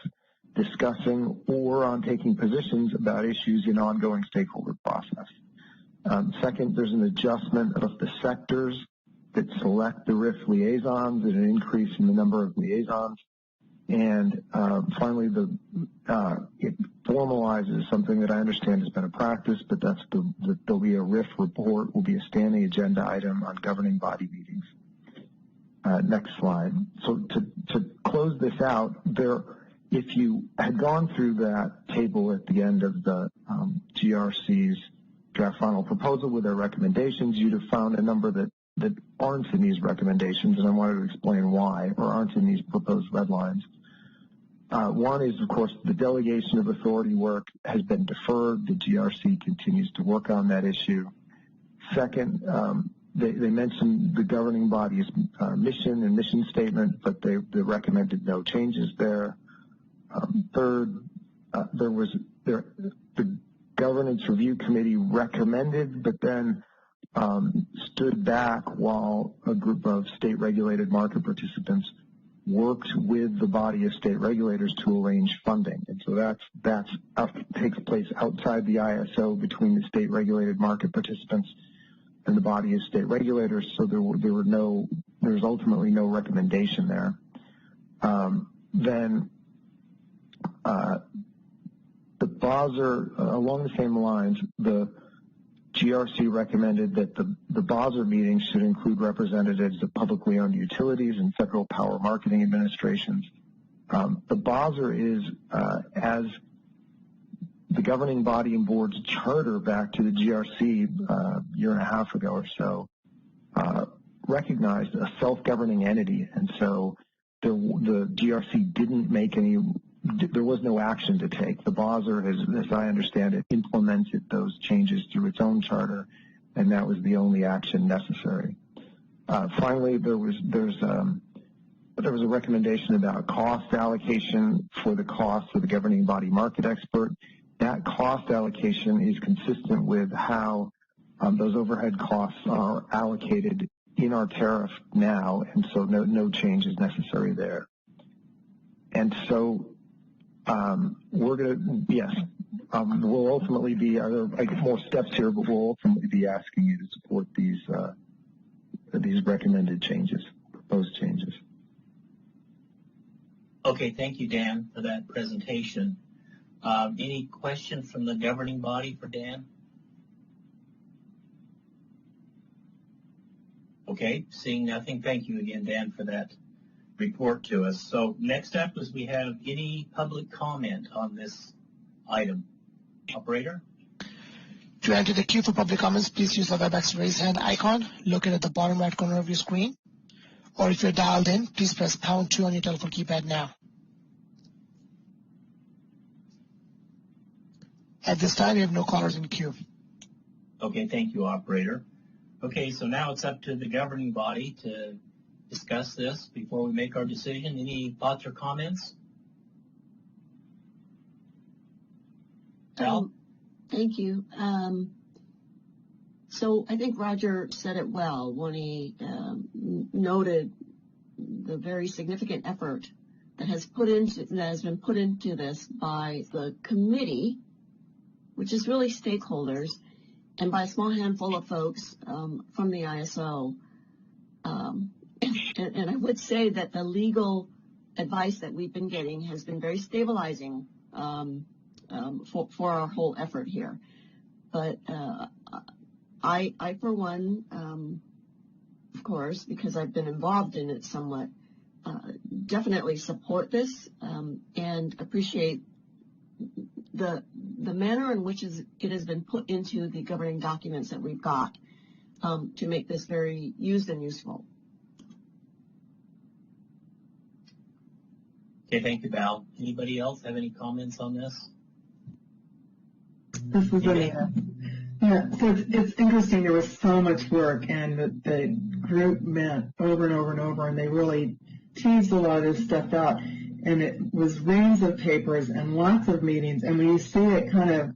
discussing or on taking positions about issues in ongoing stakeholder process. Second, there's an adjustment of the sectors that select the RIF liaisons and an increase in the number of liaisons. And finally, it formalizes something that I understand has been a practice, but that's there'll be a RIF report, will be a standing agenda item on governing body meetings. Next slide. So to close this out, if you had gone through that table at the end of the GRC's draft final proposal with their recommendations, you'd have found a number that aren't in these recommendations, and I wanted to explain why, or aren't in these proposed red lines. One is, of course, the delegation of authority work has been deferred. The GRC continues to work on that issue. Second, they mentioned the governing body's mission and mission statement, but they recommended no changes there. Third, the Governance Review Committee recommended, but then stood back while a group of state-regulated market participants worked with the body of state regulators to arrange funding. And so that takes place outside the ISO between the state-regulated market participants and the body of state regulators, so there was ultimately no recommendation there. Then the BOSR, along the same lines, the GRC recommended that the BOSR meetings should include representatives of publicly owned utilities and federal power marketing administrations. The BOSR is, as the governing body and board's charter back to the GRC a year and a half ago or so, recognized a self-governing entity, and so the GRC didn't make there was no action to take. The BOSR has, as I understand it, implemented those changes through its own charter, and that was the only action necessary. Finally, there was a recommendation about cost allocation for the cost of the governing body market expert. That cost allocation is consistent with how those overhead costs are allocated in our tariff now, and so no change is necessary there. And so we'll ultimately be, I get more steps here, but we'll ultimately be asking you to support these recommended changes, proposed changes. Okay, thank you, Dan, for that presentation. Any questions from the governing body for Dan? Okay, seeing nothing, thank you again, Dan, for that report to us. So next up is we have any public comment on this item. Operator? To enter the queue for public comments, please use the WebEx raise hand icon located at the bottom right corner of your screen. Or if you're dialed in, please press #2 on your telephone keypad now. At this time, we have no callers in queue. Okay, thank you, Operator. Okay, so now it's up to the governing body to discuss this before we make our decision. Any thoughts or comments? Al? Thank you. So I think Roger said it well when he noted the very significant effort that has been put into this by the committee, which is really stakeholders, and by a small handful of folks from the ISO. And I would say that the legal advice that we've been getting has been very stabilizing for our whole effort here. But I for one, of course, because I've been involved in it somewhat, definitely support this and appreciate the manner in which it has been put into the governing documents that we've got to make this very used and useful. Okay, thank you, Val. Anybody else have any comments on this? This is Anita. Yeah, so it's interesting. There was so much work, and the group met over and over and over, and they really teased a lot of this stuff out. And it was reams of papers and lots of meetings. And when you see it kind of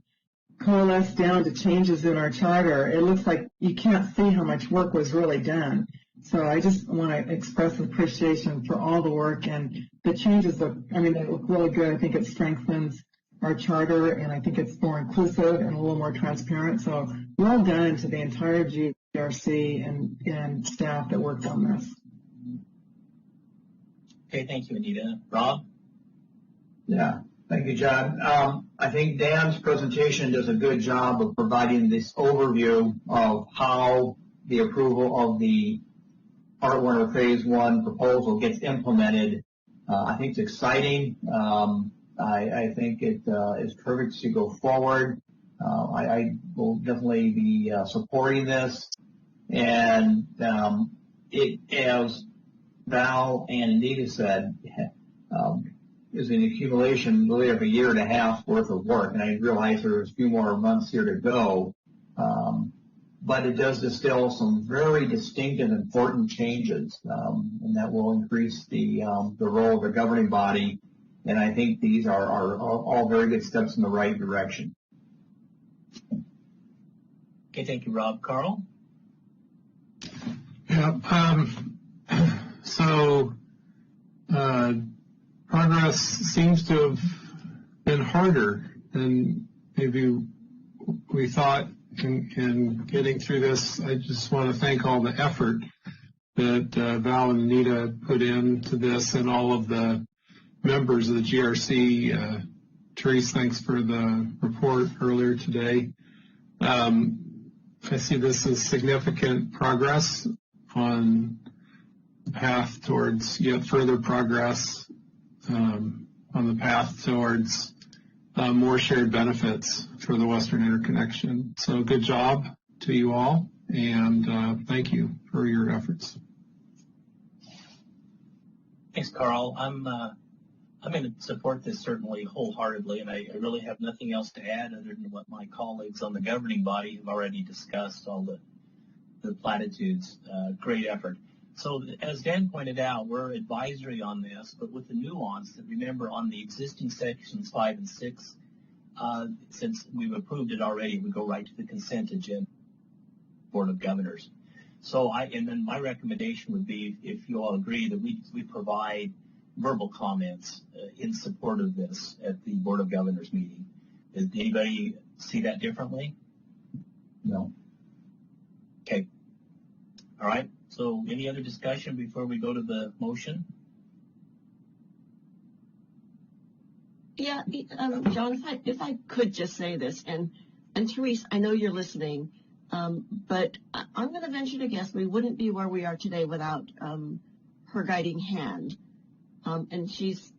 coalesce down to changes in our charter, it looks like you can't see how much work was really done. So I just want to express appreciation for all the work, and the changes they look really good. I think it strengthens our charter, and I think it's more inclusive and a little more transparent. So well done to the entire GRC and staff that worked on this. Okay, thank you, Anita. Rob? Yeah, thank you, John. I think Dan's presentation does a good job of providing this overview of how the approval of the Part 1 or Phase 1 proposal gets implemented. I think it's exciting. I think it is perfect to go forward. I will definitely be supporting this. And it, as Val and Anita said, is an accumulation really of a year and a half worth of work. And I realize there's a few more months here to go. But it does distill some very distinct and important changes, and that will increase the role of the governing body. And I think these are all very good steps in the right direction. Okay, thank you, Rob. Carl? Yeah, so progress seems to have been harder than maybe we thought in getting through this. I just want to thank all the effort that Val and Anita put into this, and all of the members of the GRC. Therese, thanks for the report earlier today. I see this as significant progress on the path towards yet further progress on the path towards more shared benefits for the Western Interconnection. So good job to you all, and thank you for your efforts. Thanks, Carl. I'm going to support this certainly wholeheartedly, and I really have nothing else to add other than what my colleagues on the governing body have already discussed, all the platitudes. Great effort. So as Dan pointed out, we're advisory on this, but with the nuance that, remember, on the existing sections 5 and 6, since we've approved it already, we go right to the consent agenda, Board of Governors. So and then my recommendation would be, if you all agree, that we provide verbal comments in support of this at the Board of Governors meeting. Does anybody see that differently? No. Okay. All right. So any other discussion before we go to the motion? Yeah, John, if I could just say this, and Therese, I know you're listening, but I'm going to venture to guess we wouldn't be where we are today without her guiding hand. And she's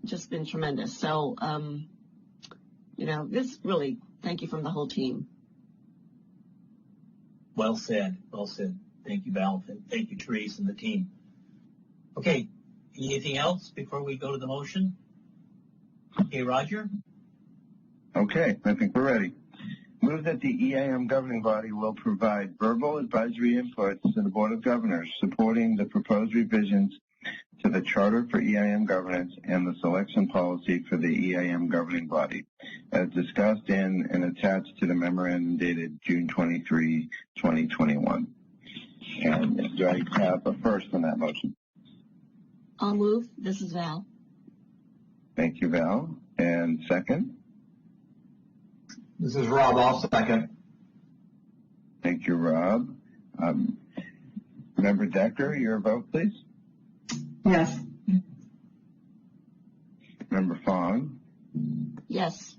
just been tremendous. So, this really, thank you from the whole team. Well said. Well said. Thank you, Val. Thank you, Therese and the team. Okay. Anything else before we go to the motion? Okay, Roger? Okay, I think we're ready. Move that the EIM governing body will provide verbal advisory inputs to the Board of Governors supporting the proposed revisions to to the Charter for EIM Governance and the selection policy for the EIM governing body, as discussed in and attached to the memorandum dated June 23, 2021. And do I have a first on that motion? I'll move. This is Val. Thank you, Val. And second? This is Rob. I'll second. Thank you, Rob. Member Decker, your vote, please. Yes. Member Fong. Yes.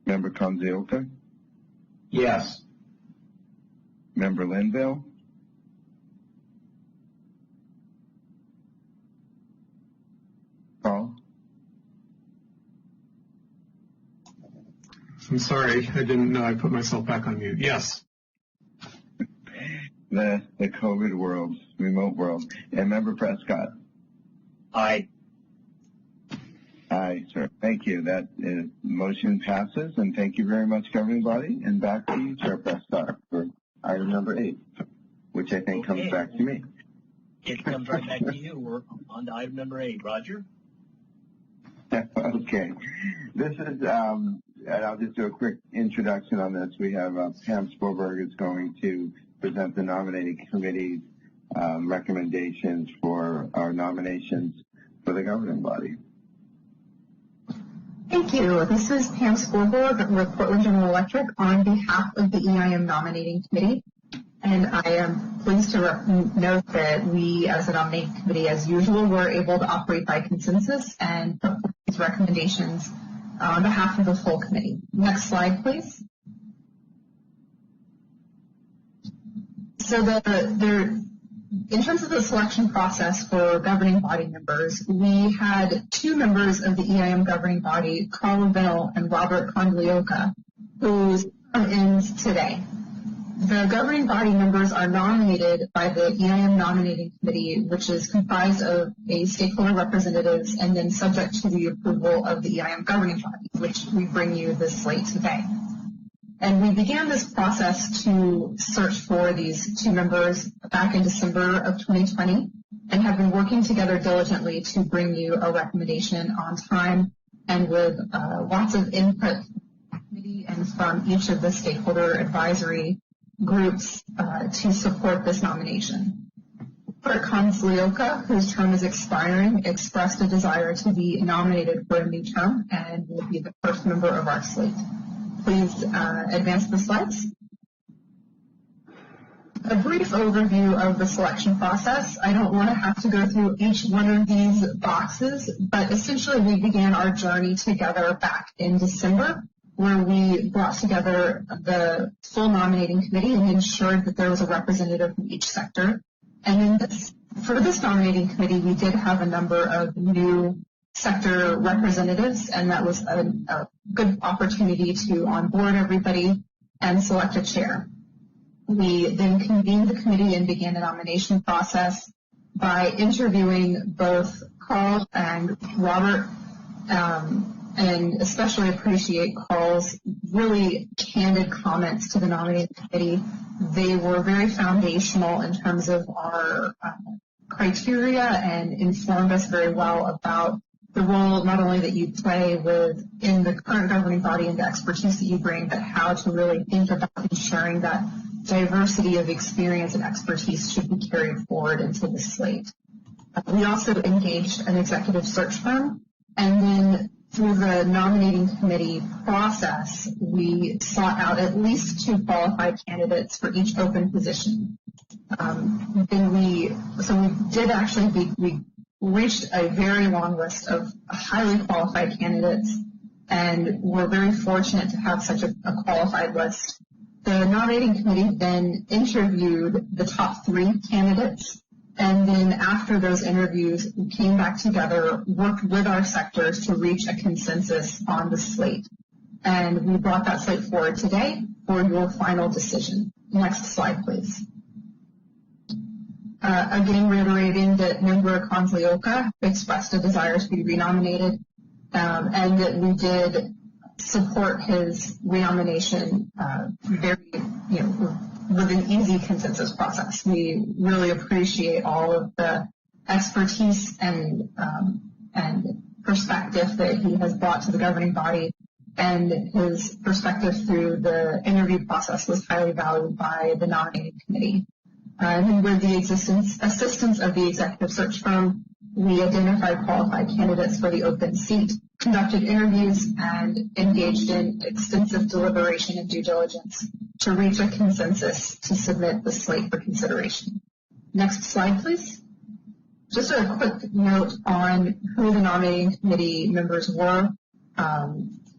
Member Konzioka. Yes. Member Linville. Carl. I'm sorry, I didn't know I put myself back on mute. Yes. The COVID world, remote world. And Member Prescott. Aye. Aye, sir. Thank you. That motion passes, and thank you very much, governing body. And back to you, Chair Prescott, for item number 8, which I think comes back to me. It comes right back to you. We're on to item number 8. Roger? Okay. This is, and I'll just do a quick introduction on this. We have Pam Sporberg is going to present the nominating committee's recommendations for our nominations for the governing body. Thank you. This is Pam Sporberg with Portland General Electric on behalf of the EIM Nominating Committee. And I am pleased to note that we, as a nominating committee, as usual, were able to operate by consensus and put forth these recommendations on behalf of the full committee. Next slide, please. So in terms of the selection process for governing body members, we had 2 members of the EIM governing body, Carl Lavelle and Robert Konglioka, whose term ends today. The governing body members are nominated by the EIM nominating committee, which is comprised of a stakeholder representatives and then subject to the approval of the EIM governing body, which we bring you this slate today. And we began this process to search for these 2 members back in December of 2020 and have been working together diligently to bring you a recommendation on time and with lots of input from the committee and from each of the stakeholder advisory groups to support this nomination. Robert Konglioka, whose term is expiring, expressed a desire to be nominated for a new term and will be the first member of our slate. Please advance the slides. A brief overview of the selection process. I don't want to have to go through each one of these boxes, but essentially we began our journey together back in December, where we brought together the full nominating committee and ensured that there was a representative from each sector. And for this nominating committee, we did have a number of new sector representatives, and that was a good opportunity to onboard everybody and select a chair. We then convened the committee and began the nomination process by interviewing both Carl and Robert, and especially appreciate Carl's really candid comments to the nominating committee. They were very foundational in terms of our criteria and informed us very well about the role not only that you play in the current governing body and the expertise that you bring, but how to really think about ensuring that diversity of experience and expertise should be carried forward into the slate. We also engaged an executive search firm, and then through the nominating committee process, we sought out at least 2 qualified candidates for each open position. We reached a very long list of highly qualified candidates, and we're very fortunate to have such a qualified list. The nominating committee then interviewed the top 3 candidates, and then after those interviews, we came back together, worked with our sectors to reach a consensus on the slate. And we brought that slate forward today for your final decision. Next slide, please. Again, reiterating that member Konglioka expressed a desire to be renominated, and that we did support his renomination with an easy consensus process. We really appreciate all of the expertise and perspective that he has brought to the governing body, and his perspective through the interview process was highly valued by the nominating committee. And with the assistance of the executive search firm, we identified qualified candidates for the open seat, conducted interviews, and engaged in extensive deliberation and due diligence to reach a consensus to submit the slate for consideration. Next slide, please. Just a quick note on who the nominating committee members were.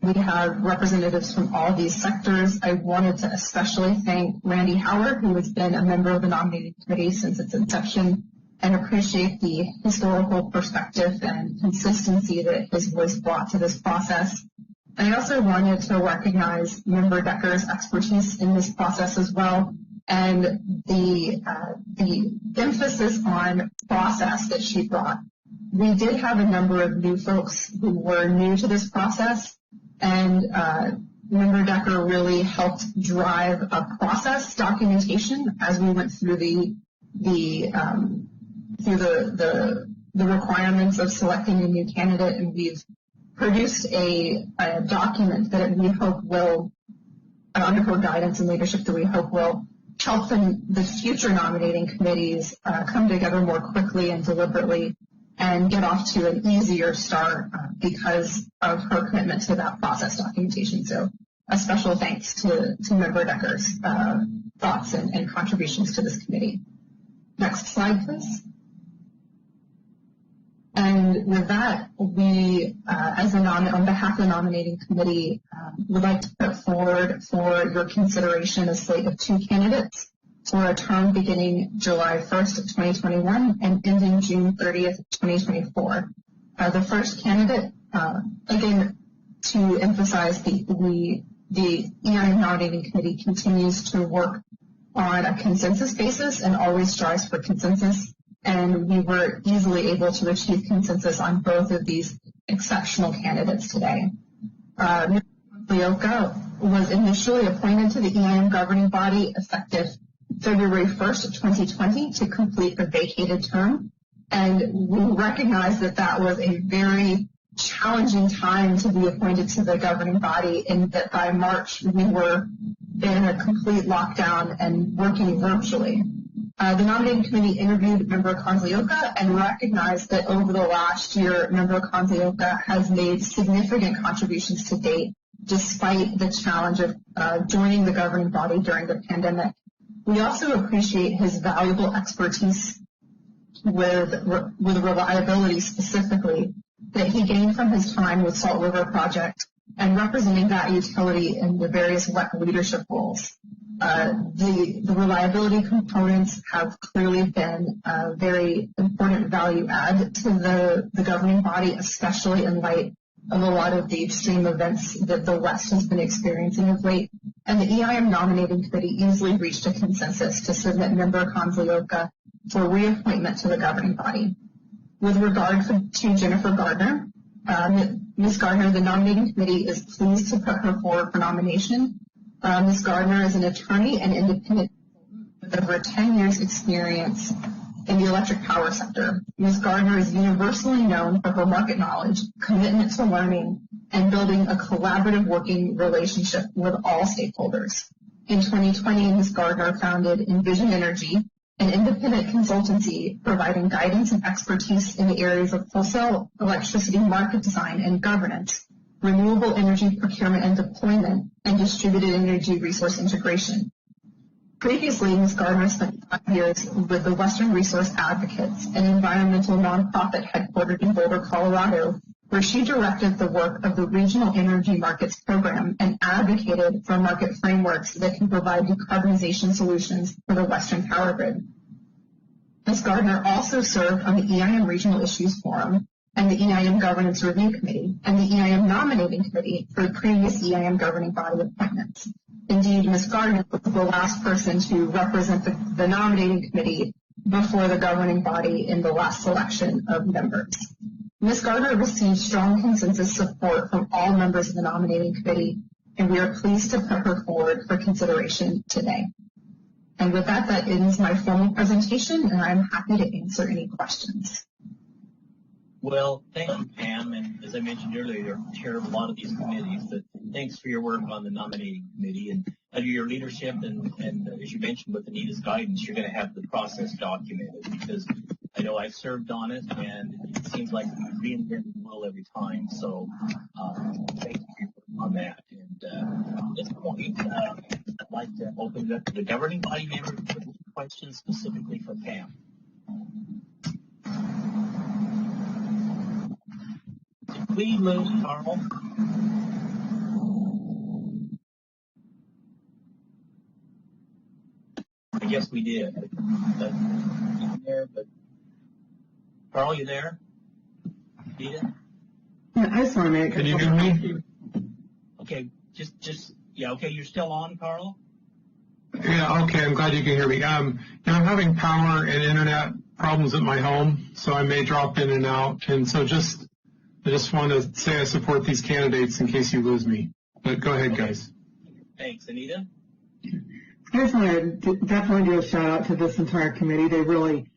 We have representatives from all these sectors. I wanted to especially thank Randy Howard, who has been a member of the nominating committee since its inception, and appreciate the historical perspective and consistency that his voice brought to this process. And I also wanted to recognize Member Decker's expertise in this process as well, and the emphasis on process that she brought. We did have a number of new folks who were new to this process, and Member Decker really helped drive a process documentation as we went through the requirements of selecting a new candidate, and we've produced a document that we hope will, under her guidance and leadership, that we hope will help the future nominating committees come together more quickly and deliberately and get off to an easier start because of her commitment to that process documentation. So a special thanks to Member Decker's thoughts and contributions to this committee. Next slide, please. And with that, we, on behalf of the nominating committee, would like to put forward for your consideration a slate of 2 candidates for a term beginning July 1st, 2021 and ending June 30th, 2024. The first candidate, again, to emphasize the EIM nominating committee continues to work on a consensus basis and always strives for consensus. And we were easily able to achieve consensus on both of these exceptional candidates today. Leoka was initially appointed to the EIM governing body effective February 1st, 2020 to complete a vacated term. And we recognize that that was a very challenging time to be appointed to the governing body, and that by March we were in a complete lockdown and working virtually. The nominating committee interviewed Member Konzlioka and recognized that over the last year, Member Konzlioka has made significant contributions to date, despite the challenge of joining the governing body during the pandemic. We also appreciate his valuable expertise with reliability specifically that he gained from his time with Salt River Project and representing that utility in the various WEC leadership roles. The reliability components have clearly been a very important value add to the governing body, especially in light of a lot of the extreme events that the West has been experiencing of late. And the EIM nominating committee easily reached a consensus to submit Member Konzlioka for reappointment to the governing body. With regard to Jennifer Gardner, Ms. Gardner, the nominating committee is pleased to put her forward for nomination. Ms. Gardner is an attorney and independent with over 10 years experience in the electric power sector. Ms. Gardner is universally known for her market knowledge, commitment to learning, and building a collaborative working relationship with all stakeholders. In 2020, Ms. Gardner founded Envision Energy, an independent consultancy providing guidance and expertise in the areas of wholesale electricity market design and governance, renewable energy procurement and deployment, and distributed energy resource integration. Previously, Ms. Gardner spent 5 years with the Western Resource Advocates, an environmental nonprofit headquartered in Boulder, Colorado, where she directed the work of the Regional Energy Markets Program and advocated for market frameworks that can provide decarbonization solutions for the Western power grid. Ms. Gardner also served on the EIM Regional Issues Forum and the EIM Governance Review Committee and the EIM Nominating Committee for previous EIM governing body appointments. Indeed, Ms. Gardner was the last person to represent the nominating committee before the governing body in the last selection of members. Ms. Gardner received strong consensus support from all members of the nominating committee, and we are pleased to put her forward for consideration today. And with that, that ends my formal presentation, and I'm happy to answer any questions. Well, thank you, Pam. And as I mentioned earlier, you're chair of a lot of these committees. But thanks for your work on the nominating committee. And under your leadership and as you mentioned with Anita's guidance, you're going to have the process documented, because I know I've served on it, and it seems like we reinvent the wheel every time. So thank you for your work on that. And at this point, I'd like to open it up to the governing body members with questions specifically for Pam. Did we lose Carl? I guess we did. But Carl, you there? Rita? Yeah, I saw it. Can you hear me? Okay, yeah, okay, you're still on, Carl? Yeah, okay, I'm glad you can hear me. I'm having power and internet problems at my home, so I may drop in and out. And so I just want to say I support these candidates in case you lose me. But go ahead, guys. Thanks. Anita? I just want to definitely do a shout out to this entire committee. They really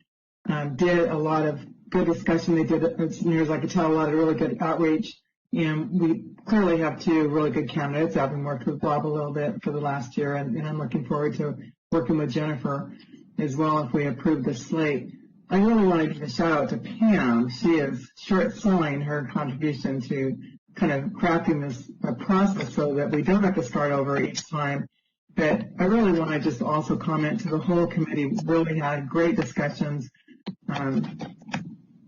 did a lot of good discussion. They did, as near as I could tell, a lot of really good outreach. And we clearly have two really good candidates. I've been working with Bob a little bit for the last year, and I'm looking forward to working with Jennifer as well if we approve this slate. I really want to give a shout out to Pam. She is short-selling her contribution to kind of crafting this process so that we don't have to start over each time. But I really want to just also comment to the whole committee. Really had great discussions.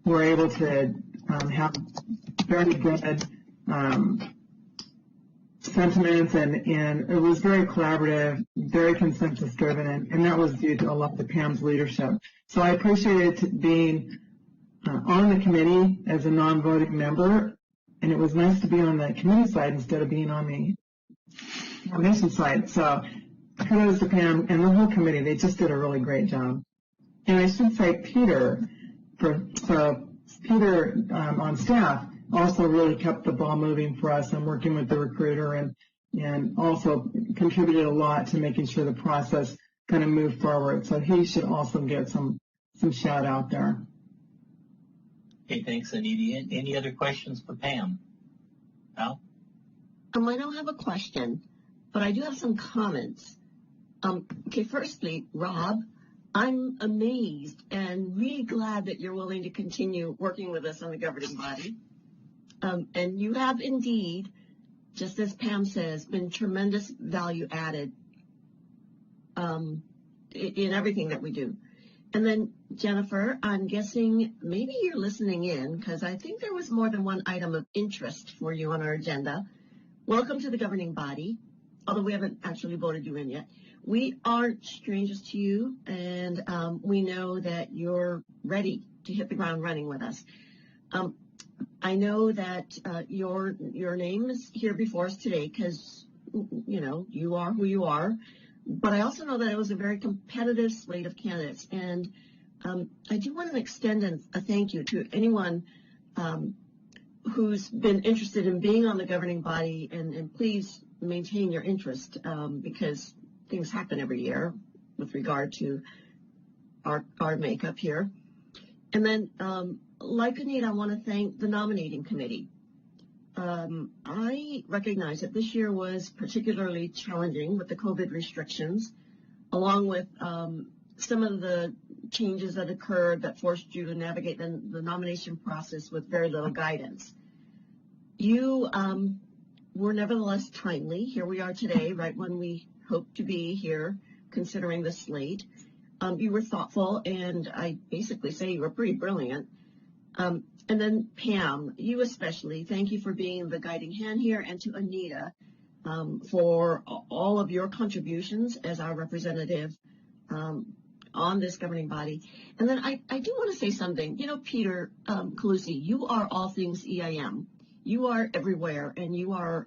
We're able to have very good sentiments, and it was very collaborative, very consensus driven, and that was due to a lot of Pam's leadership. So I appreciated being on the committee as a non-voting member, and it was nice to be on the committee side instead of being on the nomination side. So kudos to Pam and the whole committee. They just did a really great job. And I should say Peter on staff also really kept the ball moving for us and working with the recruiter, and also contributed a lot to making sure the process kind of moved forward. So he should also get some shout out there. Okay, thanks, Anita. Any other questions for Pam? Al? I don't have a question, but I do have some comments. Okay, firstly, Rob, I'm amazed and really glad that you're willing to continue working with us on the governing body. And you have indeed, just as Pam says, been tremendous value added in everything that we do. And then, Jennifer, I'm guessing maybe you're listening in, because I think there was more than one item of interest for you on our agenda. Welcome to the governing body, although we haven't actually voted you in yet. We aren't strangers to you, and we know that you're ready to hit the ground running with us. I know that your name is here before us today because, you know, you are who you are. But I also know that it was a very competitive slate of candidates. And I do want to extend a thank you to anyone who's been interested in being on the governing body. And please maintain your interest because things happen every year with regard to our makeup here. And then, like Anita, I want to thank the nominating committee. I recognize that this year was particularly challenging with the COVID restrictions, along with some of the changes that occurred that forced you to navigate the nomination process with very little guidance. You were nevertheless timely. Here we are today, right when we hope to be here, considering the slate. You were thoughtful, and I basically say you were pretty brilliant. And then Pam, you especially, thank you for being the guiding hand here, and to Anita for all of your contributions as our representative on this governing body. And then I do want to say something. You know, Peter Calusi, you are all things EIM. You are everywhere, and you are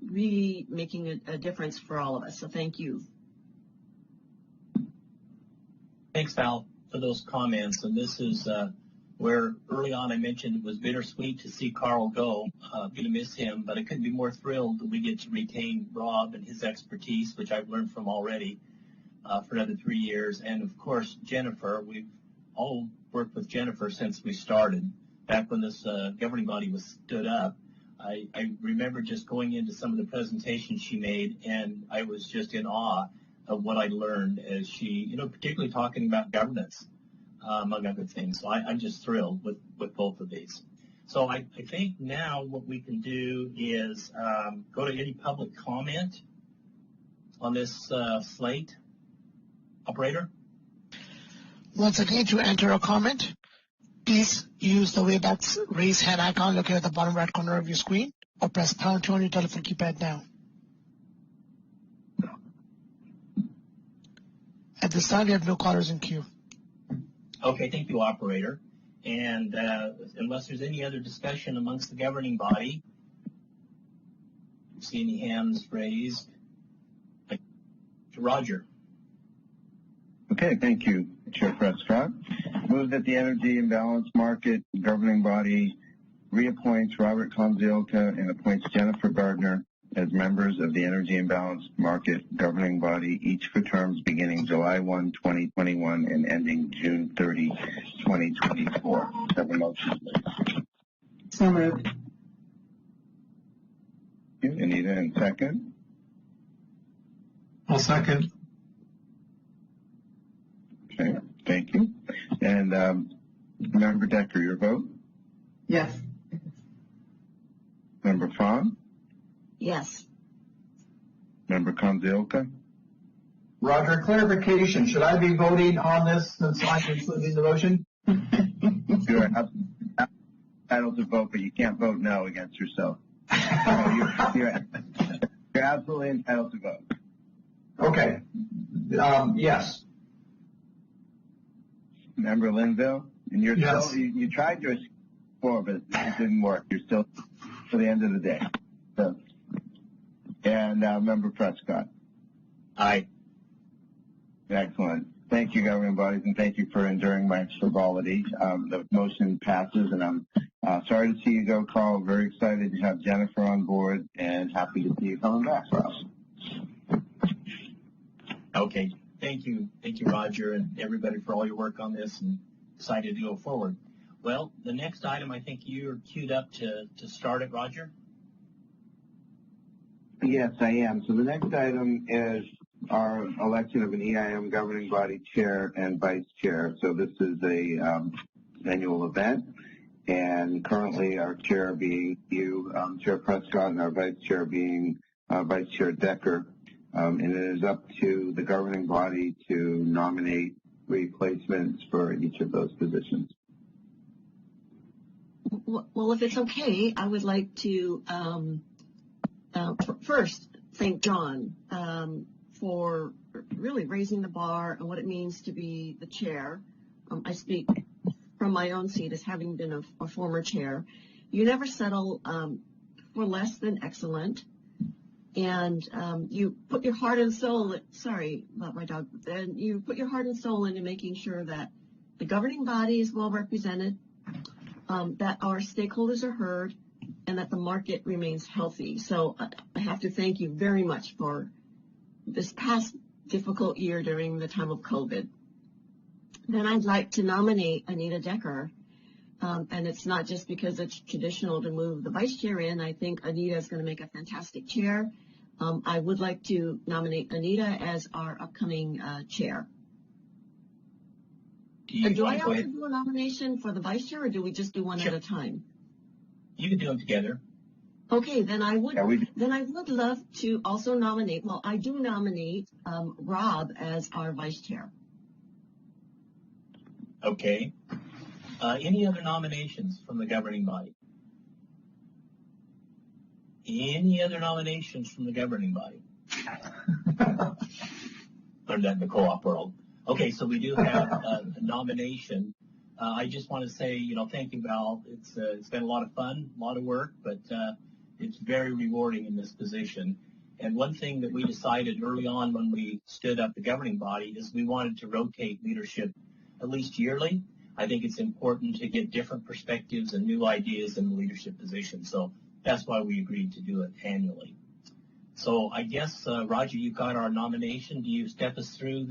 really making a difference for all of us. So thank you. Thanks, Val, for those comments. And this is where early on I mentioned it was bittersweet to see Carl go. I'm going to miss him, but I couldn't be more thrilled that we get to retain Rob and his expertise, which I've learned from already. for another 3 years. And of course, Jennifer, we've all worked with Jennifer since we started. Back when this governing body was stood up, I remember just going into some of the presentations she made, and I was just in awe of what I learned as she, particularly talking about governance, among other things. So I'm just thrilled with both of these. So I think now what we can do is go to any public comment on this slate. Operator? Once again, to enter a comment, please use the Webex raise hand icon located at the bottom right corner of your screen, or press pound 2 on your telephone keypad now. At this time, we have no callers in queue. Okay, thank you, Operator. And unless there's any other discussion amongst the governing body, see any hands raised? Roger. Okay, thank you, Chair Prescott. Move that the Energy Imbalance Market governing body reappoints Robert Konziolka and appoints Jennifer Gardner as members of the Energy Imbalance Market governing body, each for terms beginning July 1, 2021 and ending June 30, 2024. Have a motion, please. So moved. Thank you, Anita, and second. I'll second. Okay, thank you. And Member Decker, your vote? Yes. Member Fawn? Yes. Member Konziolka? Roger, clarification. Should I be voting on this since I'm including the motion? You're entitled to vote, but you can't vote no against yourself. So you're absolutely entitled to vote. Okay. Yes. Member Linville? And you're yes. still, you tried to escape before, but it didn't work. You're still to the end of the day. So, and Member Prescott? Aye. Excellent. Thank you, governing bodies, and thank you for enduring my frivolity. The motion passes, and I'm sorry to see you go, Carl. Very excited to have Jennifer on board, and happy to see you coming back for us. Okay. Thank you, Roger, and everybody for all your work on this, and excited to go forward. Well, the next item, I think you're queued up to start it, Roger? Yes, I am. So the next item is our election of an EIM governing body chair and vice chair. So this is a annual event, and currently our chair being you, Chair Prescott, and our vice chair being Vice Chair Decker. And it is up to the governing body to nominate replacements for each of those positions. Well, if it's okay, I would like to first thank John for really raising the bar and what it means to be the chair. I speak from my own seat as having been a former chair. You never settle for less than excellent. And you put your heart and soul, sorry about my dog, and you put your heart and soul into making sure that the governing body is well represented, that our stakeholders are heard, and that the market remains healthy. So I have to thank you very much for this past difficult year during the time of COVID. Then I'd like to nominate Anita Decker. And it's not just because it's traditional to move the vice chair in. I think Anita is going to make a fantastic chair. I would like to nominate Anita as our upcoming chair. Do I have to do a nomination for the vice chair, or do we just do one at a time? You can do them together. Okay, then I would love to also nominate. Well, I do nominate Rob as our vice chair. Okay. Any other nominations from the governing body? Any other nominations from the governing body? Learned that in the co-op world. Okay, so we do have a nomination. I just want to say, thank you, Val. It's been a lot of fun, a lot of work, but it's very rewarding in this position. And one thing that we decided early on when we stood up the governing body is we wanted to rotate leadership at least yearly. I think it's important to get different perspectives and new ideas in the leadership position. So that's why we agreed to do it annually. So I guess, Roger, you got our nomination. Do you step us through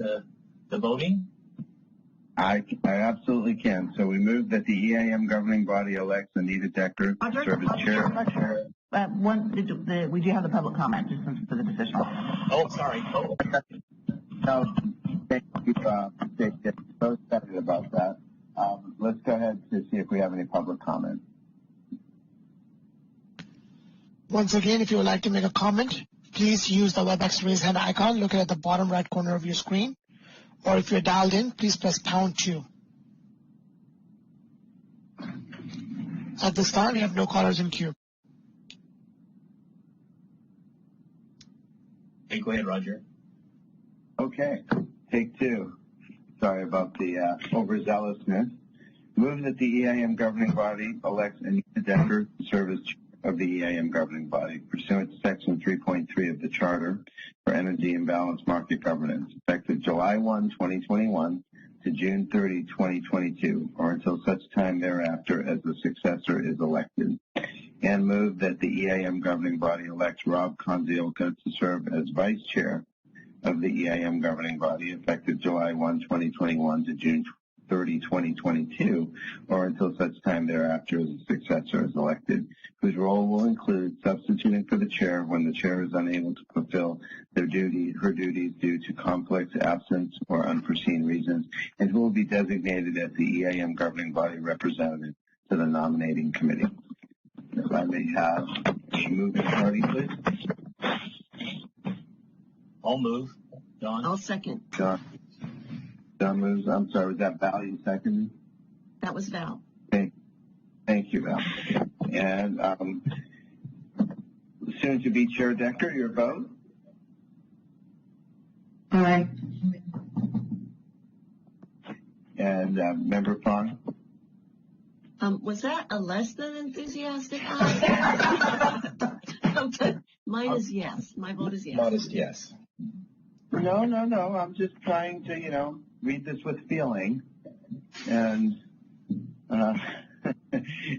the voting? I absolutely can. So we move that the EIM governing body elects Anita Decker to serve as chair. We do have the public comment just for the decision. Oh, sorry. No, thank you, Dave. So excited about that. Let's go ahead to see if we have any public comment. Once again, if you would like to make a comment, please use the WebEx raise hand icon located at the bottom right corner of your screen. Or if you're dialed in, please press #2. At this time, we have no callers in queue. Hey, go ahead, Roger. Okay, take two. Sorry about the overzealousness. Move that the EIM governing body elects Anita Decker to serve as chair of the EIM governing body pursuant to Section 3.3 of the Charter for Energy and Balanced Market Governance, effective July 1, 2021 to June 30, 2022, or until such time thereafter as the successor is elected. And move that the EIM governing body elects Rob Konziolka to serve as vice chair of the EIM governing body, effective July 1, 2021 to June 30, 2022, or until such time thereafter as a successor is elected, whose role will include substituting for the chair when the chair is unable to fulfill her duties due to conflicts, absence, or unforeseen reasons, and who will be designated as the EIM governing body representative to the nominating committee. If I may have a moving party, please. I'll move. Don? I'll second. John moves. I'm sorry, was that Val you seconded? That was Val. Thank you, Val. And soon to be Chair Decker, your vote? Aye. And Member Fong? Was that a less than enthusiastic aye? Okay. Mine is yes. My vote is yes. Modest yes. No. I'm just trying to, read this with feeling. And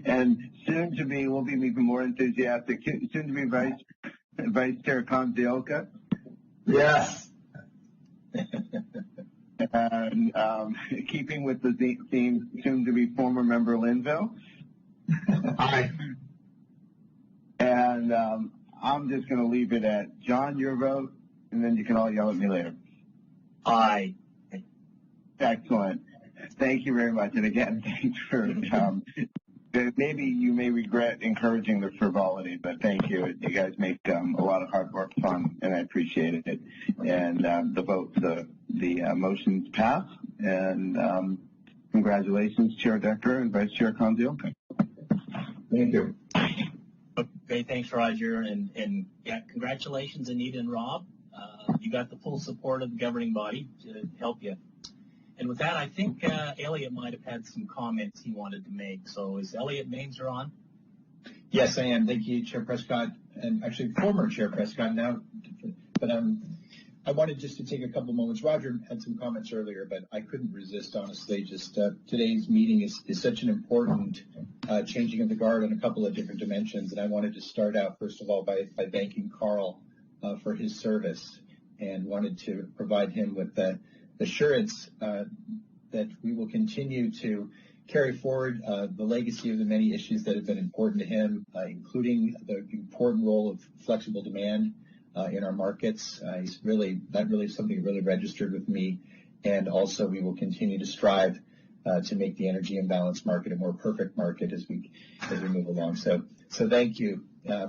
and soon to be, we'll be even more enthusiastic. Soon to be Vice Chair Konziolka. Yes. And keeping with the theme, soon to be former member Linville. Aye. And I'm just going to leave it at John, your vote, and then you can all yell at me later. Aye. Excellent. Thank you very much. And again, thanks for, maybe you may regret encouraging the frivolity, but thank you. You guys make a lot of hard work fun, and I appreciate it. And the motions pass. And congratulations, Chair Decker and Vice Chair Konziolka. Thank you. Okay, thanks, Roger. And yeah, congratulations, Anita and Rob. You got the full support of the governing body to help you. And with that, I think Elliot might have had some comments he wanted to make. So is Elliot Mainzer on? Yes, I am. Thank you, Chair Prescott, and actually former Chair Prescott now. But I wanted just to take a couple moments. Roger had some comments earlier, but I couldn't resist, honestly. Just today's meeting is such an important changing of the guard on a couple of different dimensions. And I wanted to start out, first of all, by thanking Carl for his service, and wanted to provide him with the assurance that we will continue to carry forward the legacy of the many issues that have been important to him, including the important role of flexible demand in our markets. That really is something that really registered with me. And also we will continue to strive to make the energy imbalance market a more perfect market as we move along. So thank you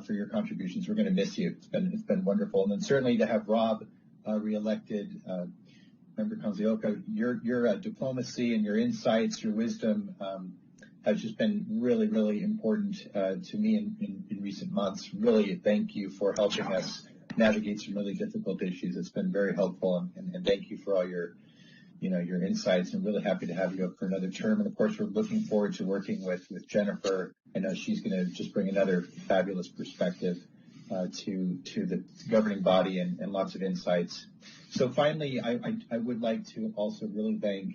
for your contributions. We're going to miss you. It's been wonderful. And then certainly to have Rob reelected, Member Konziolka, your diplomacy and your insights, your wisdom has just been really, really important to me in recent months. Really, thank you for helping us navigate some really difficult issues. It's been very helpful, and thank you for all your insights. I'm really happy to have you up for another term. And of course, we're looking forward to working with Jennifer. I know she's going to just bring another fabulous perspective to the governing body and lots of insights. So finally, I would like to also really thank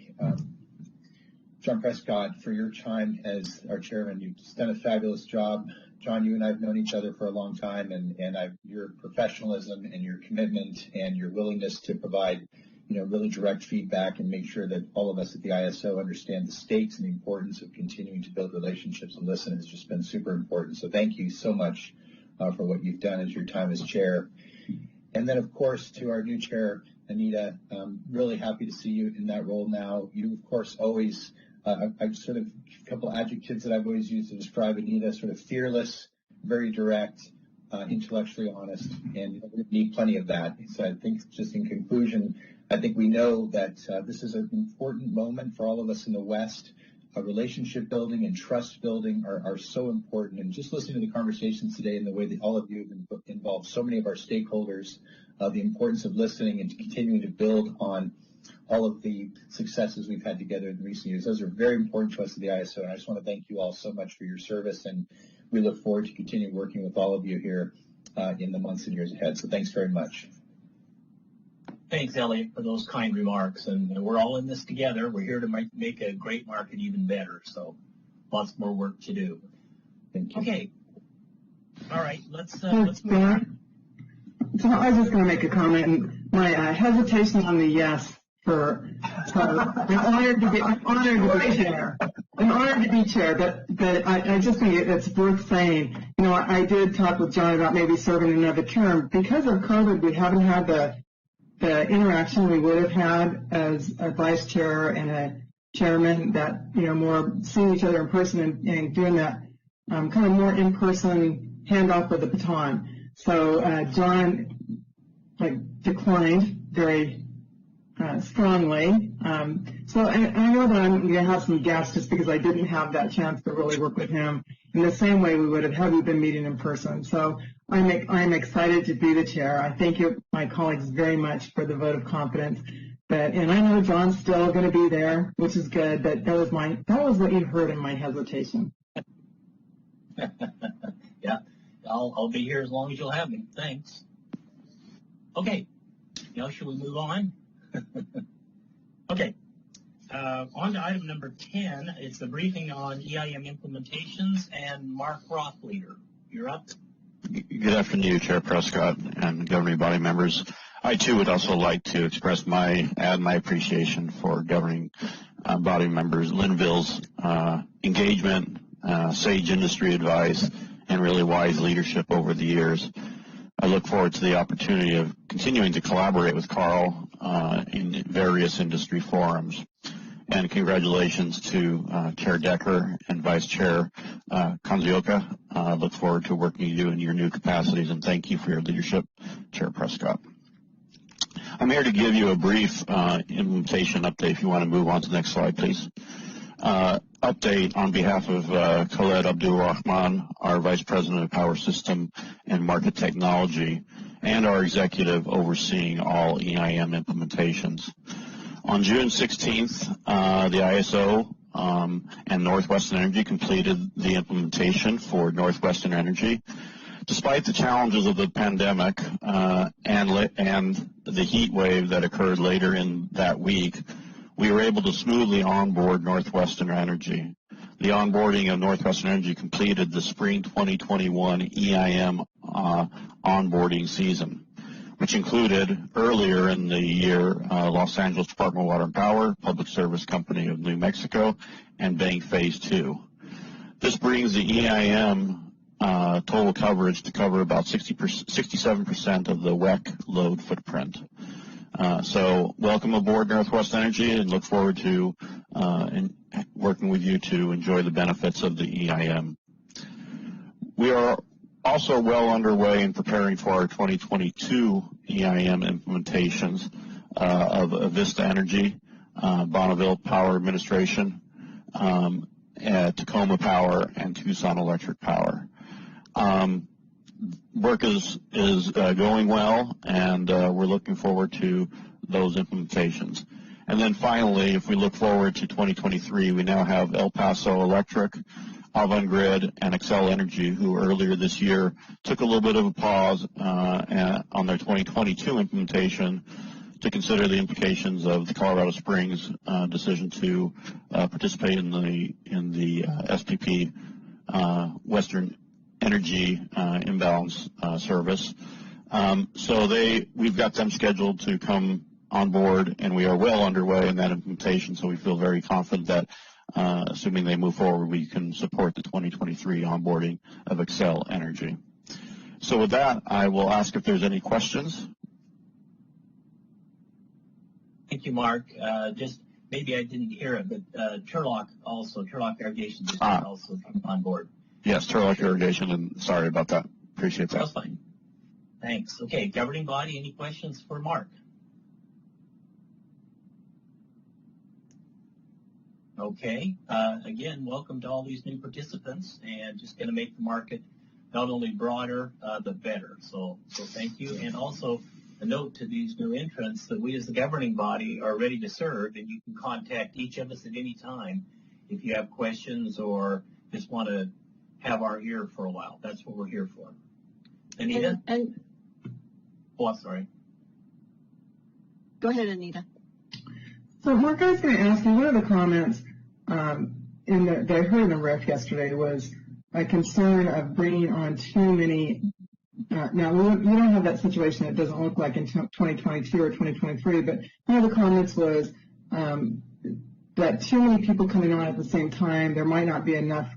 John Prescott, for your time as our chairman. You've done a fabulous job. John, you and I have known each other for a long time, and your professionalism and your commitment and your willingness to provide, really direct feedback and make sure that all of us at the ISO understand the stakes and the importance of continuing to build relationships and listen has just been super important. So thank you so much for what you've done as your time as chair. And then, of course, to our new chair, Anita, really happy to see you in that role now. You, of course, always, I've sort of a couple adjectives that I've always used to describe Anita, sort of fearless, very direct, intellectually honest, and we need plenty of that. So I think just in conclusion, I think we know that this is an important moment for all of us in the West. Relationship building and trust building are so important. And just listening to the conversations today and the way that all of you have involved so many of our stakeholders, the importance of listening and continuing to build on all of the successes we've had together in recent years. Those are very important to us at the ISO, and I just want to thank you all so much for your service, and we look forward to continue working with all of you here in the months and years ahead. So thanks very much. Thanks, Elliot, for those kind remarks. And we're all in this together. We're here to make a great market even better. So lots more work to do. Thank you. Okay. All right. Let's move on. So I was just going to make a comment. My hesitation on the yes for I'm honored to be chair. I'm honored to be chair, but I just think it's worth saying. I did talk with John about maybe serving another term. Because of COVID, we haven't had the interaction we would have had as a vice chair and a chairman, that more seeing each other in person and doing that kind of more in-person handoff of the baton. So John declined very strongly. So I know that I'm going to have some gaps just because I didn't have that chance to really work with him in the same way we would have had we been meeting in person. So I'm excited to be the chair. I thank you, my colleagues, very much for the vote of confidence. And I know John's still going to be there, which is good. But that was what you heard in my hesitation. Yeah, I'll be here as long as you'll have me. Thanks. Okay. Now, should we move on? Okay. On to item number 10. It's the briefing on EIM implementations, and Mark Rothleader, you're up. Good afternoon, Chair Prescott and governing body members. I too would also like to express my appreciation for governing body members Linville's engagement, sage industry advice, and really wise leadership over the years. I look forward to the opportunity of continuing to collaborate with Carl in various industry forums. And congratulations to Chair Decker and Vice Chair Kanzioka. I look forward to working with you in your new capacities, and thank you for your leadership, Chair Prescott. I'm here to give you a brief implementation update. If you want to move on to the next slide, please. Update on behalf of Khaled Abdul Rahman, our Vice President of Power System and Market Technology, and our executive overseeing all EIM implementations. On June 16th, the ISO and Northwestern Energy completed the implementation for Northwestern Energy. Despite the challenges of the pandemic and the heat wave that occurred later in that week, we were able to smoothly onboard Northwestern Energy. The onboarding of Northwestern Energy completed the spring 2021 EIM onboarding season, which included earlier in the year Los Angeles Department of Water and Power, Public Service Company of New Mexico, and Bank Phase 2. This brings the EIM total coverage to cover about 67% of the WEC load footprint. So welcome aboard Northwest Energy, and look forward to working with you to enjoy the benefits of the EIM. We are also well underway in preparing for our 2022 EIM implementations of Vista Energy, Bonneville Power Administration, Tacoma Power, and Tucson Electric Power. Work is going well, and we're looking forward to those implementations. And then finally, if we look forward to 2023, we now have El Paso Electric, Avangrid, and Xcel Energy, who earlier this year took a little bit of a pause on their 2022 implementation to consider the implications of the Colorado Springs decision to participate in the SPP Western Energy Imbalance Service. So we've got them scheduled to come on board, and we are well underway in that implementation. So we feel very confident that, assuming they move forward, we can support the 2023 onboarding of Xcel Energy. So with that, I will ask if there's any questions. Thank you, Mark. Just maybe I didn't hear it, but Turlock Irrigation District also came on board. Yes, Turlock Irrigation, and sorry about that. Appreciate that. That's fine. Thanks. Okay, governing body, any questions for Mark? Okay. Again, welcome to all these new participants, and just going to make the market not only broader but better. So thank you, and also a note to these new entrants that we as the governing body are ready to serve, and you can contact each of us at any time if you have questions or just want to have our ear for a while. That's what we're here for. Anita? Oh, I'm sorry. Go ahead, Anita. So, Mark, I was going to ask you, one of the comments that I heard in the ref yesterday was a concern of bringing on too many. Now, you don't have that situation. It doesn't look like in 2022 or 2023, but one of the comments was that too many people coming on at the same time, there might not be enough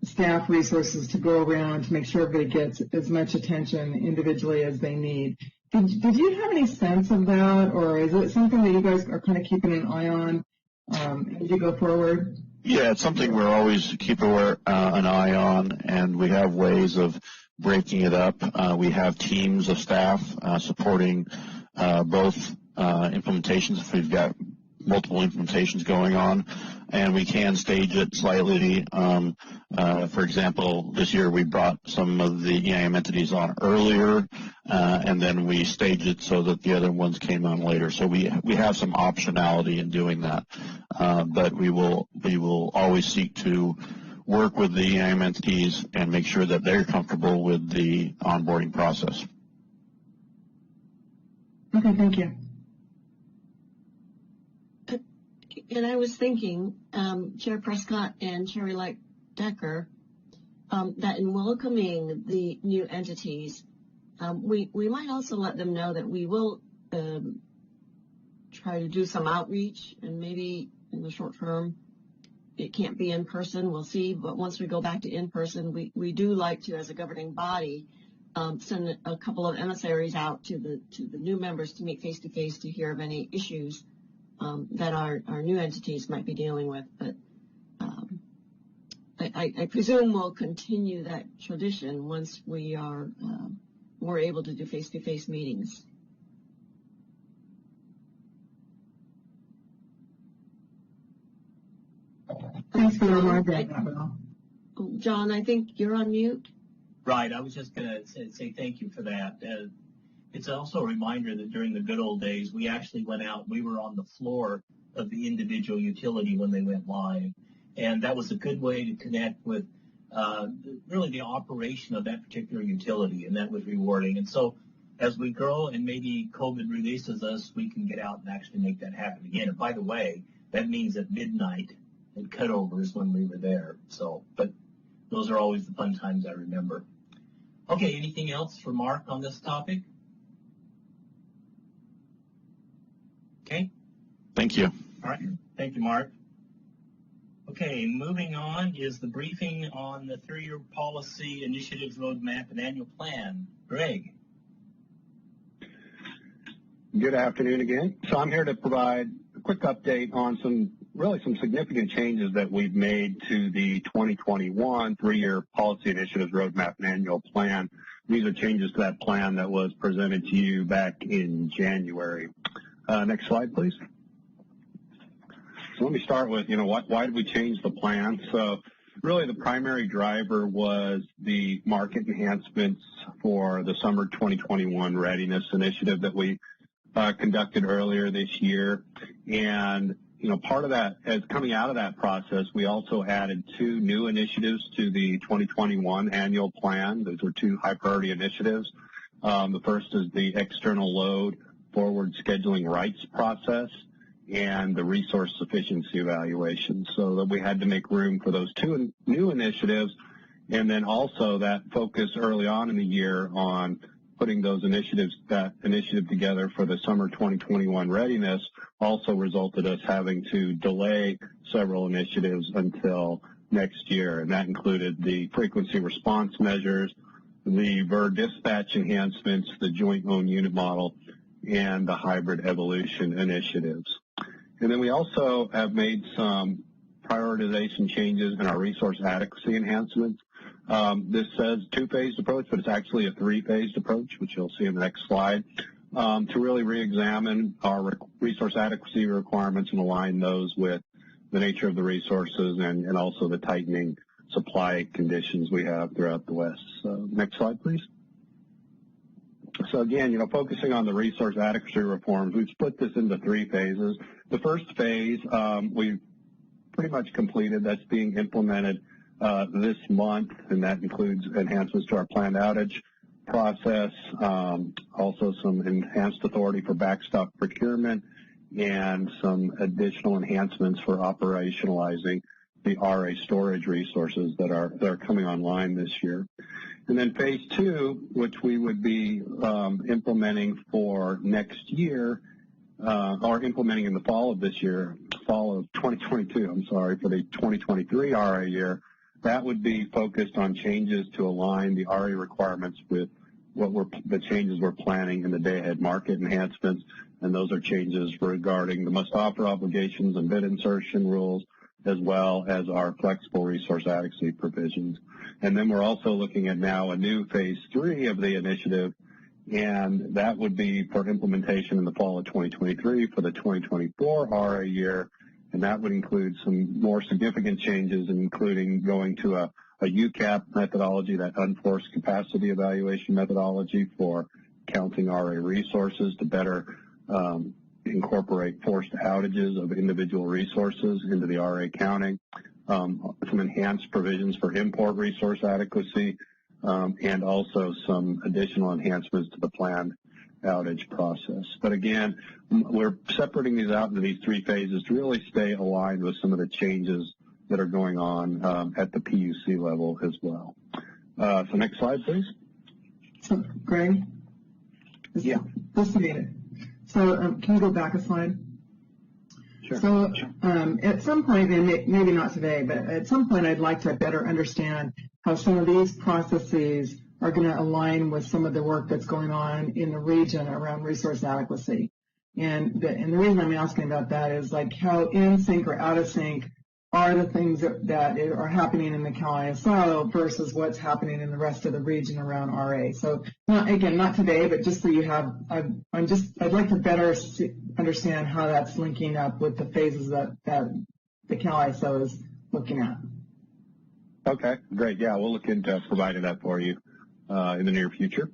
staff resources to go around to make sure everybody gets as much attention individually as they need. Did you have any sense of that, or is it something that you guys are kind of keeping an eye on as you go forward? Yeah, it's something we're always keeping an eye on, and we have ways of breaking it up. We have teams of staff supporting both implementations if we've got multiple implementations going on, and we can stage it slightly. For example, this year we brought some of the EIM entities on earlier, and then we staged it so that the other ones came on later. So we have some optionality in doing that, but we will always seek to work with the EIM entities and make sure that they're comfortable with the onboarding process. Okay, thank you. And I was thinking, Chair Prescott and Chair Elect Decker, that in welcoming the new entities, we might also let them know that we will try to do some outreach, and maybe in the short term it can't be in person, we'll see, but once we go back to in person, we do like to, as a governing body, send a couple of emissaries out to the new members to meet face to face to hear of any issues that our new entities might be dealing with. But I presume we'll continue that tradition once we're able to do face-to-face meetings. Thanks for the reminder. John, I think you're on mute. Right. I was just going to say thank you for that. It's also a reminder that during the good old days, we actually went out. We were on the floor of the individual utility when they went live. And that was a good way to connect with really the operation of that particular utility, and that was rewarding. And so as we grow and maybe COVID releases us, we can get out and actually make that happen again. And by the way, that means at midnight and cutovers when we were there. So, but those are always the fun times I remember. Okay, anything else for Mark on this topic? Okay. Thank you. All right. Thank you, Mark. Okay, moving on is the briefing on the 3-year policy initiatives roadmap and annual plan. Greg. Good afternoon again. So I'm here to provide a quick update on some significant changes that we've made to the 2021 3-year policy initiatives roadmap and annual plan. These are changes to that plan that was presented to you back in January. Next slide, please. So let me start with, why did we change the plan? So really the primary driver was the market enhancements for the summer 2021 readiness initiative that we conducted earlier this year. And, part of that, as coming out of that process, we also added 2 new initiatives to the 2021 annual plan. Those were 2 high priority initiatives. The first is the external load forward scheduling rights process and the resource sufficiency evaluation, so that we had to make room for those two new initiatives, and then also that focus early on in the year on putting that initiative together for the summer 2021 readiness also resulted us having to delay several initiatives until next year, and that included the frequency response measures, the VER dispatch enhancements, the joint own unit model, and the hybrid evolution initiatives. And then we also have made some prioritization changes in our resource adequacy enhancements. This says two-phased approach, but it's actually a three-phased approach, which you'll see in the next slide, to really re-examine our resource adequacy requirements and align those with the nature of the resources and also the tightening supply conditions we have throughout the West. So next slide, please. So again, focusing on the resource adequacy reforms, we've split this into three phases. The first phase we've pretty much completed. That's being implemented this month, and that includes enhancements to our planned outage process, also some enhanced authority for backstop procurement, and some additional enhancements for operationalizing the RA storage resources that are coming online this year. And then phase two, which we would be implementing for next year, or implementing in the fall of 2022, for the 2023 RA year, that would be focused on changes to align the RA requirements with the changes we're planning in the day-ahead market enhancements, and those are changes regarding the must-offer obligations and bid insertion rules, as well as our flexible resource adequacy provisions. And then we're also looking at now a new phase three of the initiative, and that would be for implementation in the fall of 2023 for the 2024 RA year, and that would include some more significant changes, including going to a UCAP methodology, that unforced capacity evaluation methodology for counting RA resources to better incorporate forced outages of individual resources into the RA counting, some enhanced provisions for import resource adequacy, and also some additional enhancements to the planned outage process. But again, we're separating these out into these three phases to really stay aligned with some of the changes that are going on at the PUC level as well. So next slide, please. So, Greg? Yeah. Just a minute. So can you go back a slide? Sure. So at some point, and maybe not today, but at some point I'd like to better understand how some of these processes are going to align with some of the work that's going on in the region around resource adequacy. And the reason I'm asking about that is like how in sync or out of sync are the things that are happening in the Cal ISO versus what's happening in the rest of the region around RA. So not today, but just so you have, I'd like to better understand how that's linking up with the phases that the Cal ISO is looking at. Okay, great. Yeah, we'll look into providing that for you in the near future.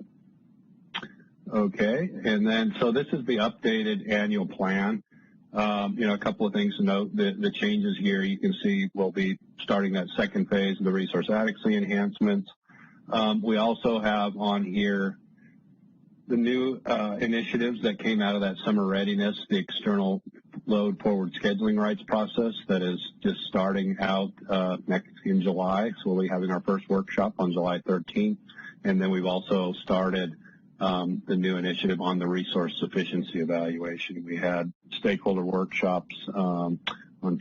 Okay, and then so this is the updated annual plan. A couple of things to note. The changes here you can see will be starting that second phase of the resource adequacy enhancements. We also have on here the new initiatives that came out of that summer readiness, the external load forward scheduling rights process that is just starting out next in July. So we'll be having our first workshop on July 13th. And then we've also started the new initiative on the resource sufficiency evaluation. We had stakeholder workshops on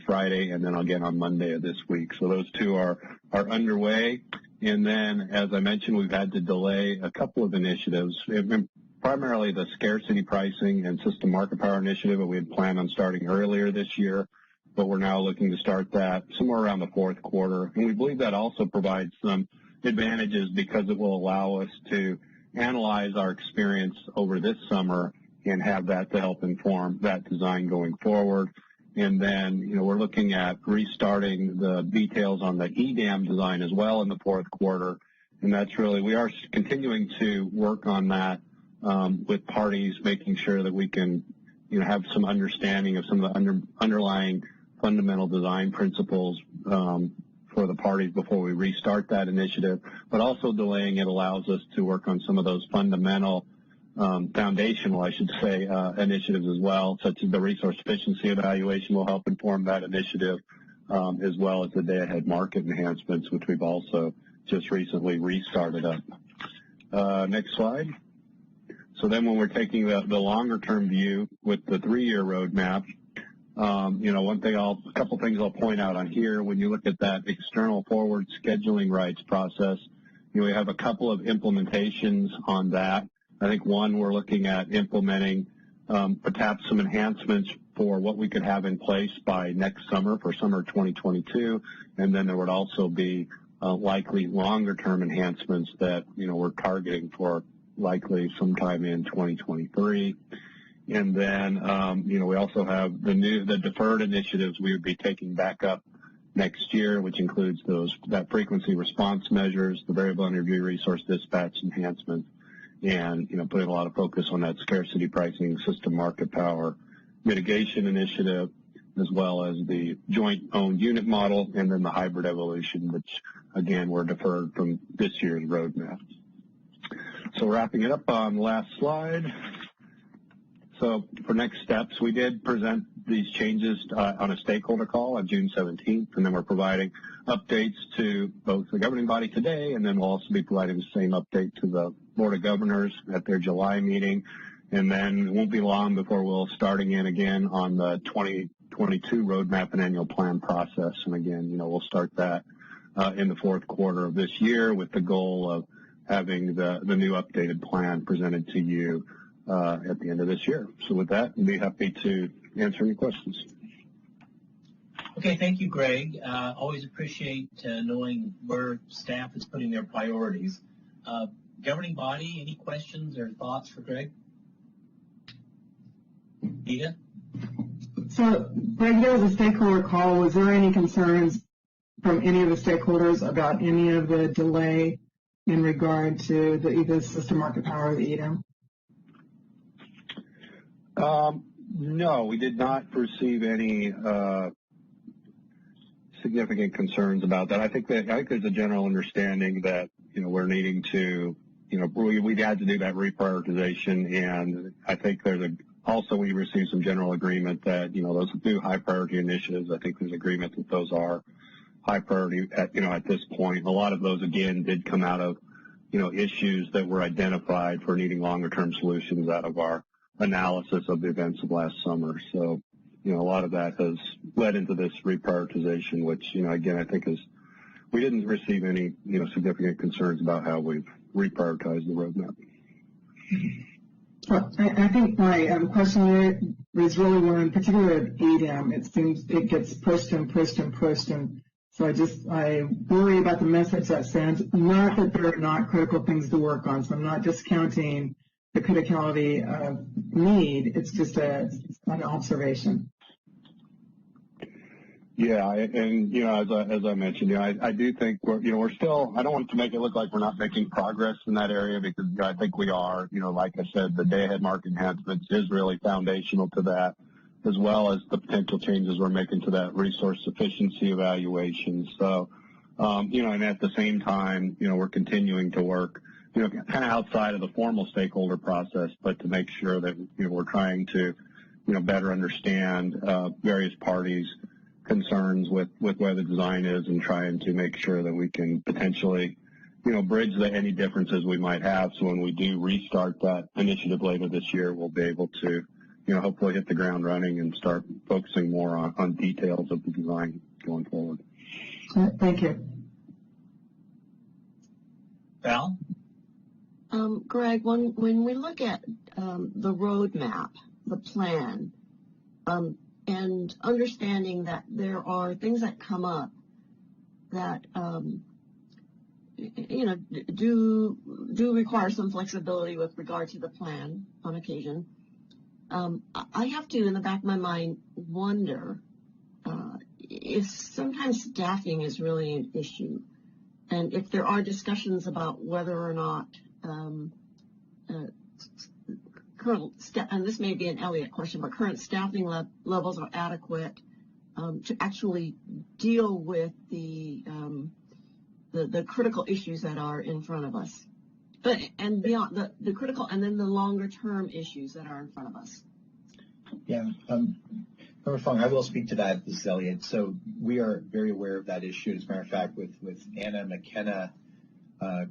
Friday and then again on Monday of this week. So those two are underway. And then, as I mentioned, we've had to delay a couple of initiatives, primarily the scarcity pricing and system market power initiative that we had planned on starting earlier this year, but we're now looking to start that somewhere around the fourth quarter. And we believe that also provides some advantages because it will allow us to analyze our experience over this summer and have that to help inform that design going forward. And then, we're looking at restarting the details on the EDAM design as well in the fourth quarter. And that's really, we are continuing to work on that with parties, making sure that we can, have some understanding of some of the underlying fundamental design principles for the parties before we restart that initiative, but also delaying it allows us to work on some of those fundamental foundational, I should say, initiatives as well, such as the resource efficiency evaluation will help inform that initiative, as well as the day-ahead market enhancements, which we've also just recently restarted up. Next slide. So then when we're taking the longer-term view with the 3-year roadmap, a couple things I'll point out on here. When you look at that external forward scheduling rights process, we have a couple of implementations on that. I think one, we're looking at implementing perhaps some enhancements for what we could have in place by next summer, for summer 2022, and then there would also be likely longer-term enhancements that we're targeting for likely sometime in 2023. And then we also have the deferred initiatives we would be taking back up next year, which includes that frequency response measures, the variable interview resource dispatch enhancements, and putting a lot of focus on that scarcity pricing system market power mitigation initiative, as well as the joint owned unit model, and then the hybrid evolution, which again were deferred from this year's roadmap. So wrapping it up on the last slide. So for next steps, we did present these changes on a stakeholder call on June 17th, and then we're providing updates to both the governing body today, and then we'll also be providing the same update to the Board of Governors at their July meeting. And then it won't be long before we'll starting in again on the 2022 roadmap and annual plan process. And again, we'll start that in the fourth quarter of this year with the goal of having the new updated plan presented to you at the end of this year. So with that, I'd be happy to answer any questions. Okay, thank you, Greg. Always appreciate knowing where staff is putting their priorities. Governing body, any questions or thoughts for Greg? Ida? So, Greg, there was a stakeholder call. Was there any concerns from any of the stakeholders about any of the delay in regard to either system market power or the EIM? No, we did not perceive any significant concerns about that. I think there's a general understanding that we're needing to we had to do that reprioritization, and I think also we received some general agreement that those new high priority initiatives. I think there's agreement that those are high priority at this point. A lot of those again did come out of issues that were identified for needing longer term solutions out of our analysis of the events of last summer. So, a lot of that has led into this reprioritization, which, again, I think we didn't receive any, significant concerns about how we've reprioritized the roadmap. Well, I think my question is really one, particularly at EIM. It seems it gets pushed and pushed and pushed, and so I worry about the message that sends. Not that there are not critical things to work on, so I'm not discounting the criticality of need. It's just an observation. Yeah, and as I mentioned, I do think we're still. I don't want to make it look like we're not making progress in that area, because I think we are. Like I said, the day-ahead market enhancements is really foundational to that, as well as the potential changes we're making to that resource efficiency evaluation. So, and at the same time, we're continuing to work, kind of outside of the formal stakeholder process, but to make sure that we're trying to, better understand various parties' concerns with where the design is, and trying to make sure that we can potentially, bridge any differences we might have. So when we do restart that initiative later this year, we'll be able to, hopefully hit the ground running and start focusing more on details of the design going forward. Thank you. Val? Greg, when we look at the roadmap, the plan, and understanding that there are things that come up that do require some flexibility with regard to the plan on occasion, I have to, in the back of my mind, wonder if sometimes staffing is really an issue, and if there are discussions about whether or not and this may be an Elliott question, but current staffing levels are adequate to actually deal with the critical issues that are in front of us. But and beyond the critical, and then the longer term issues that are in front of us. Yeah. Member Fong, I will speak to that, this is Elliot. So we are very aware of that issue. As a matter of fact, with Anna McKenna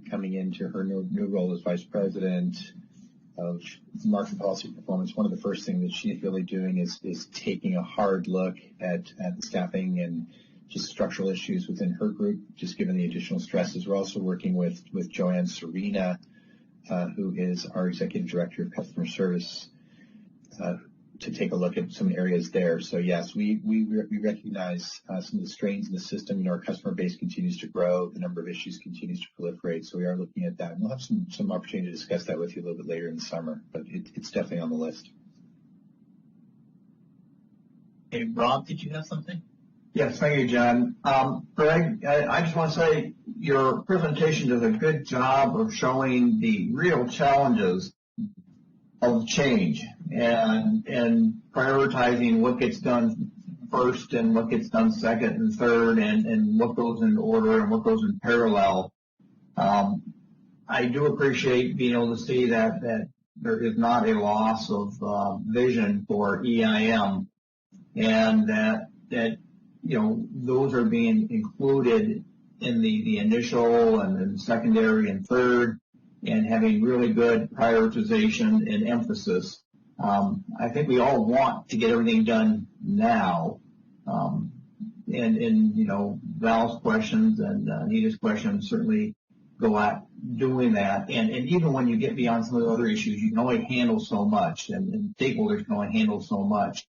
coming into her new role as Vice President of Market Policy Performance, one of the first things that she's really doing is taking a hard look at the staffing and just structural issues within her group, just given the additional stresses. We're also working with Joanne Serena, who is our Executive Director of Customer Service, to take a look at some areas there. So yes, we recognize some of the strains in the system. You know, our customer base continues to grow. The number of issues continues to proliferate. So we are looking at that. And we'll have some opportunity to discuss that with you a little bit later in the summer, but it's definitely on the list. Hey, Rob, did you have something? Yes, thank you, John. Greg, I just want to say your presentation does a good job of showing the real challenges of change and prioritizing what gets done first and what gets done second and third and what goes in order and what goes in parallel. I do appreciate being able to see that there is not a loss of vision for EIM and that you know those are being included in the initial and then secondary and third, and having really good prioritization and emphasis. I think we all want to get everything done now. And you know, Val's questions and Anita's questions certainly go at doing that. And even when you get beyond some of the other issues, you can only handle so much, and stakeholders can only handle so much.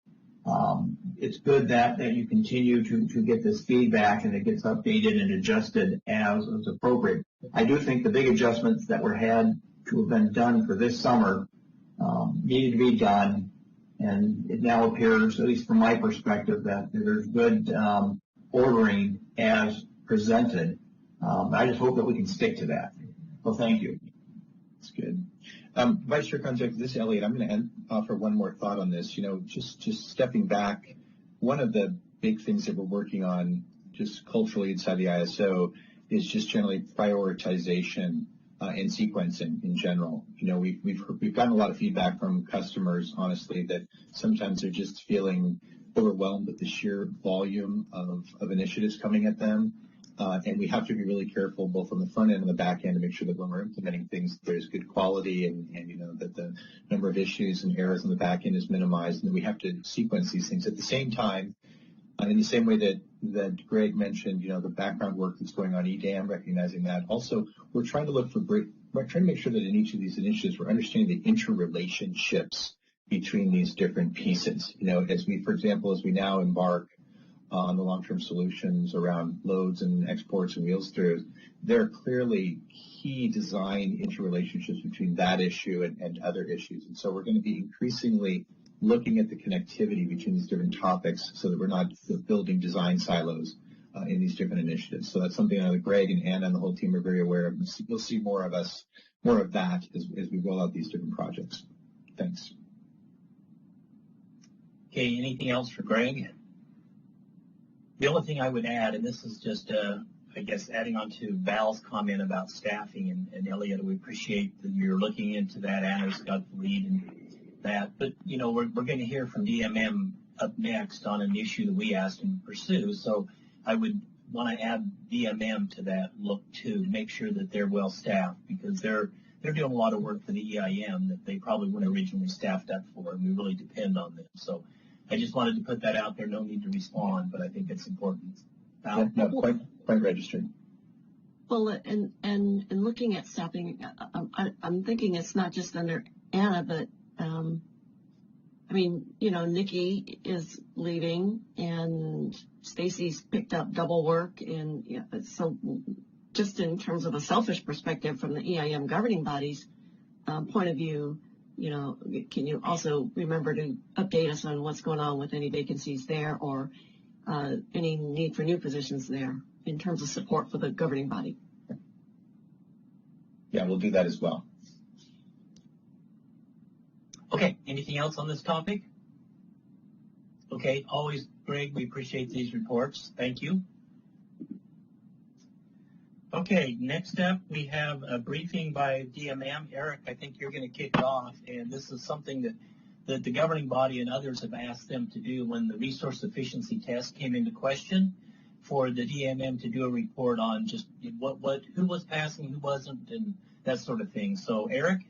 It's good that you continue to get this feedback and it gets updated and adjusted as is appropriate. I do think the big adjustments that were had to have been done for this summer needed to be done, and it now appears, at least from my perspective, that there's good ordering as presented. I just hope that we can stick to that. Well, thank you. That's good. Vice Chair Contact, this is Elliot. I'm going to offer one more thought on this. You know, just stepping back, one of the big things that we're working on just culturally inside the ISO is just generally prioritization and sequencing in general. You know, we've gotten a lot of feedback from customers, honestly, that sometimes they're just feeling overwhelmed with the sheer volume of initiatives coming at them. And we have to be really careful both on the front end and the back end to make sure that when we're implementing things, there's good quality and you know, that the number of issues and errors on the back end is minimized, and that we have to sequence these things at the same time. In the same way that Greg mentioned, you know, the background work that's going on EDAM, recognizing that. Also, we're trying to we're trying to make sure that in each of these initiatives, we're understanding the interrelationships between these different pieces. You know, for example, as we now embark on the long-term solutions around loads and exports and wheels throughs, there are clearly key design interrelationships between that issue and other issues. And so we're going to be increasingly looking at the connectivity between these different topics so that we're not building design silos in these different initiatives. So that's something that Greg and Anna and the whole team are very aware of. You'll see more of that as we roll out these different projects. Thanks. Okay, anything else for Greg? The only thing I would add, and this is just, I guess, adding on to Val's comment about staffing, and Elliot, we appreciate that you're looking into that. Anna's got the lead in that. But, you know, we're going to hear from DMM up next on an issue that we asked them to pursue. So I would want to add DMM to that look, too, to make sure that they're well staffed, because they're doing a lot of work for the EIM that they probably weren't originally staffed up for, and we really depend on them. So I just wanted to put that out there. No need to respond, but I think it's important. No, quite registered. Well, and looking at staffing, I'm thinking it's not just under Anna, but I mean, you know, Nikki is leaving and Stacy's picked up double work, and yeah, so just in terms of a selfish perspective from the EIM governing body's point of view, you know, can you also remember to update us on what's going on with any vacancies there or any need for new positions there in terms of support for the governing body? Yeah, we'll do that as well. Okay, anything else on this topic? Okay, always, Greg, we appreciate these reports. Thank you. Okay, next up we have a briefing by DMM. Eric, I think you're going to kick it off, and this is something that the governing body and others have asked them to do when the resource efficiency test came into question, for the DMM to do a report on just who was passing, who wasn't, and that sort of thing. So, Eric?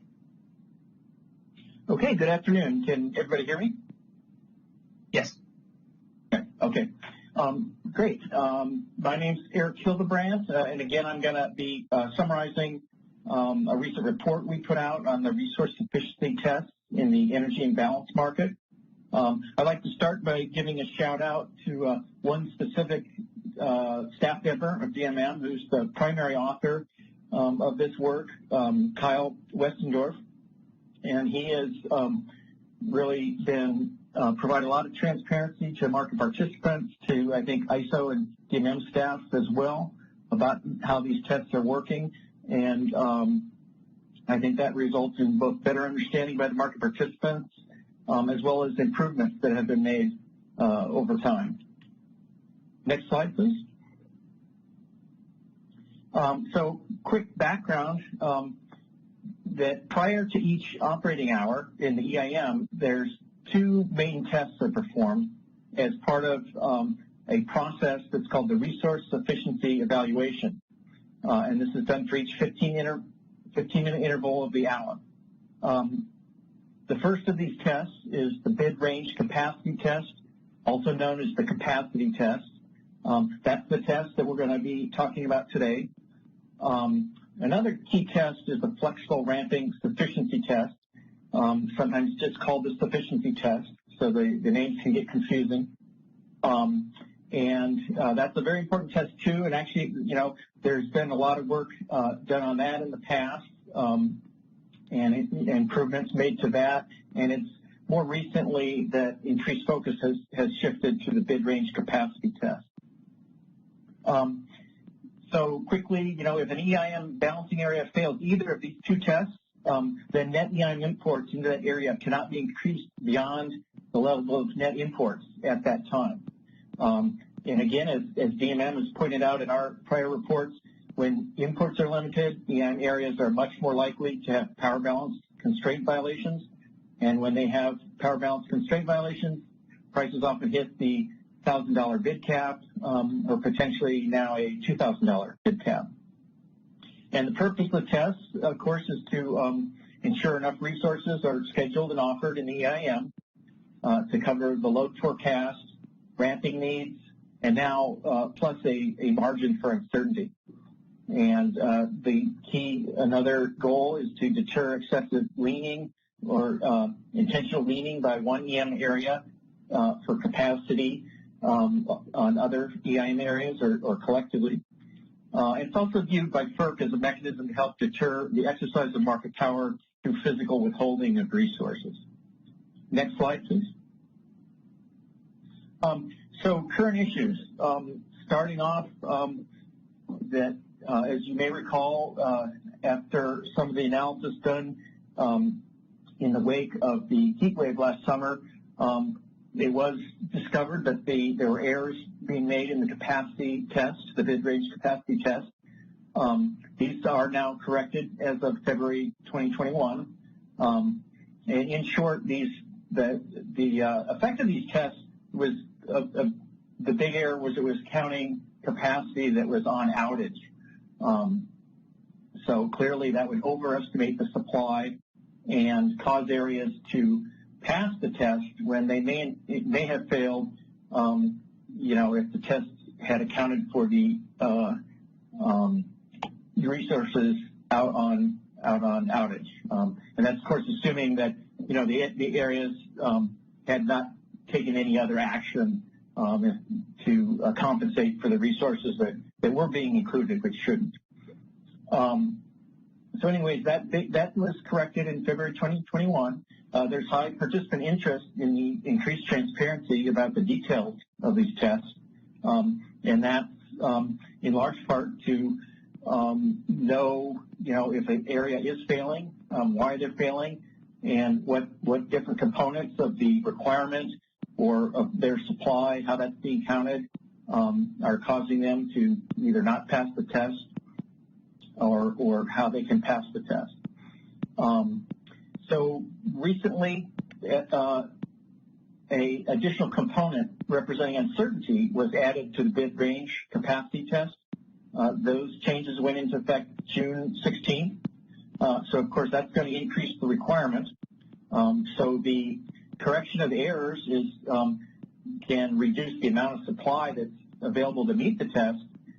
Okay, good afternoon. Can everybody hear me? Yes. Okay. Great. My name's Eric Hildebrand, and again, I'm going to be summarizing a recent report we put out on the resource efficiency test in the energy imbalance market. I'd like to start by giving a shout out to one specific staff member of DMM who's the primary author of this work, Kyle Westendorf, and he has really been provide a lot of transparency to market participants, to, I think, ISO and DMM staff as well, about how these tests are working. And I think that results in both better understanding by the market participants as well as improvements that have been made over time. Next slide, please. So quick background, that prior to each operating hour in the EIM, there's two main tests are performed as part of a process that's called the resource efficiency evaluation. And this is done for each 15-minute interval of the hour. The first of these tests is the bid range capacity test, also known as the capacity test. That's the test that we're going to be talking about today. Another key test is the flexible ramping sufficiency test, sometimes just called the sufficiency test, so the names can get confusing. And that's a very important test too, and actually, there's been a lot of work done on that in the past, and improvements made to that, and it's more recently that increased focus has shifted to the bid range capacity test. So quickly, if an EIM balancing area fails either of these two tests, then net EIM imports into that area cannot be increased beyond the level of net imports at that time. And again, as DMM has pointed out in our prior reports, when imports are limited, EIM areas are much more likely to have power balance constraint violations. And when they have power balance constraint violations, prices often hit the $1,000 bid cap, or potentially now a $2,000 bid cap. And the purpose of the test, of course, is to ensure enough resources are scheduled and offered in the EIM to cover the load forecast, ramping needs, and now plus a margin for uncertainty. And another goal is to deter excessive leaning or intentional leaning by one EIM area for capacity on other EIM areas or collectively. It's also viewed by FERC as a mechanism to help deter the exercise of market power through physical withholding of resources. Next slide, please. So current issues. Starting off, that as you may recall, after some of the analysis done in the wake of the heat wave last summer, it was discovered that there were errors being made in the capacity test, the bid range capacity test. These are now corrected as of February 2021. And in short, the effect of these tests was the big error was it was counting capacity that was on outage. So clearly that would overestimate the supply and cause areas to pass the test when it may have failed, if the test had accounted for the resources out on outage. And that's, of course, assuming that, the areas had not taken any other action to compensate for the resources that were being included, which shouldn't. So anyways, that was corrected in February 2021. There's high participant interest in the increased transparency about the details of these tests, and that's in large part to know, if an area is failing, why they're failing, and what different components of the requirement or of their supply, how that's being counted, are causing them to either not pass the test or how they can pass the test. So recently, a additional component representing uncertainty was added to the bid range capacity test. Those changes went into effect June 16th. So of course that's going to increase the requirement. So the correction of errors can reduce the amount of supply that's available to meet the test,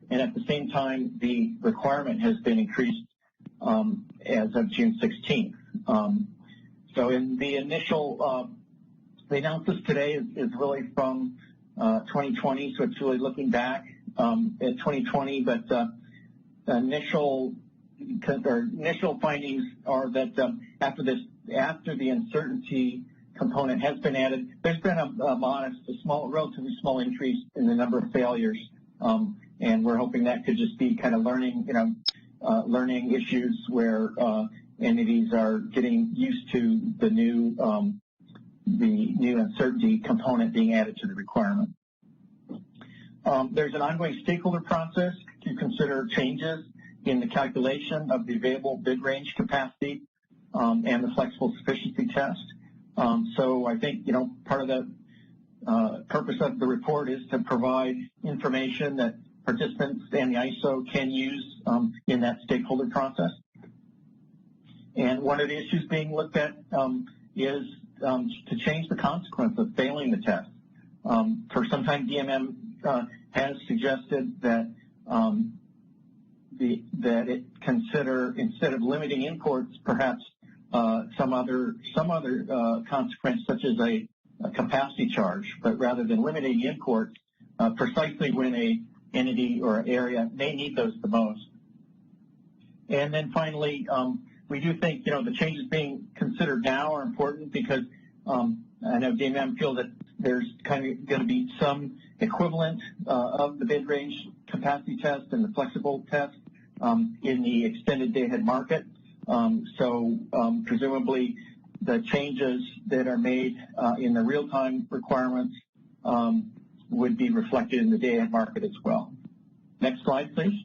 and at the same time the requirement has been increased as of June 16th. So in the initial, they announced this today is really from 2020, so it's really looking back at 2020, but initial findings are that after the uncertainty component has been added, there's been a relatively small increase in the number of failures, and we're hoping that could just be kind of learning issues where entities are getting used to the new uncertainty component being added to the requirement. There's an ongoing stakeholder process to consider changes in the calculation of the available bid range capacity and the flexible sufficiency test. So I think, part of the purpose of the report is to provide information that participants and the ISO can use in that stakeholder process. And one of the issues being looked at is to change the consequence of failing the test. For some time, DMM has suggested that that it consider, instead of limiting imports, perhaps some other consequence, such as a capacity charge, but rather than limiting imports, precisely when a entity or area may need those the most. And then finally, we do think the changes being considered now are important because I know DMM feel that there's kind of going to be some equivalent of the bid range capacity test and the flexible test in the extended day-ahead market. So presumably the changes that are made in the real-time requirements would be reflected in the day-ahead market as well. Next slide, please.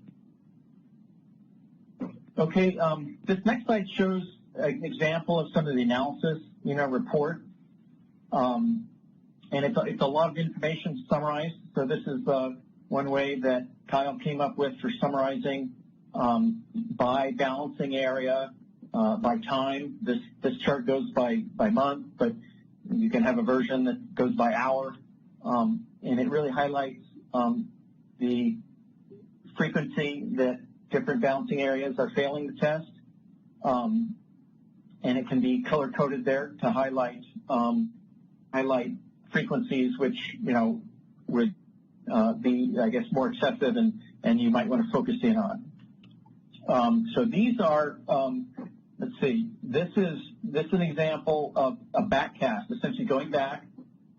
Okay, this next slide shows an example of some of the analysis in our report. And it's a lot of information summarized. So this is one way that Kyle came up with for summarizing by balancing area, by time. This chart goes by month, but you can have a version that goes by hour. And it really highlights the frequency that different balancing areas are failing the test. And it can be color-coded there to highlight frequencies which, would be, I guess, more excessive and you might want to focus in on. So these are, let's see, this is an example of a backcast, essentially going back,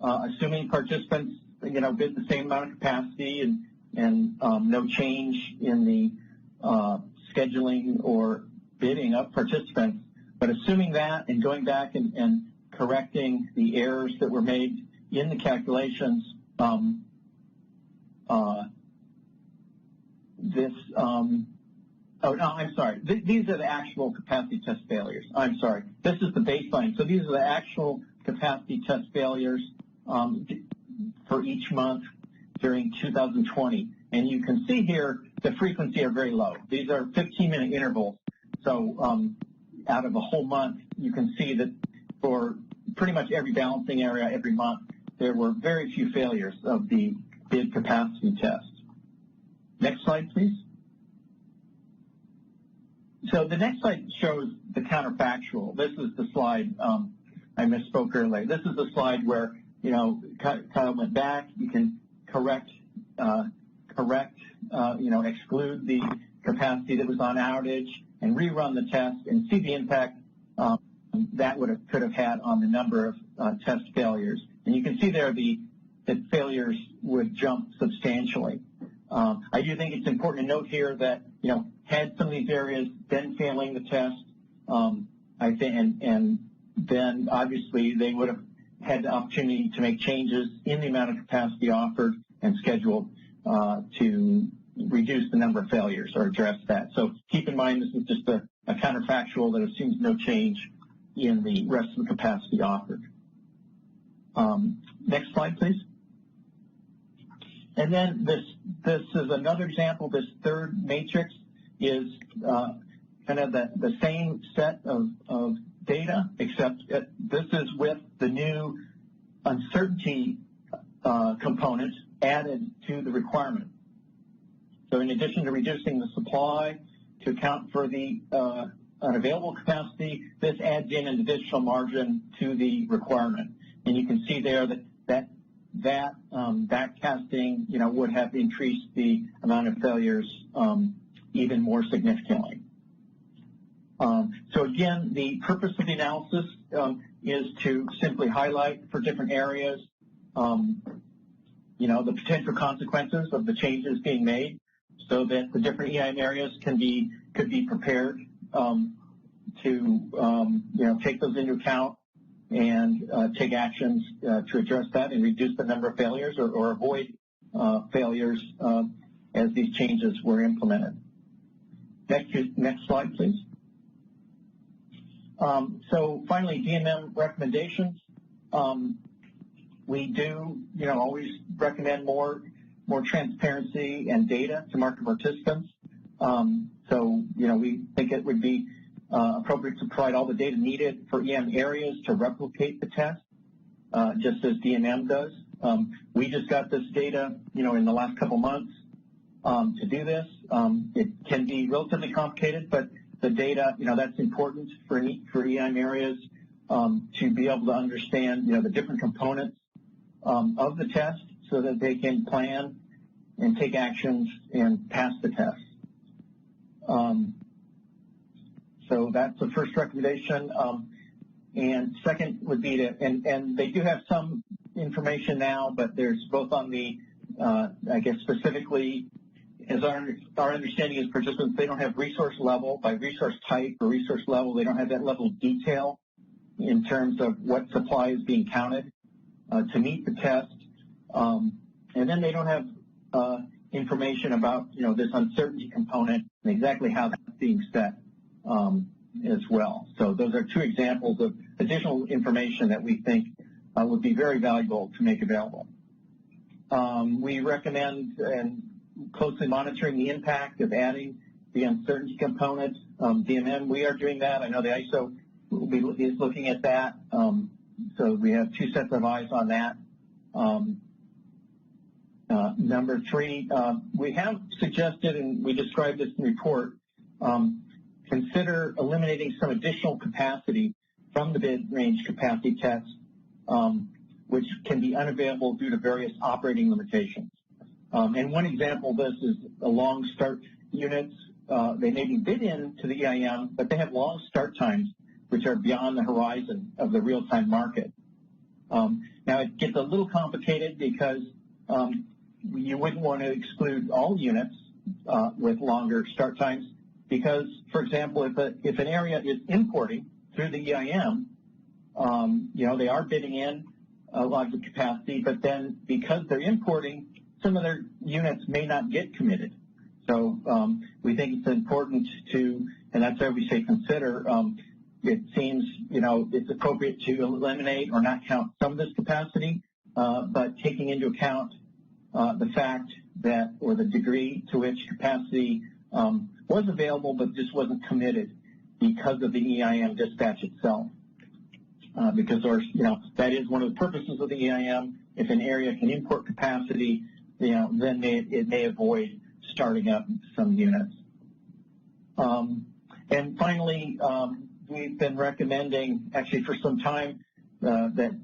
assuming participants, bid the same amount of capacity and no change in the scheduling or bidding of participants, but assuming that and going back and correcting the errors that were made in the calculations, these are the actual capacity test failures. I'm sorry. This is the baseline. So these are the actual capacity test failures for each month during 2020. And you can see here the frequency are very low. These are 15-minute intervals. So out of a whole month, you can see that for pretty much every balancing area every month, there were very few failures of the bid capacity test. Next slide, please. So the next slide shows the counterfactual. This is the slide I misspoke earlier. This is the slide where, Kyle went back. You can exclude the capacity that was on outage and rerun the test and see the impact that could have had on the number of test failures. And you can see there that failures would jump substantially. I do think it's important to note here that, had some of these areas been failing the test, I think, and then obviously they would have had the opportunity to make changes in the amount of capacity offered and scheduled to reduce the number of failures or address that. So keep in mind this is just a counterfactual that assumes no change in the rest of the capacity offered. Next slide, please. And then this is another example. This third matrix is kind of the same set of data, except this is with the new uncertainty component added to the requirement. So in addition to reducing the supply to account for the unavailable capacity, this adds in an additional margin to the requirement. And you can see there that backcasting, would have increased the amount of failures even more significantly. So again, the purpose of the analysis is to simply highlight for different areas, the potential consequences of the changes being made, so that the different EIM areas could be prepared to take those into account and take actions to address that and reduce the number of failures or avoid failures as these changes were implemented. Next slide, please. So finally, DMM recommendations. We do, always recommend more transparency and data to market participants. So, we think it would be appropriate to provide all the data needed for EIM areas to replicate the test, just as DMM does. We just got this data, in the last couple months to do this. It can be relatively complicated, but the data, that's important for EIM areas to be able to understand, the different components of the test so that they can plan and take actions and pass the test. So that's the first recommendation. And second would be to, and they do have some information now, but there's both on the, I guess specifically, as our understanding is participants, they don't have resource level, by resource type or resource level, they don't have that level of detail in terms of what supply is being counted to meet the test. And then they don't have information about, this uncertainty component and exactly how that's being set as well. So those are two examples of additional information that we think would be very valuable to make available. We recommend and closely monitoring the impact of adding the uncertainty component. DMM, we are doing that. I know the ISO is looking at that. So we have two sets of eyes on that. Number three, we have suggested, and we described this in the report, consider eliminating some additional capacity from the mid-range capacity test, which can be unavailable due to various operating limitations. And one example of this is the long start units. They may be bid into the EIM, but they have long start times, which are beyond the horizon of the real-time market. Now, it gets a little complicated because you wouldn't want to exclude all units with longer start times because, for example, if an area is importing through the EIM, they are bidding in a lot of capacity, but then because they're importing, some of their units may not get committed. So we think it's important to, and that's why we say consider, it seems, it's appropriate to eliminate or not count some of this capacity, but taking into account the fact that, or the degree to which capacity was available but just wasn't committed because of the EIM dispatch itself. Because that is one of the purposes of the EIM. If an area can import capacity, then it may avoid starting up some units. And finally, we've been recommending, actually for some time, that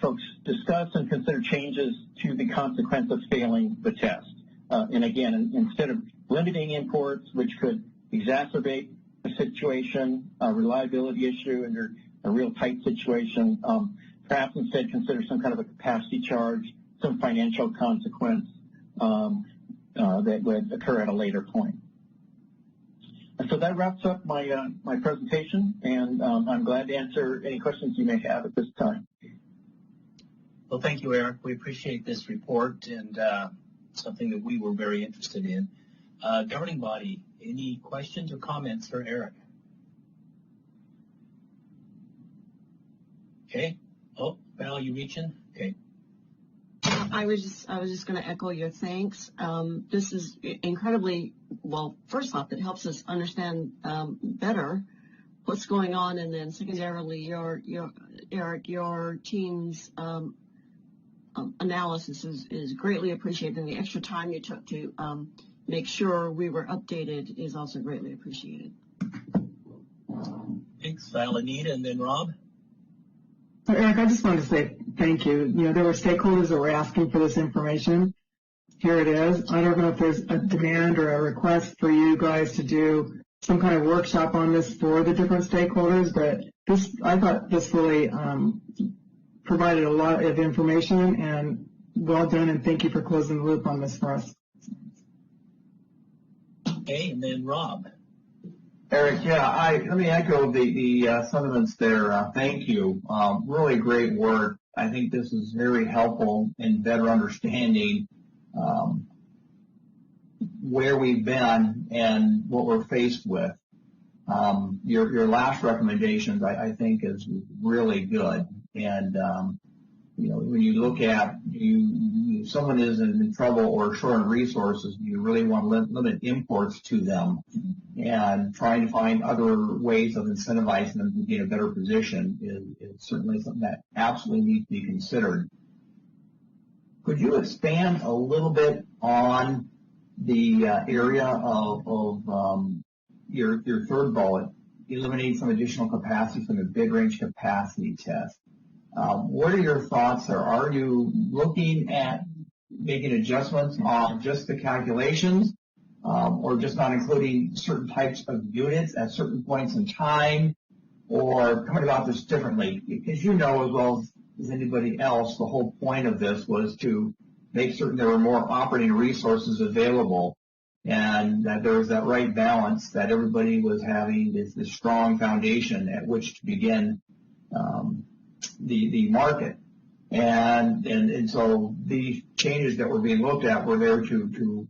folks discuss and consider changes to the consequence of failing the test. And again, instead of limiting imports, which could exacerbate a situation, a reliability issue under a real tight situation, perhaps instead consider some kind of a capacity charge, some financial consequence that would occur at a later point. And so that wraps up my my presentation, and I'm glad to answer any questions you may have at this time. Well, thank you, Eric. We appreciate this report, and something that we were very interested in. Governing body, any questions or comments for Eric? Okay. Oh, Val, you reaching? Okay. I was just going to echo your thanks. This is incredibly, well, first off, it helps us understand better what's going on, and then secondarily, Eric, your team's analysis is greatly appreciated, and the extra time you took to make sure we were updated is also greatly appreciated. Thanks, Val, Anita, and then Rob. So Eric, I just wanted to say thank you. You know, there were stakeholders that were asking for this information. Here it is. I don't know if there's a demand or a request for you guys to do some kind of workshop on this for the different stakeholders, but I thought this really provided a lot of information, and well done, and thank you for closing the loop on this for us. Okay, and then Rob. Eric, yeah, let me echo the sentiments there. Thank you. Really great work. I think this is very helpful in better understanding where we've been and what we're faced with. Your last recommendations, I think, is really good. And you know, when you look at someone is in trouble or short on resources, you really want to limit imports to them, and trying to find other ways of incentivizing them to be in a better position is certainly something that absolutely needs to be considered. Could you expand a little bit on the area of your third bullet, eliminating some additional capacity from the bid range capacity test? What are your thoughts there? Are you looking at making adjustments on just the calculations, or just not including certain types of units at certain points in time, or coming about this differently? Because you know as well as anybody else, the whole point of this was to make certain there were more operating resources available, and that there was that right balance, that everybody was having this strong foundation at which to begin the market. And so these changes that were being looked at were there to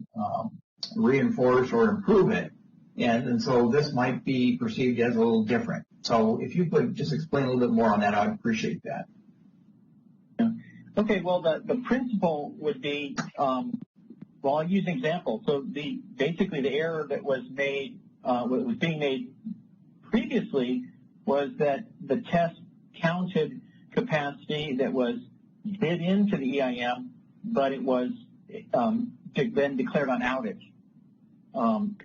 reinforce or improve it. And so this might be perceived as a little different. So if you could just explain a little bit more on that, I'd appreciate that. Okay, well, the principle would be, well, I'll use an example. So basically the error that was made, what was being made previously, was that the test counted capacity that was bid into the EIM, but it was then declared on outage,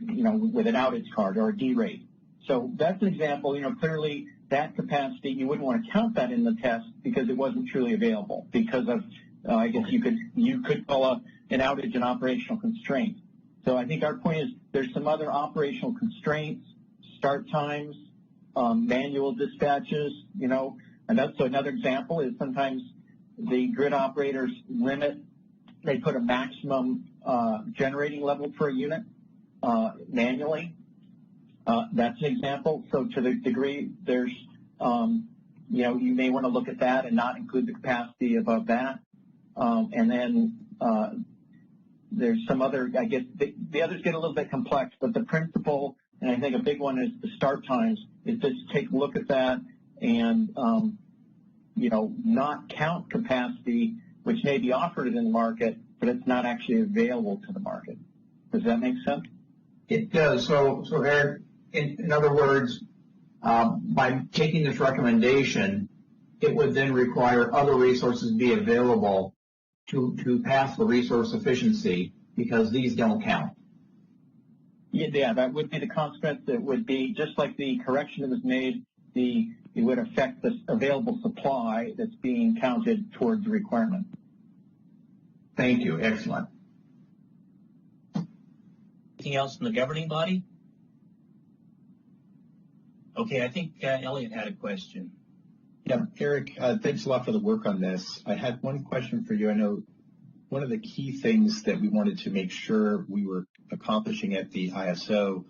you know, with an outage card or a D rate. So that's an example. You know, clearly that capacity, you wouldn't want to count that in the test because it wasn't truly available because of, I guess you could call an outage an operational constraint. So I think our point is there's some other operational constraints, start times, manual dispatches, you know. And so another example is sometimes the grid operators they put a maximum generating level per unit manually. That's an example. So to the degree there's, you know, you may want to look at that and not include the capacity above that. And then there's some other, I guess, the others get a little bit complex, but the principle, and I think a big one is the start times, is just take a look at that and, you know, not count capacity, which may be offered in the market, but it's not actually available to the market. Does that make sense? It does. So Eric, in other words, by taking this recommendation, it would then require other resources to be available to pass the resource efficiency because these don't count. Yeah, that would be the consequence. That would be just like the correction that was made, it would affect the available supply that's being counted towards the requirement. Thank you. Excellent. Anything else from the governing body? Okay, I think Elliot had a question. Yeah, Eric, thanks a lot for the work on this. I had one question for you. I know one of the key things that we wanted to make sure we were accomplishing at the ISO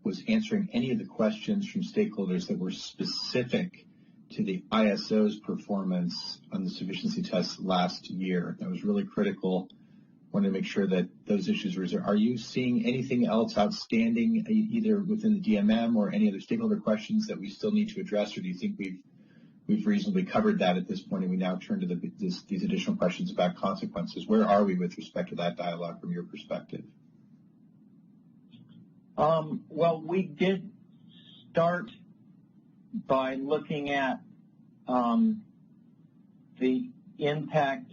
was answering any of the questions from stakeholders that were specific to the ISO's performance on the sufficiency test last year. That was really critical wanted to make sure that those issues were resolved. Are you seeing anything else outstanding, either within the DMM or any other stakeholder questions that we still need to address, or do you think we've reasonably covered that at this point, and we now turn to these additional questions about consequences? Where are we with respect to that dialogue from your perspective? Well, we did start by looking at the impact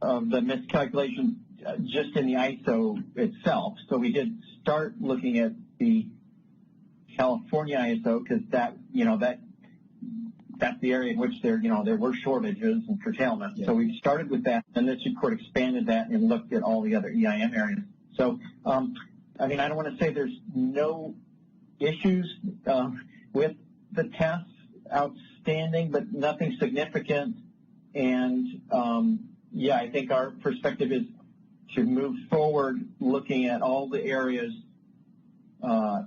of the miscalculation just in the ISO itself. So we did start looking at the California ISO because that's the area in which there were shortages and curtailment. Yeah. So we started with that, and this report expanded that and looked at all the other EIM areas. So, I don't want to say there's no issues with the tests outstanding, but nothing significant. And I think our perspective is to move forward looking at all the areas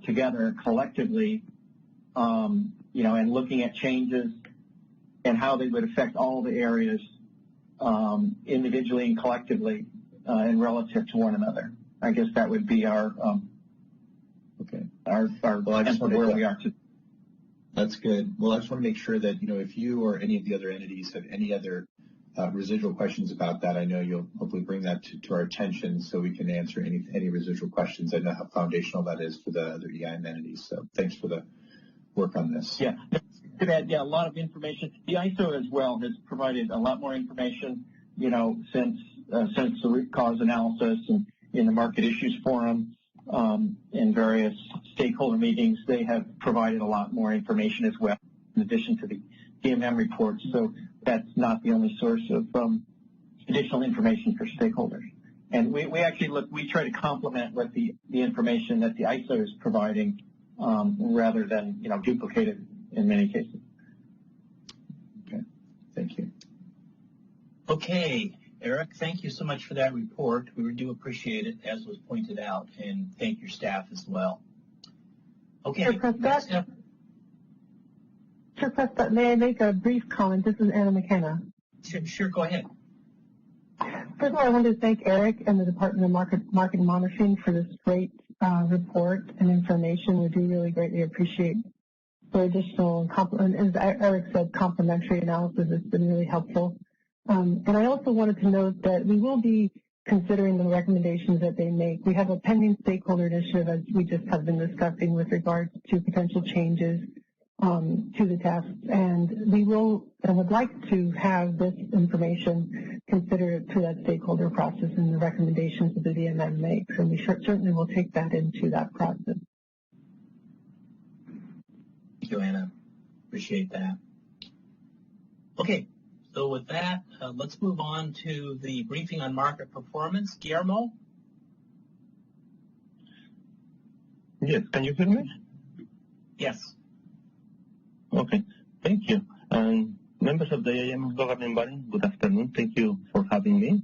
together collectively, and looking at changes and how they would affect all the areas individually and collectively and relative to one another. I guess that would be our sense of where we are today. That's good. Well, I just want to make sure that, if you or any of the other entities have any other residual questions about that, I know you'll hopefully bring that to our attention so we can answer any residual questions. I know how foundational that is for the other EIM entities. So thanks for the work on this. Yeah. A lot of information. The ISO as well has provided a lot more information, since the root cause analysis and in the Market Issues Forum, in various stakeholder meetings, they have provided a lot more information as well, in addition to the DMM reports. So that's not the only source of additional information for stakeholders. And we try to complement what the information that the ISO is providing, rather than, duplicate it in many cases. Okay. Thank you. Okay. Eric, thank you so much for that report. We do appreciate it, as was pointed out, and thank your staff as well. Okay. Chair Prescott, may I make a brief comment? This is Anna McKenna. Sure, go ahead. First of all, I want to thank Eric and the Department of Market Monitoring for this great report and information. We do really greatly appreciate the additional, as Eric said, complementary analysis. It's been really helpful. And I also wanted to note that we will be considering the recommendations that they make. We have a pending stakeholder initiative, as we just have been discussing, with regards to potential changes to the tests. And we will and would like to have this information considered through that stakeholder process and the recommendations that the DMM makes. And we certainly will take that into that process. Thank you, Anna. Appreciate that. Okay. So with that, let's move on to the briefing on market performance. Guillermo? Yes, can you hear me? Yes. Okay, thank you. Members of the EIM governing body, good afternoon. Thank you for having me.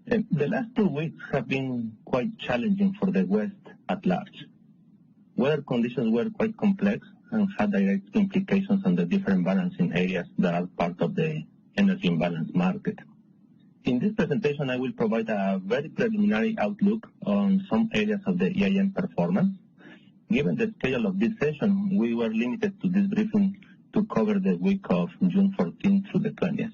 The last 2 weeks have been quite challenging for the West at large. Weather conditions were quite complex and had direct implications on the different balancing areas that are part of the energy imbalance market. In this presentation, I will provide a very preliminary outlook on some areas of the EIM performance. Given the scale of this session, we were limited to this briefing to cover the week of June 14th through the 20th.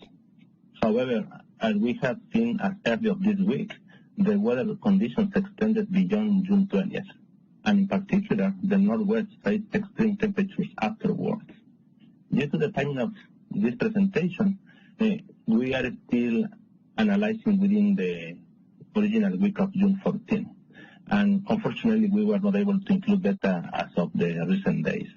However, as we have seen as early of this week, the weather conditions extended beyond June 20th, and in particular, the Northwest faced extreme temperatures afterwards. Due to the timing of this presentation, we are still analyzing within the original week of June 14th. And unfortunately, we were not able to include data as of the recent days.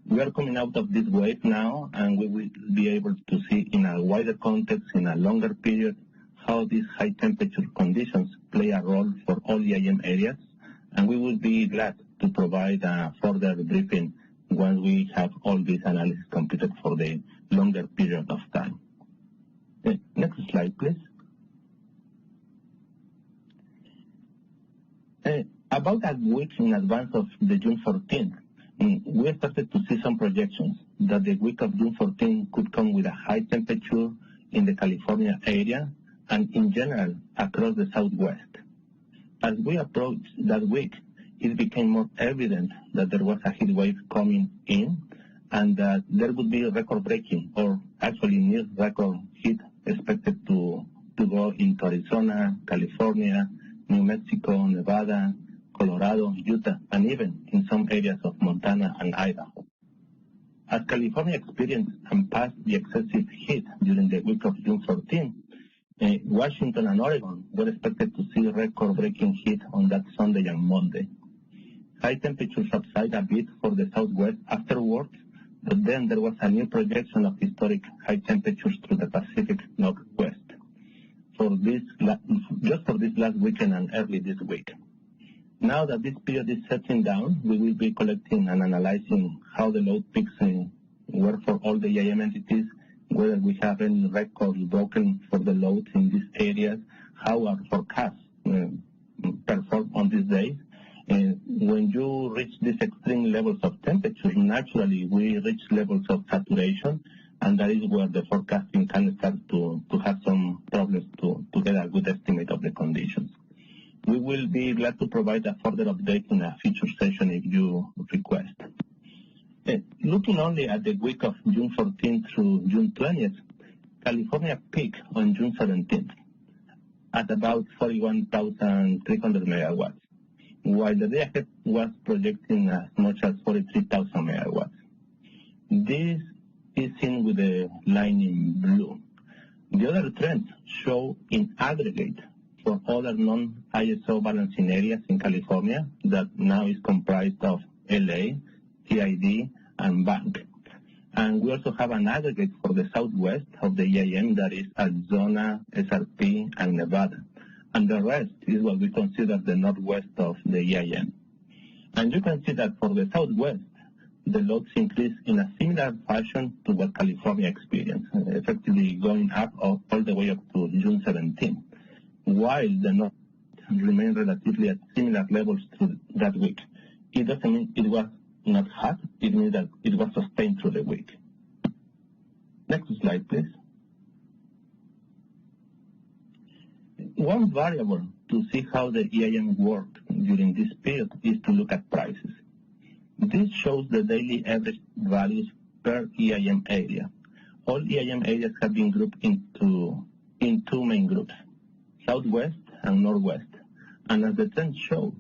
We are coming out of this wave now, and we will be able to see in a wider context, in a longer period, how these high temperature conditions play a role for all EIM areas. And we will be glad to provide a further briefing once we have all this analysis completed for the longer period of time. Next slide, please. About a week in advance of the June 14th, we started to see some projections that the week of June 14th could come with a high temperature in the California area and in general across the Southwest. As we approached that week, it became more evident that there was a heat wave coming in and that there would be record-breaking or actually near-record heat expected to go into Arizona, California, New Mexico, Nevada, Colorado, Utah, and even in some areas of Montana and Idaho. As California experienced and passed the excessive heat during the week of June 14, Washington and Oregon were expected to see record-breaking heat on that Sunday and Monday. High temperatures subside a bit for the Southwest afterwards, but then there was a new projection of historic high temperatures through the Pacific Northwest just for this last weekend and early this week. Now that this period is settling down, we will be collecting and analyzing how the load peaks were for all the EIM entities, whether we have any records broken for the loads in these areas, how our forecasts perform on these days. When you reach these extreme levels of temperature, naturally we reach levels of saturation, and that is where the forecasting can start to have some problems to get a good estimate of the conditions. We will be glad to provide a further update in a future session if you request. Looking only at the week of June 14th through June 20th, California peaked on June 17th at about 41,300 megawatts, while the day ahead was projecting as much as 43,000 megawatts. This is seen with the line in blue. The other trends show in aggregate for other non-ISO balancing areas in California that now is comprised of LA, TID, and Bank. And we also have an aggregate for the southwest of the EIM, that is Arizona, SRP, and Nevada. And the rest is what we consider the northwest of the EIM. And you can see that for the southwest, the loads increase in a similar fashion to what California experienced, effectively going up all the way up to June 17, while the north remained relatively at similar levels through that week. It doesn't mean it was not hot, it means that it was sustained through the week. Next slide, please. One variable to see how the EIM worked during this period is to look at prices. This shows the daily average values per EIM area. All EIM areas have been grouped in two main groups, Southwest and Northwest. And as the trends show,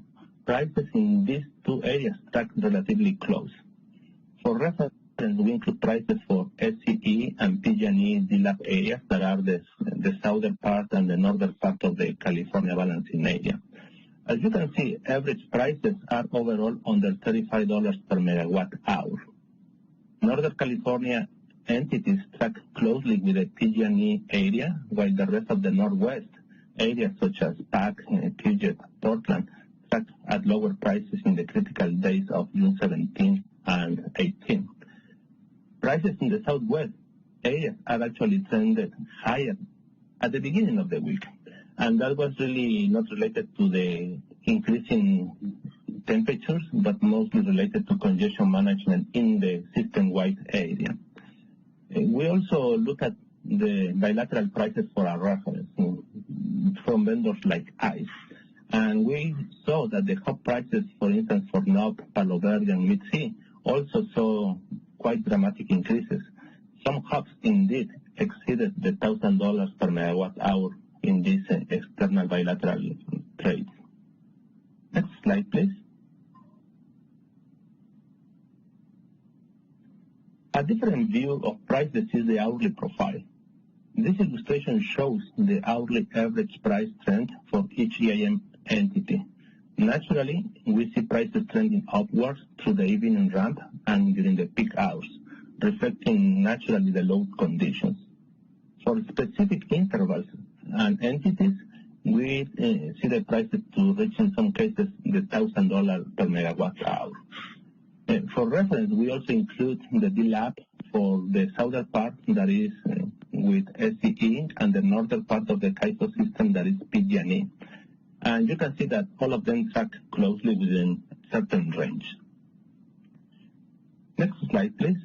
prices in these two areas track relatively close. For reference, we include prices for SCE and PG&E DLAP areas that are the southern part and the northern part of the California balancing area. As you can see, average prices are overall under $35 per megawatt hour. Northern California entities track closely with the PG&E area, while the rest of the Northwest areas such as PAC, Puget, Portland track at lower prices in the critical days of June 17 and 18. Prices in the Southwest areas are actually trended higher at the beginning of the week. And that was really not related to the increasing temperatures, but mostly related to congestion management in the system-wide area. We also look at the bilateral prices for our reference from vendors like ICE. And we saw that the hub prices, for instance, for NOP, Palo Verde, and Mid-C also saw quite dramatic increases. Some hubs indeed exceeded the $1,000 per megawatt hour in these external bilateral trades. Next slide, please. A different view of prices is the hourly profile. This illustration shows the hourly average price trend for each EIM entity. Naturally, we see prices trending upwards through the evening ramp and during the peak hours, reflecting naturally the load conditions. For specific intervals and entities, we see the prices to reach in some cases the $1,000 per megawatt hour. For reference, we also include the DLAP for the southern part, that is with SCE, and the northern part of the CAISO system, that is PG&E. And you can see that all of them track closely within a certain range. Next slide, please.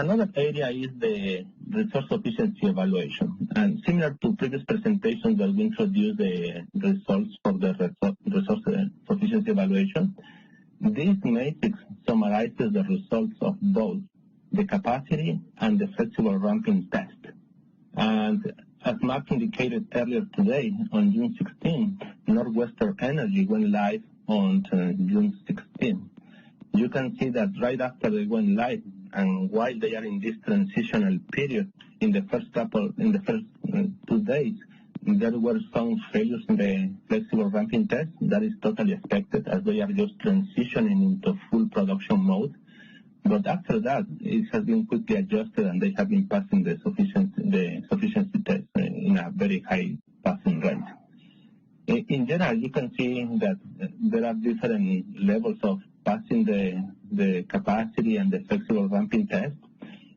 Another area is the resource efficiency evaluation. And similar to previous presentations that we introduced the results for the resource efficiency evaluation, this matrix summarizes the results of both the capacity and the flexible ramping test. And as Mark indicated earlier today, on June 16, Northwestern Energy went live on June 16. You can see that right after they went live, and while they are in this transitional period, in the first 2 days, there were some failures in the flexible ramping test. That is totally expected, as they are just transitioning into full production mode. But after that, it has been quickly adjusted, and they have been passing the sufficiency test in a very high passing rate. In general, you can see that there are different levels of passing the capacity and the flexible ramping test.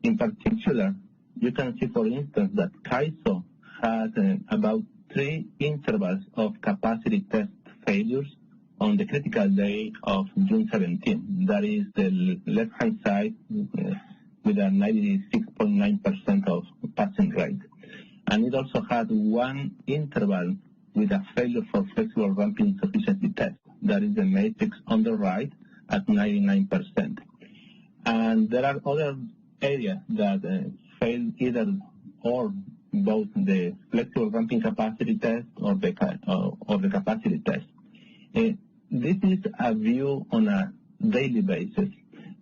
In particular, you can see, for instance, that CAISO has about 3 intervals of capacity test failures on the critical day of June 17. That is the left-hand side with a 96.9% of passing rate. And it also had 1 interval with a failure for flexible ramping sufficiency test. That is the matrix on the right at 99%. And there are other areas that fail either or both the flexible ramping capacity test or the capacity test. This is a view on a daily basis.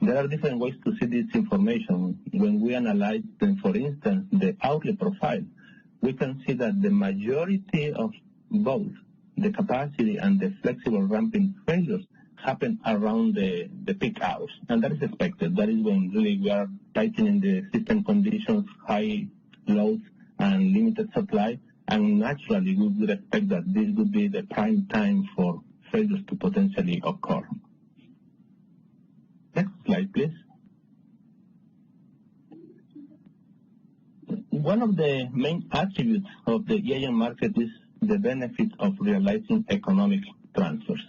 There are different ways to see this information. When we analyze, for instance, the outlet profile, we can see that the majority of both the capacity and the flexible ramping failures happen around the peak hours, and that is expected. That is when really we are tightening the system conditions, high loads, and limited supply, and naturally we would expect that this would be the prime time for failures to potentially occur. Next slide, please. One of the main attributes of the EIM market is the benefit of realizing economic transfers.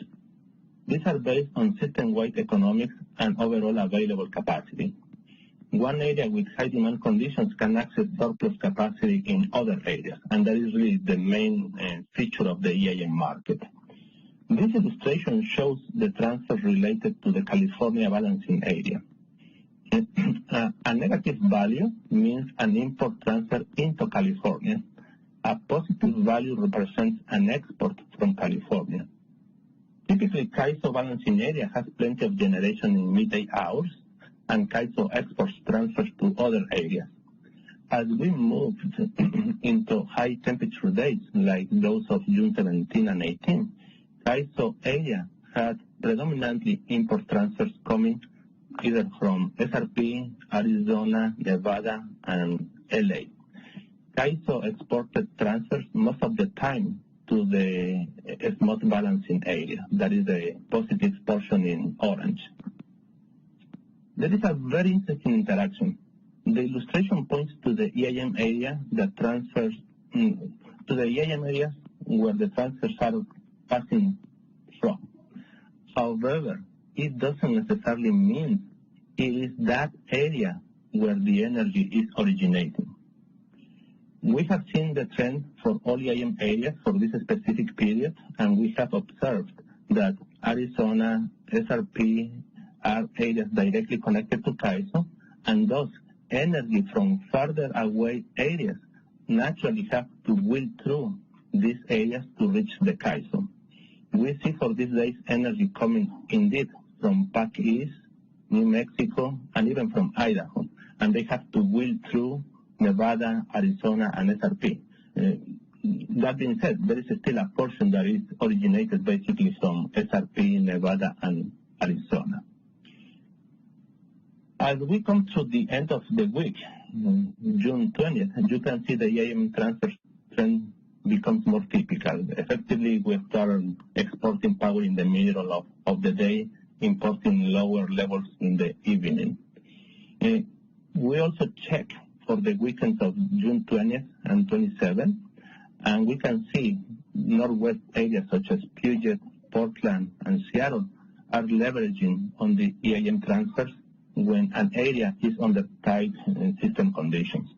These are based on system-wide economics and overall available capacity. One area with high demand conditions can access surplus capacity in other areas, and that is really the main feature of the EIM market. This illustration shows the transfer related to the California balancing area. A negative value means an import transfer into California. A positive value represents an export from California. Typically, CAISO balancing area has plenty of generation in midday hours, and CAISO exports transfers to other areas. As we moved into high temperature days, like those of June 17 and 18, CAISO area had predominantly import transfers coming either from SRP, Arizona, Nevada, and LA. CAISO exported transfers most of the time to the smooth balancing area. That is the positive portion in orange. There is a very interesting interaction. The illustration points to the EIM area that transfers to the EIM area where the transfers are passing from. However, it doesn't necessarily mean it is that area where the energy is originating. We have seen the trend for all EIM areas for this specific period, and we have observed that Arizona, SRP are areas directly connected to CAISO, and thus energy from further away areas naturally have to wheel through these areas to reach the CAISO. We see for these days energy coming indeed from PAC East, New Mexico, and even from Idaho, and they have to wheel through Nevada, Arizona, and SRP. That being said, there is still a portion that is originated basically from SRP, Nevada, and Arizona. As we come to the end of the week, June 20th, you can see the EIM transfer trend becomes more typical. Effectively, we start exporting power in the middle of the day, importing lower levels in the evening. We also check for the weekends of June 20th and 27th, and we can see northwest areas such as Puget, Portland, and Seattle are leveraging on the EIM transfers when an area is under tight system conditions.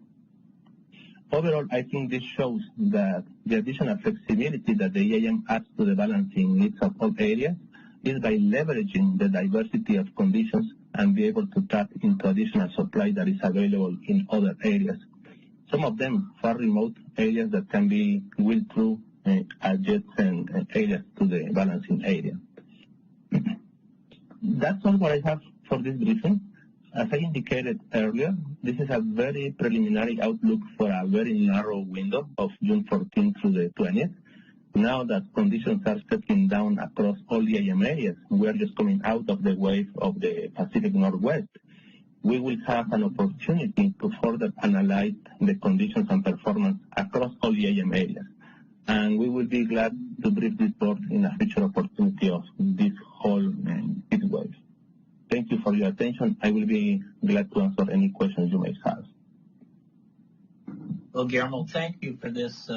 Overall, I think this shows that the additional flexibility that the EIM adds to the balancing needs of all areas is by leveraging the diversity of conditions and be able to tap into additional supply that is available in other areas. Some of them far remote areas that can be wheeled through adjacent areas to the balancing area. That's all what I have for this briefing. As I indicated earlier, this is a very preliminary outlook for a very narrow window of June 14th through the 20th. Now that conditions are settling down across all the EIM areas, we are just coming out of the wave of the Pacific Northwest. We will have an opportunity to further analyze the conditions and performance across all the EIM areas. And we will be glad to brief this board in a future opportunity of this whole heat wave. Thank you for your attention. I will be glad to answer any questions you may have. Well, Guillermo, thank you for this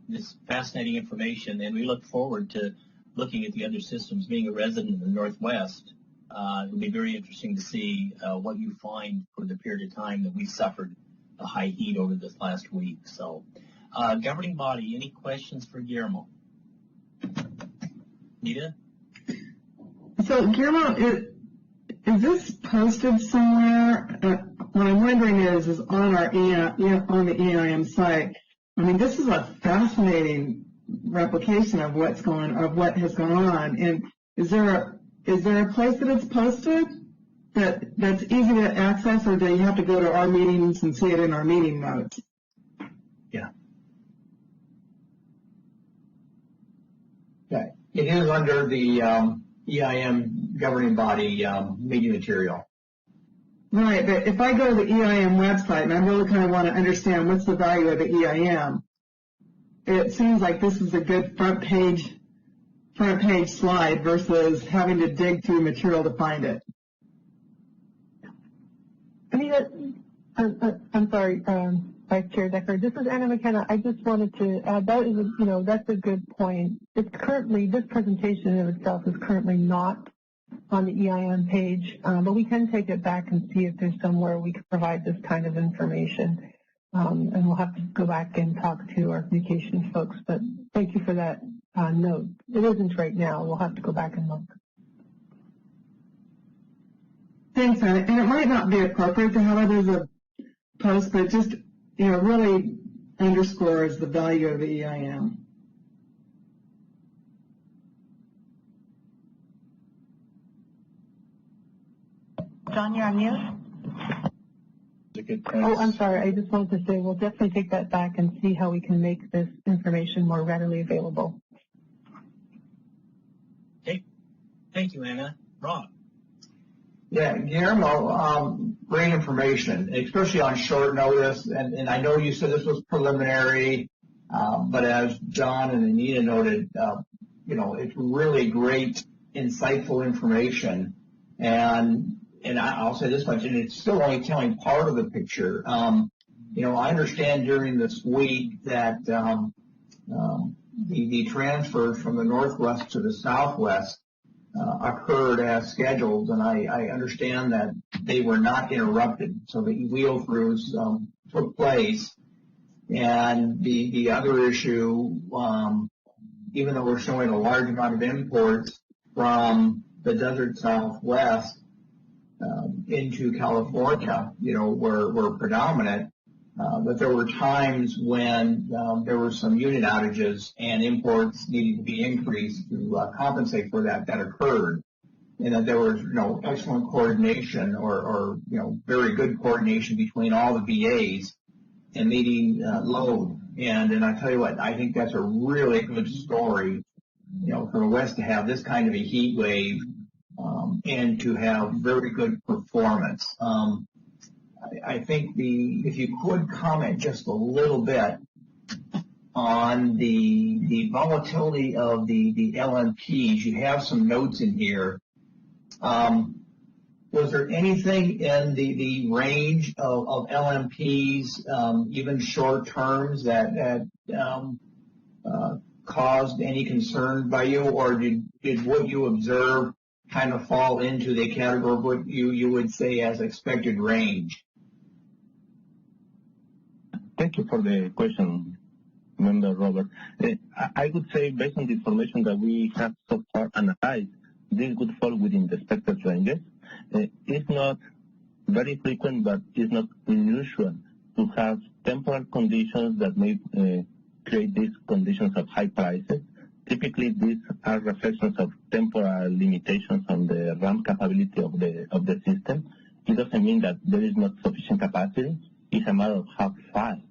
this fascinating information, and we look forward to looking at the other systems. Being a resident of the Northwest, it'll be very interesting to see what you find for the period of time that we suffered the high heat over this last week. So, governing body, any questions for Guillermo? Nita? So, Guillermo, is this posted somewhere? What I'm wondering is on our on the EIM site. I mean, this is a fascinating replication of what has gone on. And is there a place that it's posted that's easy to access, or do you have to go to our meetings and see it in our meeting notes? Yeah. Yeah, it is under the EIM governing body meeting material. Right, but if I go to the EIM website and I really kind of want to understand what's the value of the EIM, it seems like this is a good front page slide versus having to dig through material to find it. I'm sorry, Vice Chair Decker. This is Anna McKenna. I just wanted to add that is, that's a good point. It's currently, this presentation in itself is currently not on the EIM page, but we can take it back and see if there's somewhere we can provide this kind of information. And we'll have to go back and talk to our communications folks, but thank you for that note. It isn't right now. We'll have to go back and look. Thanks, Anna. And it might not be appropriate to have it as a post, but just, really underscores the value of the EIM. John, you're on mute. Oh, I'm sorry. I just wanted to say we'll definitely take that back and see how we can make this information more readily available. Okay. Thank you, Anna. Rob? Yeah, Guillermo, great information, especially on short notice. And I know you said this was preliminary, but as John and Anita noted, it's really great, insightful information. And I'll say this much, and it's still only telling part of the picture. I understand during this week that the transfers from the Northwest to the Southwest occurred as scheduled, and I understand that they were not interrupted, so the wheel-throughs took place. And the other issue, even though we're showing a large amount of imports from the desert Southwest into California, were predominant, but there were times when there were some unit outages and imports needed to be increased to compensate for that occurred, and that there was excellent coordination or very good coordination between all the VAs and meeting load. And I tell you what, I think that's a really good story, for the West to have this kind of a heat wave and to have very good performance. I think if you could comment just a little bit on the volatility of the LMPs. You have some notes in here. Was there anything in the range of LMPs, even short terms, that caused any concern by you, or did what you observed kind of fall into the category of what you would say as expected range? Thank you for the question, Member Robert. I would say, based on the information that we have so far analyzed, this would fall within the expected ranges. It's not very frequent, but it's not unusual to have temporal conditions that may create these conditions of high prices. Typically, these are reflections of temporal limitations on the ramp capability of the system. It doesn't mean that there is not sufficient capacity. It's a matter of how fast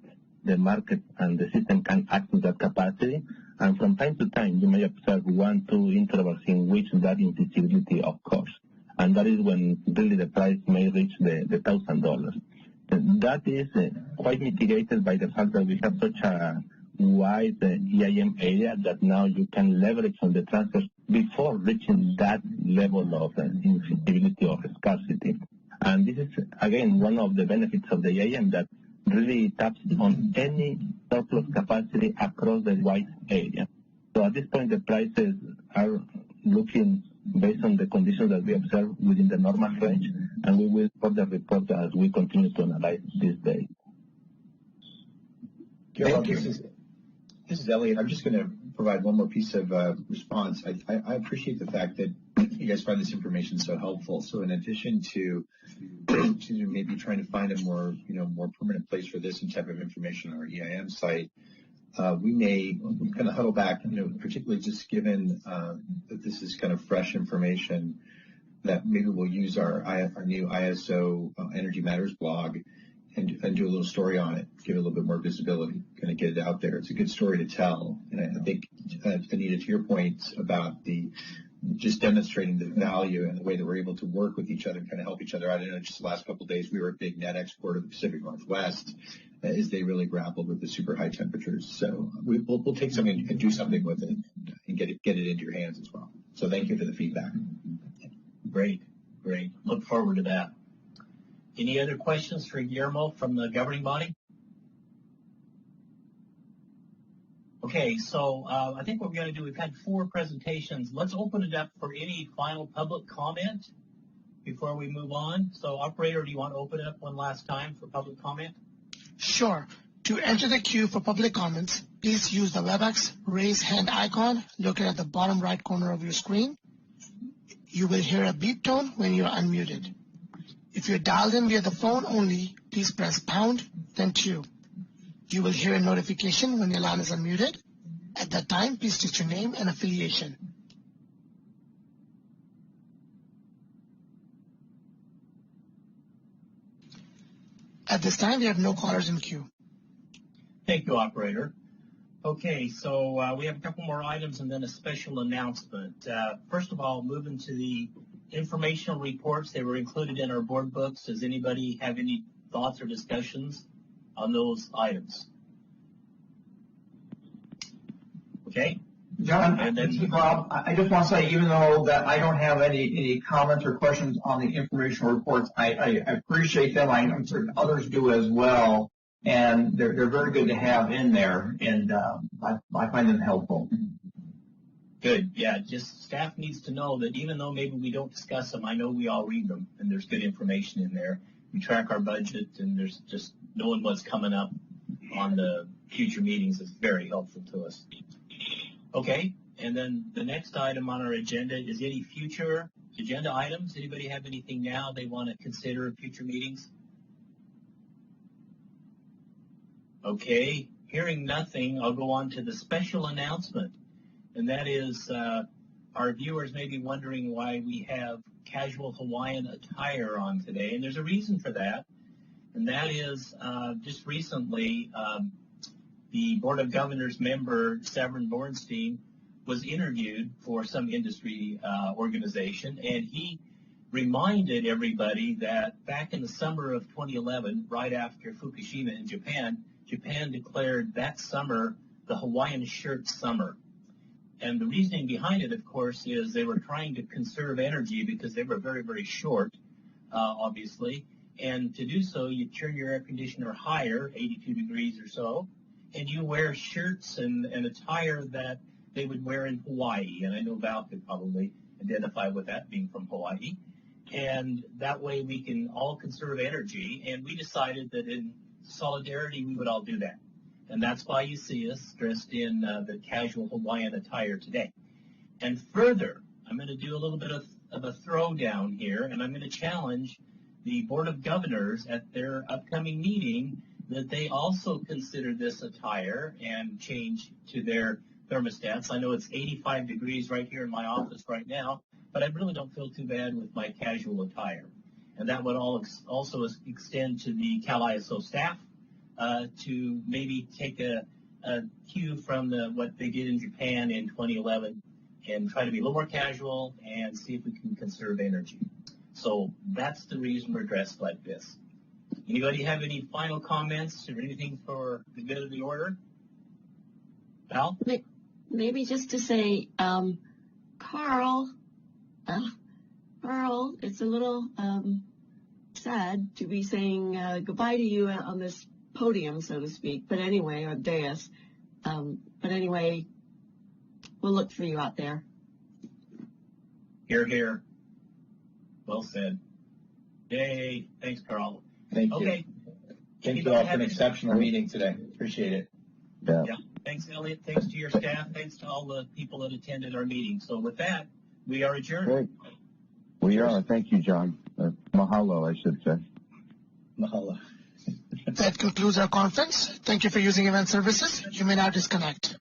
the market and the system can access that capacity. And from time to time, you may observe 1-2 intervals in which that invisibility occurs. And that is when really the price may reach the $1,000. That is quite mitigated by the fact that we have such a wide EIM area that now you can leverage on the transfers before reaching that level of invisibility or scarcity. And this is, again, one of the benefits of the EIM that really taps on any surplus capacity across the wide area. So at this point, the prices are looking, based on the conditions that we observe, within the normal range, and we will further report as we continue to analyze this data. Thank you. This is Elliot. I'm just going to provide one more piece of response. I appreciate the fact that you guys find this information so helpful. So in addition to maybe trying to find a more permanent place for this and type of information on our EIM site, we may kind of huddle back, particularly just given that this is kind of fresh information, that maybe we'll use our new ISO Energy Matters blog and do a little story on it, give it a little bit more visibility, kind of get it out there. It's a good story to tell. And I think, Anita, to your point about just demonstrating the value and the way that we're able to work with each other and kind of help each other out. I know just the last couple of days we were a big net exporter of the Pacific Northwest as they really grappled with the super high temperatures. So we'll take something and do something with it and get it into your hands as well. So thank you for the feedback. Great. Look forward to that. Any other questions for Guillermo from the governing body? Okay, so I think what we're going to do, we've had 4 presentations. Let's open it up for any final public comment before we move on. So, operator, do you want to open it up one last time for public comment? Sure. To enter the queue for public comments, please use the WebEx raise hand icon located at the bottom right corner of your screen. You will hear a beep tone when you are unmuted. If you're dialed in via the phone only, please press pound, then 2. You will hear a notification when your line is unmuted. At that time, please state your name and affiliation. At this time, we have no callers in queue. Thank you, operator. Okay, so we have a couple more items and then a special announcement. First of all, moving to the informational reports. They were included in our board books. Does anybody have any thoughts or discussions on those items? Okay. John, this is Rob. I just want to say, even though that I don't have any comments or questions on the informational reports, I appreciate them. I'm certain others do as well, and they're very good to have in there, and I find them helpful. Good. Yeah, just staff needs to know that even though maybe we don't discuss them, I know we all read them, and there's good information in there. We track our budget, and there's just knowing what's coming up on the future meetings is very helpful to us. Okay, and then the next item on our agenda is any future agenda items. Anybody have anything now they want to consider in future meetings? Okay, hearing nothing, I'll go on to the special announcement. And that is, our viewers may be wondering why we have casual Hawaiian attire on today. And there's a reason for that. And that is, just recently, the Board of Governors member, Severin Bornstein, was interviewed for some industry organization. And he reminded everybody that back in the summer of 2011, right after Fukushima in Japan, Japan declared that summer the Hawaiian shirt summer. And the reasoning behind it, of course, is they were trying to conserve energy because they were very, very short, obviously. And to do so, you turn your air conditioner higher, 82 degrees or so, and you wear shirts and attire that they would wear in Hawaii. And I know Val could probably identify with that, being from Hawaii. And that way we can all conserve energy. And we decided that in solidarity we would all do that. And that's why you see us dressed in the casual Hawaiian attire today. And further, I'm going to do a little bit of a throwdown here, and I'm going to challenge the Board of Governors at their upcoming meeting that they also consider this attire and change to their thermostats. I know it's 85 degrees right here in my office right now, but I really don't feel too bad with my casual attire. And that would also extend to the Cal ISO staff to maybe take a cue from what they did in Japan in 2011 and try to be a little more casual and see if we can conserve energy. So that's the reason we're dressed like this. Anybody have any final comments or anything for the good of the order? Val? Maybe just to say, Carl, it's a little sad to be saying goodbye to you on this podium, so to speak, but anyway, or dais. But anyway, we'll look for you out there. Hear, hear. Well said. Yay. Thanks, Carl. Thank you. Okay. Thank you all for an exceptional meeting today. Appreciate it. Yeah. Thanks, Elliot. Thanks to your staff. Thanks to all the people that attended our meeting. So with that, we are adjourned. Great. We are. Thank you, John. Mahalo, I should say. Mahalo. That concludes our conference. Thank you for using Event Services. You may now disconnect.